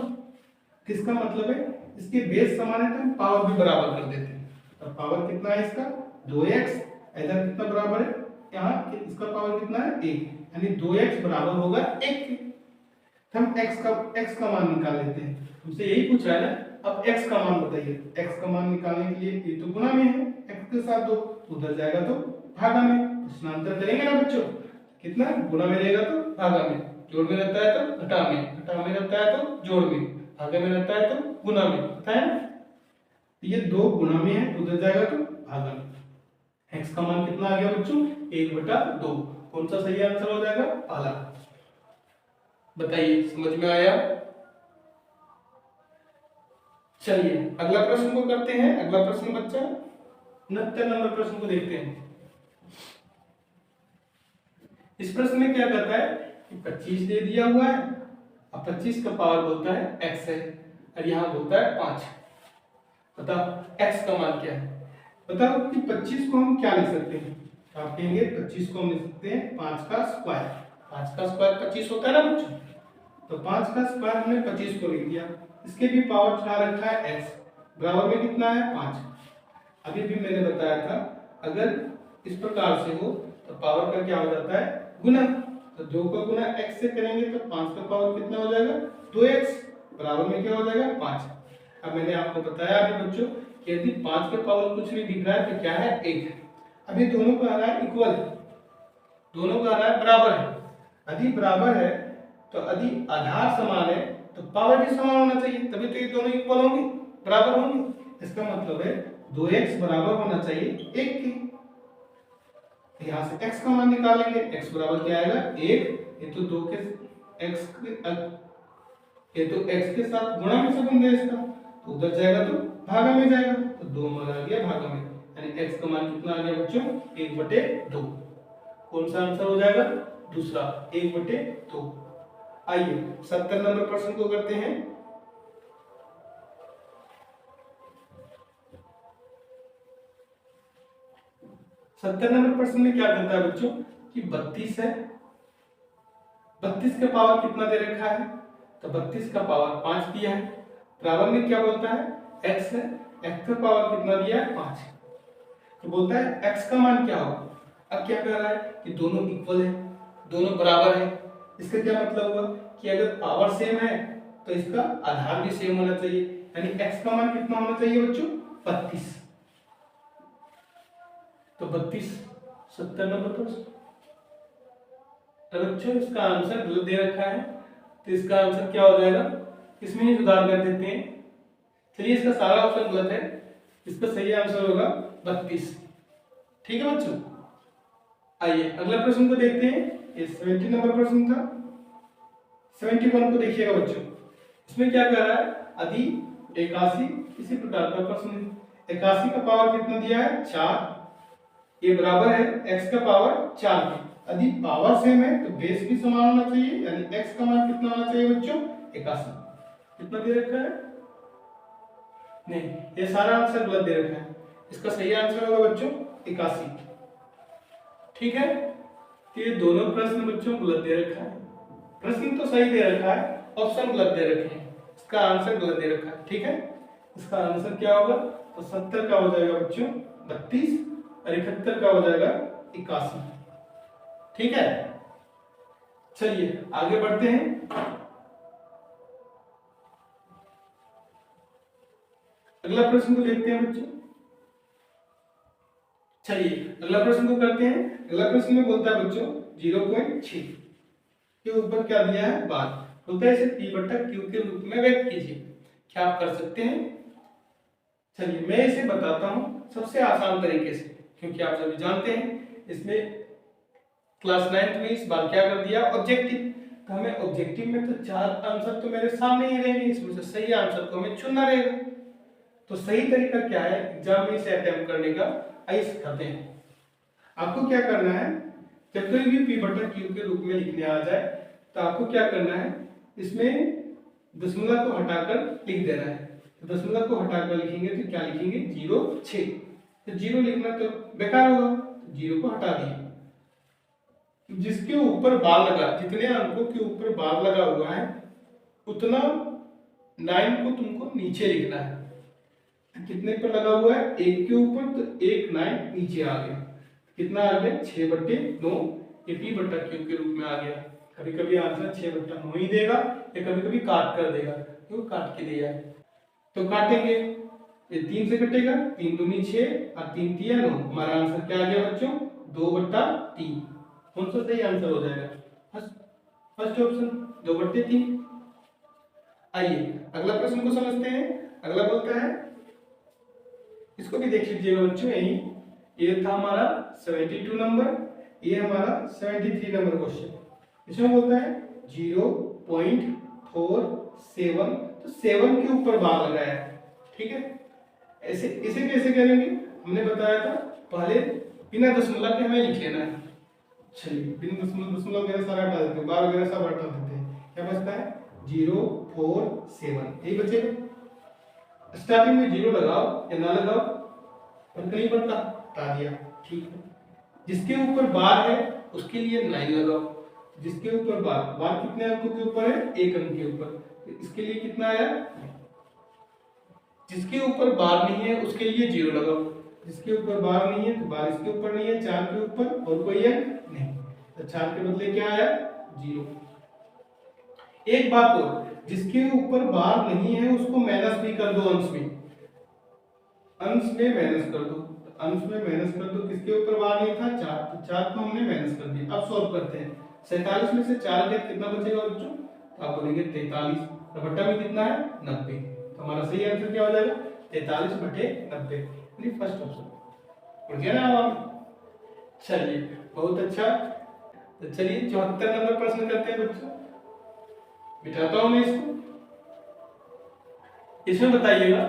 किसका मतलब है इसके बेस समान है तो हम पावर भी बराबर कर देते हैं। तो पावर कितना है इसका 2x, इधर कितना बराबर है यहाँ इसका पावर कितना है 1, यानी 2x बराबर होगा 1 के। हम x का मान निकाल लेते हैं। हमसे यही पूछ रहा है ना। अब x का मान बताइए, x का मान निकालने के लिए ये तो गुना में है, x के साथ 2 उधर जाएगा तो भागा में, प्रश्नांतर करेंगे ना बच्चों। कितना गुना में रहेगा तो भागा में, जोड़ में रहता है तो घटा में, घटा में रहता है तो जोड़ में, भागे में रहता है तो गुना में, पता है ना। ये 2 गुना में है, उधर जाएगा तो भागा में। x का मान कितना आ गया बच्चों, 1/2। कौन सा सही आंसर हो जाएगा, पहला। बताइए समझ में आया। चलिए अगला प्रश्न को करते हैं। अगला प्रश्न बच्चा 69 नंबर प्रश्न को देखते हैं। इस प्रश्न में क्या कहता है कि 25 दे दिया हुआ है, अब 25 का पावर बोलता है x है, और यहाँ बोलता है 5। बताओ x का मान क्या है। बताओ कि 25 को हम क्या लिख सकते हैं। तो आप कहेंगे 25 को हम लिख सकते हैं 5 का स्क्वायर। 5 का स्क्वायर 25 होता है ना बच्चों। तो 5 का स्क्वायर हमने 25 को लिख दिया, इसके भी पावर चढ़ा रखा है x, बराबर में कितना है 5। अभी भी मैंने बताया था अगर इस प्रकार से हो तो पावर का क्या हो जाता है, गुना। तो 2 का गुना x से करेंगे तो 5 का पावर कितना हो जाएगा, 2x, बराबर में क्या हो जाएगा 5। अब मैंने आपको बताया अभी बच्चों कि यदि 5 का पावर कुछ नहीं दिख रहा है तो क्या है 1। अभी दोनों का आ रहा है इक्वल, दोनों का आ रहा है बराबर है। यदि बराबर है तो यदि आधार समान है तो पावर भी समान होना चाहिए, तभी तो ये दोनों इक्वल होंगे, बराबर होंगे। इसका मतलब है 2x बराबर होना चाहिए 1 के। यहाँ से x का मान निकालेंगे, x बराबर क्या आएगा 1। ये तो 2 के x ये तो x के साथ गुणा में संबंध है इसका, तो उधर जाएगा तो भागा में जाएगा, तो 2 मान आ गया भागा में, यानी x का मान कितना आ गया बच्चों 1/2। कौन सा आंसर हो जाएगा, दूसरा 1/2। आइए 70 नंबर प्रश्न को करते हैं। सत्तर नंबर प्रश्न में क्या कहता है बच्चों कि 32 है, 32 का पावर कितना दे रखा है, तो 32 का पावर 5 दिया है, बराबर में क्या बोलता है x है, x का पावर कितना दिया है 5। तो बोलता है x का मान क्या होगा। अब क्या कह रहा है कि दोनों इक्वल है, दोनों बराबर है। इसका क्या मतलब हुआ कि अगर पावर सेम है तो इसका आधार भी सेम होना चाहिए, यानी x का मान कितना होना चाहिए बच्चों 32। तो 32 70 नंबर प्रश्न। तो बच्चों इसका आंसर गलत दे रखा है, तो इसका आंसर क्या हो जाएगा, इसमें ही सुधार कर देते हैं। चलिए इसका सारा ऑप्शन गलत है, इसका सही आंसर होगा 32। ठीक है बच्चों। आइए अगला प्रश्न को देखते हैं। ये 70 नंबर प्रश्न था। 71 को देखिएगा बच्चों। इसमें क्या कह रहा है, यदि 81 इसी प्रकार का प्रश्न, 81 का पावर कितना दिया है 4, ये बराबर है x का पावर 4 के। यदि पावर सेम है तो बेस भी समान होना चाहिए, यानी x का मान कितना होना चाहिए बच्चों 81। कितना दे रखा है, नहीं ये सारा आंसर गलत दे रखा है, इसका सही आंसर होगा बच्चों 81। ठीक है, तो ये दोनों प्रश्न बच्चों गलत दे रखा है। प्रश्न तो सही दे रखा है, ऑप्शन गलत दे रखे हैं, इसका आंसर गलत दे रखा है। ठीक है, इसका आंसर क्या होगा, तो 70 का हो जाएगा बच्चों 32 और 71 का हो जाएगा 81। ठीक है, चलिए आगे बढ़ते हैं। अगला प्रश्न को देखते हैं बच्चों। चलिए अगला प्रश्न को करते हैं। अगला प्रश्न में बोलता है बच्चों 0.6 के ऊपर क्या दिया है बात, बोलता है इसे P/Q के रूप में व्यक्त कीजिए। क्या आप कर सकते हैं। चलिए मैं इसे बताता हूं सबसे आसान तरीके से, क्योंकि आप सभी जानते हैं इसमें क्लास 9th में इस बार क्या कर दिया ऑब्जेक्टिव। तो हमें ऑब्जेक्टिव में तो 4 आंसर तो मेरे सामने ही रहेंगे, इसमें से सही आंसर को हमें चुनना रहेगा। तो सही तरीका क्या है एग्जाम में इसे अटेम्प्ट करने का, आइए सिखाते हैं। आपको क्या करना है, जब कोई भी P/Q के रूप में लिखने आ जाए तो आपको क्या करना है, इसमें दशमलव को हटाकर लिख देना है। तो दशमलव को हटाकर लिखेंगे तो क्या लिखेंगे 0.6। तो 0 लिखना तो बेकार होगा, तो 0 को हटा दिए। जिसके ऊपर बार लगा, जितने अंकों के ऊपर बार लगा हुआ है उतना 9 को तुमको नीचे लिखना है। तो कितने पर लगा हुआ है 1 के ऊपर, तो 1 9 नीचे आ गया। कितना आ गया 6/9, ये P/Q के रूप में आ गया। कभी कभी आंसर 6/9 ही देगा या कभी कभी काट कर देगा, वो काट के दिया है। तो काटेंगे, ये 3 से कटेगा, 3 दूनी 6 और 3 तिया 9। हमारा आंसर क्या आ गया बच्चों? 2/3। कौन सा सही आंसर हो जाएगा? First option 2/3। आइए अगला प्रश्न को समझते हैं। अगला बोलता है, इसको भी देख लीजिएगा बच्चों, यही ये था हमारा 72 नंबर, ये हमारा 73 नंबर क्वेश्चन। इसमें बोलता है 0.47, तो 7 के ऊपर बार लगाया है, ठीक है। ऐसे इसे कैसे करेंगे? हमने बताया था पहले बिना दशमलव के हमें लिख लेना है। चलिए बिना दशमलव वगैरह सारा हटा देते हैं, बार वगैरह सब हटा देते हैं। क्या बचता है? 047, यही बचेगा। स्टार्टिंग में 0 लगाओ या ना लगाओ फर्क नहीं पड़ता, हटा दिया, ठीक है। जिसके ऊपर बार है उसके लिए 9 लगाओ। जिसके ऊपर बार कितने अंकों के ऊपर है? 1 अंक के ऊपर, तो इसके लिए कितना आया? जिसके ऊपर बार नहीं है उसके लिए 0 लगाओ। जिसके ऊपर बार नहीं है तो बार इसके ऊपर नहीं है, 4 के ऊपर और कोई अंक नहीं, तो 4 के बदले क्या आया? 0। एक बात और, जिसके ऊपर बार नहीं है उसको माइनस भी कर दो, अंश में माइनस कर दो। अंश में माइनस कर दो, किसके ऊपर बार नहीं था? 4, तो 4 को हमने माइनस कर दिया। अब सॉल्व करते हैं। 47 में से 4 गए कितना बचेगा बच्चों? तो आप बोलेंगे 43, तो बट्टा में कितना है? 90। तो हमारा सही आंसर क्या हो जाएगा? 43/90, यानी फर्स्ट ऑप्शन। उड़ गया ना आप? चलिए बहुत अच्छा। तो चलिए 74 नंबर प्रश्न करते हैं बच्चों, बिठाता हूं मैं इसको। इसमें बताइएगा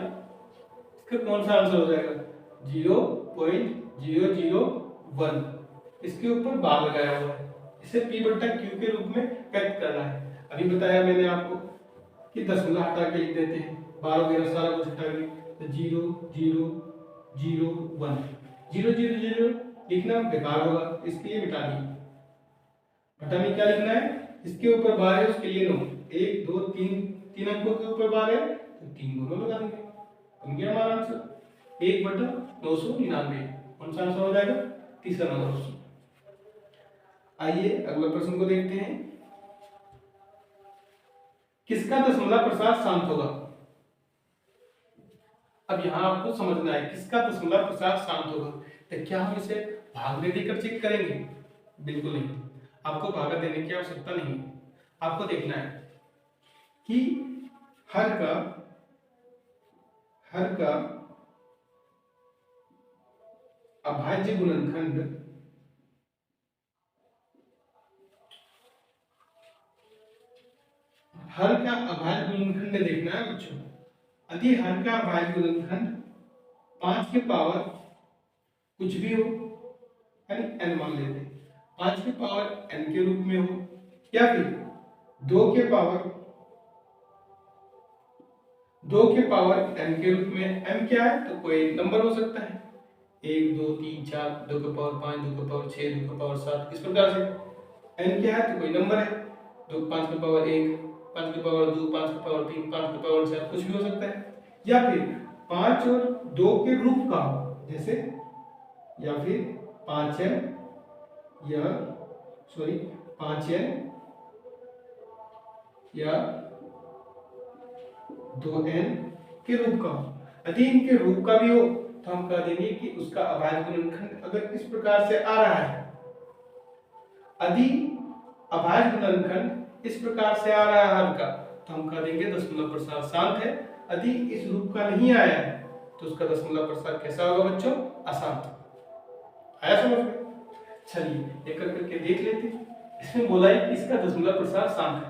इसका कौन सा आंसर हो जाएगा? 0.001, इसके ऊपर बार लगाया हुआ है, इसे P/Q के रूप में व्यक्त करना है। अभी बताया मैंने आपको कि दशमलव हटा के लिख देते हैं, बार वगैरह सारा कुछ हटा के, तो 0.001, 0.000 लिखना बेकार होगा, इसके लिए मिटा दिए। बटा में क्या लिखना है? इसके ऊपर बार है उसके लिए 9, 1 2 3 अंकों के ऊपर बार है तो 3 दोनों लगा देंगे, बन गया हमारा आंसर 1/999। कौन सा आंसर हो जाएगा? तीसरा नंबर क्वेश्चन। आइए अगला प्रश्न को देखते हैं। किसका दशमलव प्रसार शांत होगा? अब यहां आपको समझना है किसका दशमलव प्रसार शांत होगा। तो क्या हम इसे भाग देकर चेक करेंगे? बिल्कुल नहीं, आपको भागा देने की आवश्यकता नहीं। आपको देखना है कि हर का अभाज्य गुणनखंड देखना है बच्चों। यदि हर का अभाज्य गुणनखंड 5 के पावर कुछ भी हो, यानी n मान लेते हैं, 5 के पावर n के रूप में हो, या फिर 2 के पावर n के रूप में। m क्या है? तो कोई नंबर हो सकता है, 1 2 3 4, 2 के पावर 5, 2 के पावर 6, 2 के पावर 7, इस प्रकार से। n क्या है? तो कोई नंबर है, 5 के पावर 1, 5 के पावर 2, 5 के पावर 3, 5 के पावर 4, कुछ भी हो सकता है। या फिर 5 और 2 के रूप का हो, जैसे या फिर 5n या 5n या 2n के रूप का हो। यदि इनके रूप का भी हो तो हम कह देंगे कि उसका अभाज्य गुणनखंड अगर इस प्रकार से आ रहा है, यदि अभाज्य गुणनखंड इस प्रकार से आ रहा है हर का, तो हम कह देंगे दशमलव प्रसार शांत है। यदि इस रूप का नहीं आया है तो उसका दशमलव प्रसार कैसा होगा बच्चों? अशांत। आया समझ में? चलिए एक करके देख लेते हैं। इसमें बोला है कि इसका दशमलव प्रसार शांत है।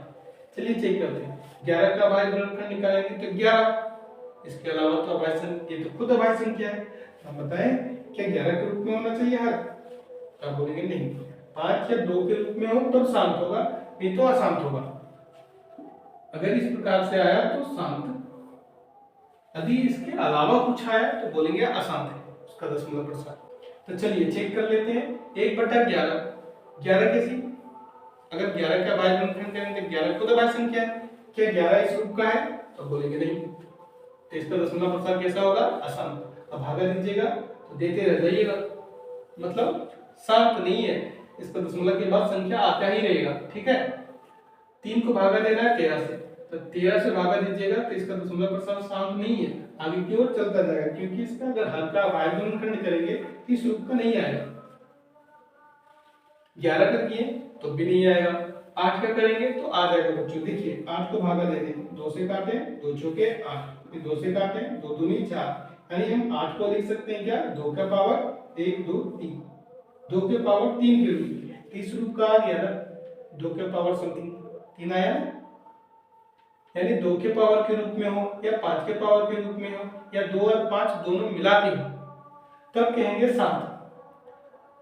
चलिए चेक करते हैं। 11 का अभाज्य गुणनखंड निकालेंगे तो 11, इसके अलावा तो अभाज्य संख्या, ये तो खुद अभाज्य संख्या है। हम बताएं क्या 11 के रूप में होना चाहिए हर? तो आप बोलेंगे नहीं, 5 या 2 के रूप में हो तब शांत होगा, नहीं तो अशांत होगा। अगर इस प्रकार से आया तो शांत, यदि इसके अलावा कुछ आया तो बोलेंगे अशांत है उसका दशमलव प्रसार। तो चलिए चेक कर लेते हैं। 1/11, 11 कैसी? अगर 11 का अभाज्य गुणनखंड करेंगे तो 11 खुद अभाज्य संख्या है, क्या 11 इस रूप का है? तो बोलेंगे नहीं, तो इसका दशमलव प्रसार कैसा होगा? अशांत। अब भागा दीजिएगा तो देते रह जाइएगा, मतलब शांत नहीं है, इसका दशमलव के बाद संख्या आता ही रहेगा, ठीक है। 3 को भागा देना है 13 से, तो 13 से भागा दीजिएगा तो इसका दशमलव प्रसार शांत नहीं है, आगे की ओर चलता जाएगा, क्योंकि इसका अगर हल्का वायु गुणनखंड करेंगे तो इस रूप का नहीं आएगा। 11 का किए तो भी नहीं आएगा, 8 का करेंगे तो आ जाएगा बच्चों। देखिए 8 को भागा दे देंगे, 2 से काटे 2 चौके 8, फिर 2 से काटे 2 दूनी 4, यानी हम 8 को लिख सकते हैं क्या, 2 का पावर 1 2 3, 2 के पावर 3 के रूप में, इस रूप का आ गया ना, 2 के पावर समथिंग 3 आया, यानी 2 के पावर के रूप में हो या 5 के पावर के रूप में हो या 2 और 5 दोनों मिला के हो, तब कहेंगे शांत,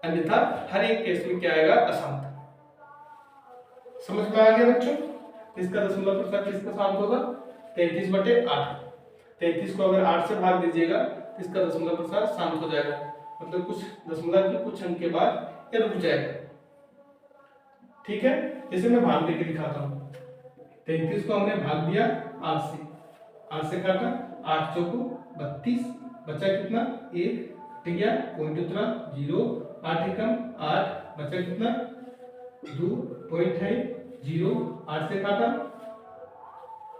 अन्यथा हर एक केस में क्या आएगा, अशांत। समझ में आ गया बच्चों? इसका दशमलव प्रसार किसका शांत होगा, 33/8। 33 को अगर 8 से भाग दीजिएगा तो इसका दशमलव प्रसार शांत हो जाएगा, मतलब कुछ दशमलव के कुछ अंक के बाद ये रुक जाएगा। ठीक है, जैसे मैं भाग देके दिखाता हूँ। 33 को हमने भाग दिया 8 से काटा, 8 चौको 32, बचा कितना 1, ठीक है, पॉइंट उतरा 0, 8 एकम 8, बचा कितना 2, पॉइंट है 0, 8 से काटा,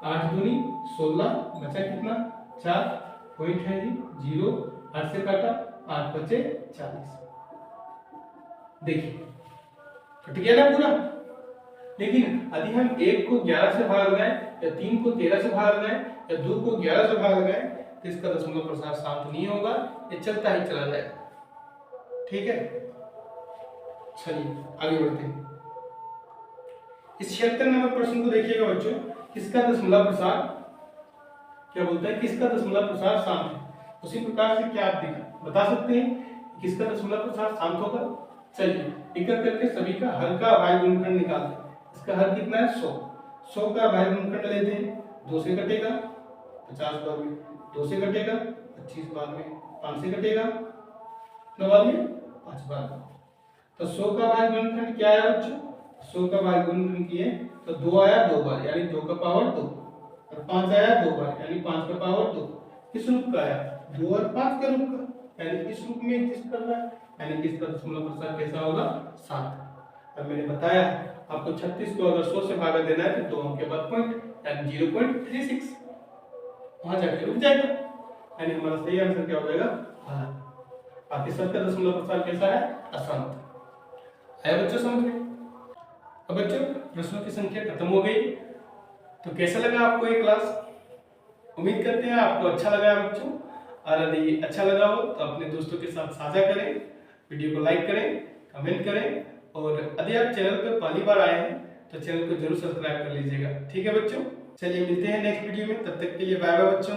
8 दूनी 16, बचा कितना 4, पॉइंट है 0, 8 से काटा, 8 बचे 40। देखिए कट गया ना पूरा। लेकिन यदि हम 1 को 11 से भाग लगाएं या 3 को 13 से भाग लगाएं या 2 को 11 से भाग लगाएं तो इसका दशमलव प्रसार शांत नहीं होगा, ये चलता ही चला जाएगा। ठीक है, चलिए आगे बढ़ते हैं। इस 76 नंबर प्रश्न को देखिएगा बच्चों, किसका दशमलव प्रसार क्या बोलता है, किसका दशमलव प्रसार शांत है। उसी प्रकार से क्या आप बता सकते हैं किसका दशमलव प्रसार शांत होगा। चलिए एक एक करके सभी का हर का भाज्य गुणनखंड निकालते हैं। इसका हर कितना है 100, 100 का भाज्य गुणनखंड लेते हैं, 2 से कटेगा 50 बाद में, 2 से कटेगा 25 बाद में, 5 से कटेगा कितना बाद में 5 बाद में। तो 100 का भाज्य गुणनखंड क्या आया बच्चों, 100 का भाज्य गुणनखंड किए तो 2 आया 2 बार, यानी 2 का पावर 2, और 5 आया 2 बार, यानी 5 का पावर 2। किस रूप का आया, 2 और 5 के रूप का, यानी इस रूप में एग्जिस्ट कर रहा है, यानी इसका दशमलव प्रसार कैसा होगा, 7। अब मैंने बताया आपको 36 को अगर 100 से भागा देना है तो 2 अंक के बाद पॉइंट, यानी 0.36 वहां जाके रुक जाएगा, यानी हमारा सही आंसर क्या हो जाएगा, बाकी सबका दशमलव प्रसार कैसा है, अशांत। आया बच्चों समझ में? अब बच्चों प्रश्नों की संख्या खत्म हो गई, तो कैसा लगा आपको ये क्लास? उम्मीद करते हैं आपको अच्छा लगा बच्चों, और यदि अच्छा लगा हो तो अपने दोस्तों के साथ साझा करें, वीडियो को लाइक करें, कमेंट करें, और यदि आप चैनल पर पहली बार आए हैं तो चैनल को जरूर सब्सक्राइब कर लीजिएगा। ठीक है बच्चों, चलिए मिलते हैं नेक्स्ट वीडियो में, तब तक के लिए बाय बाय बच्चों।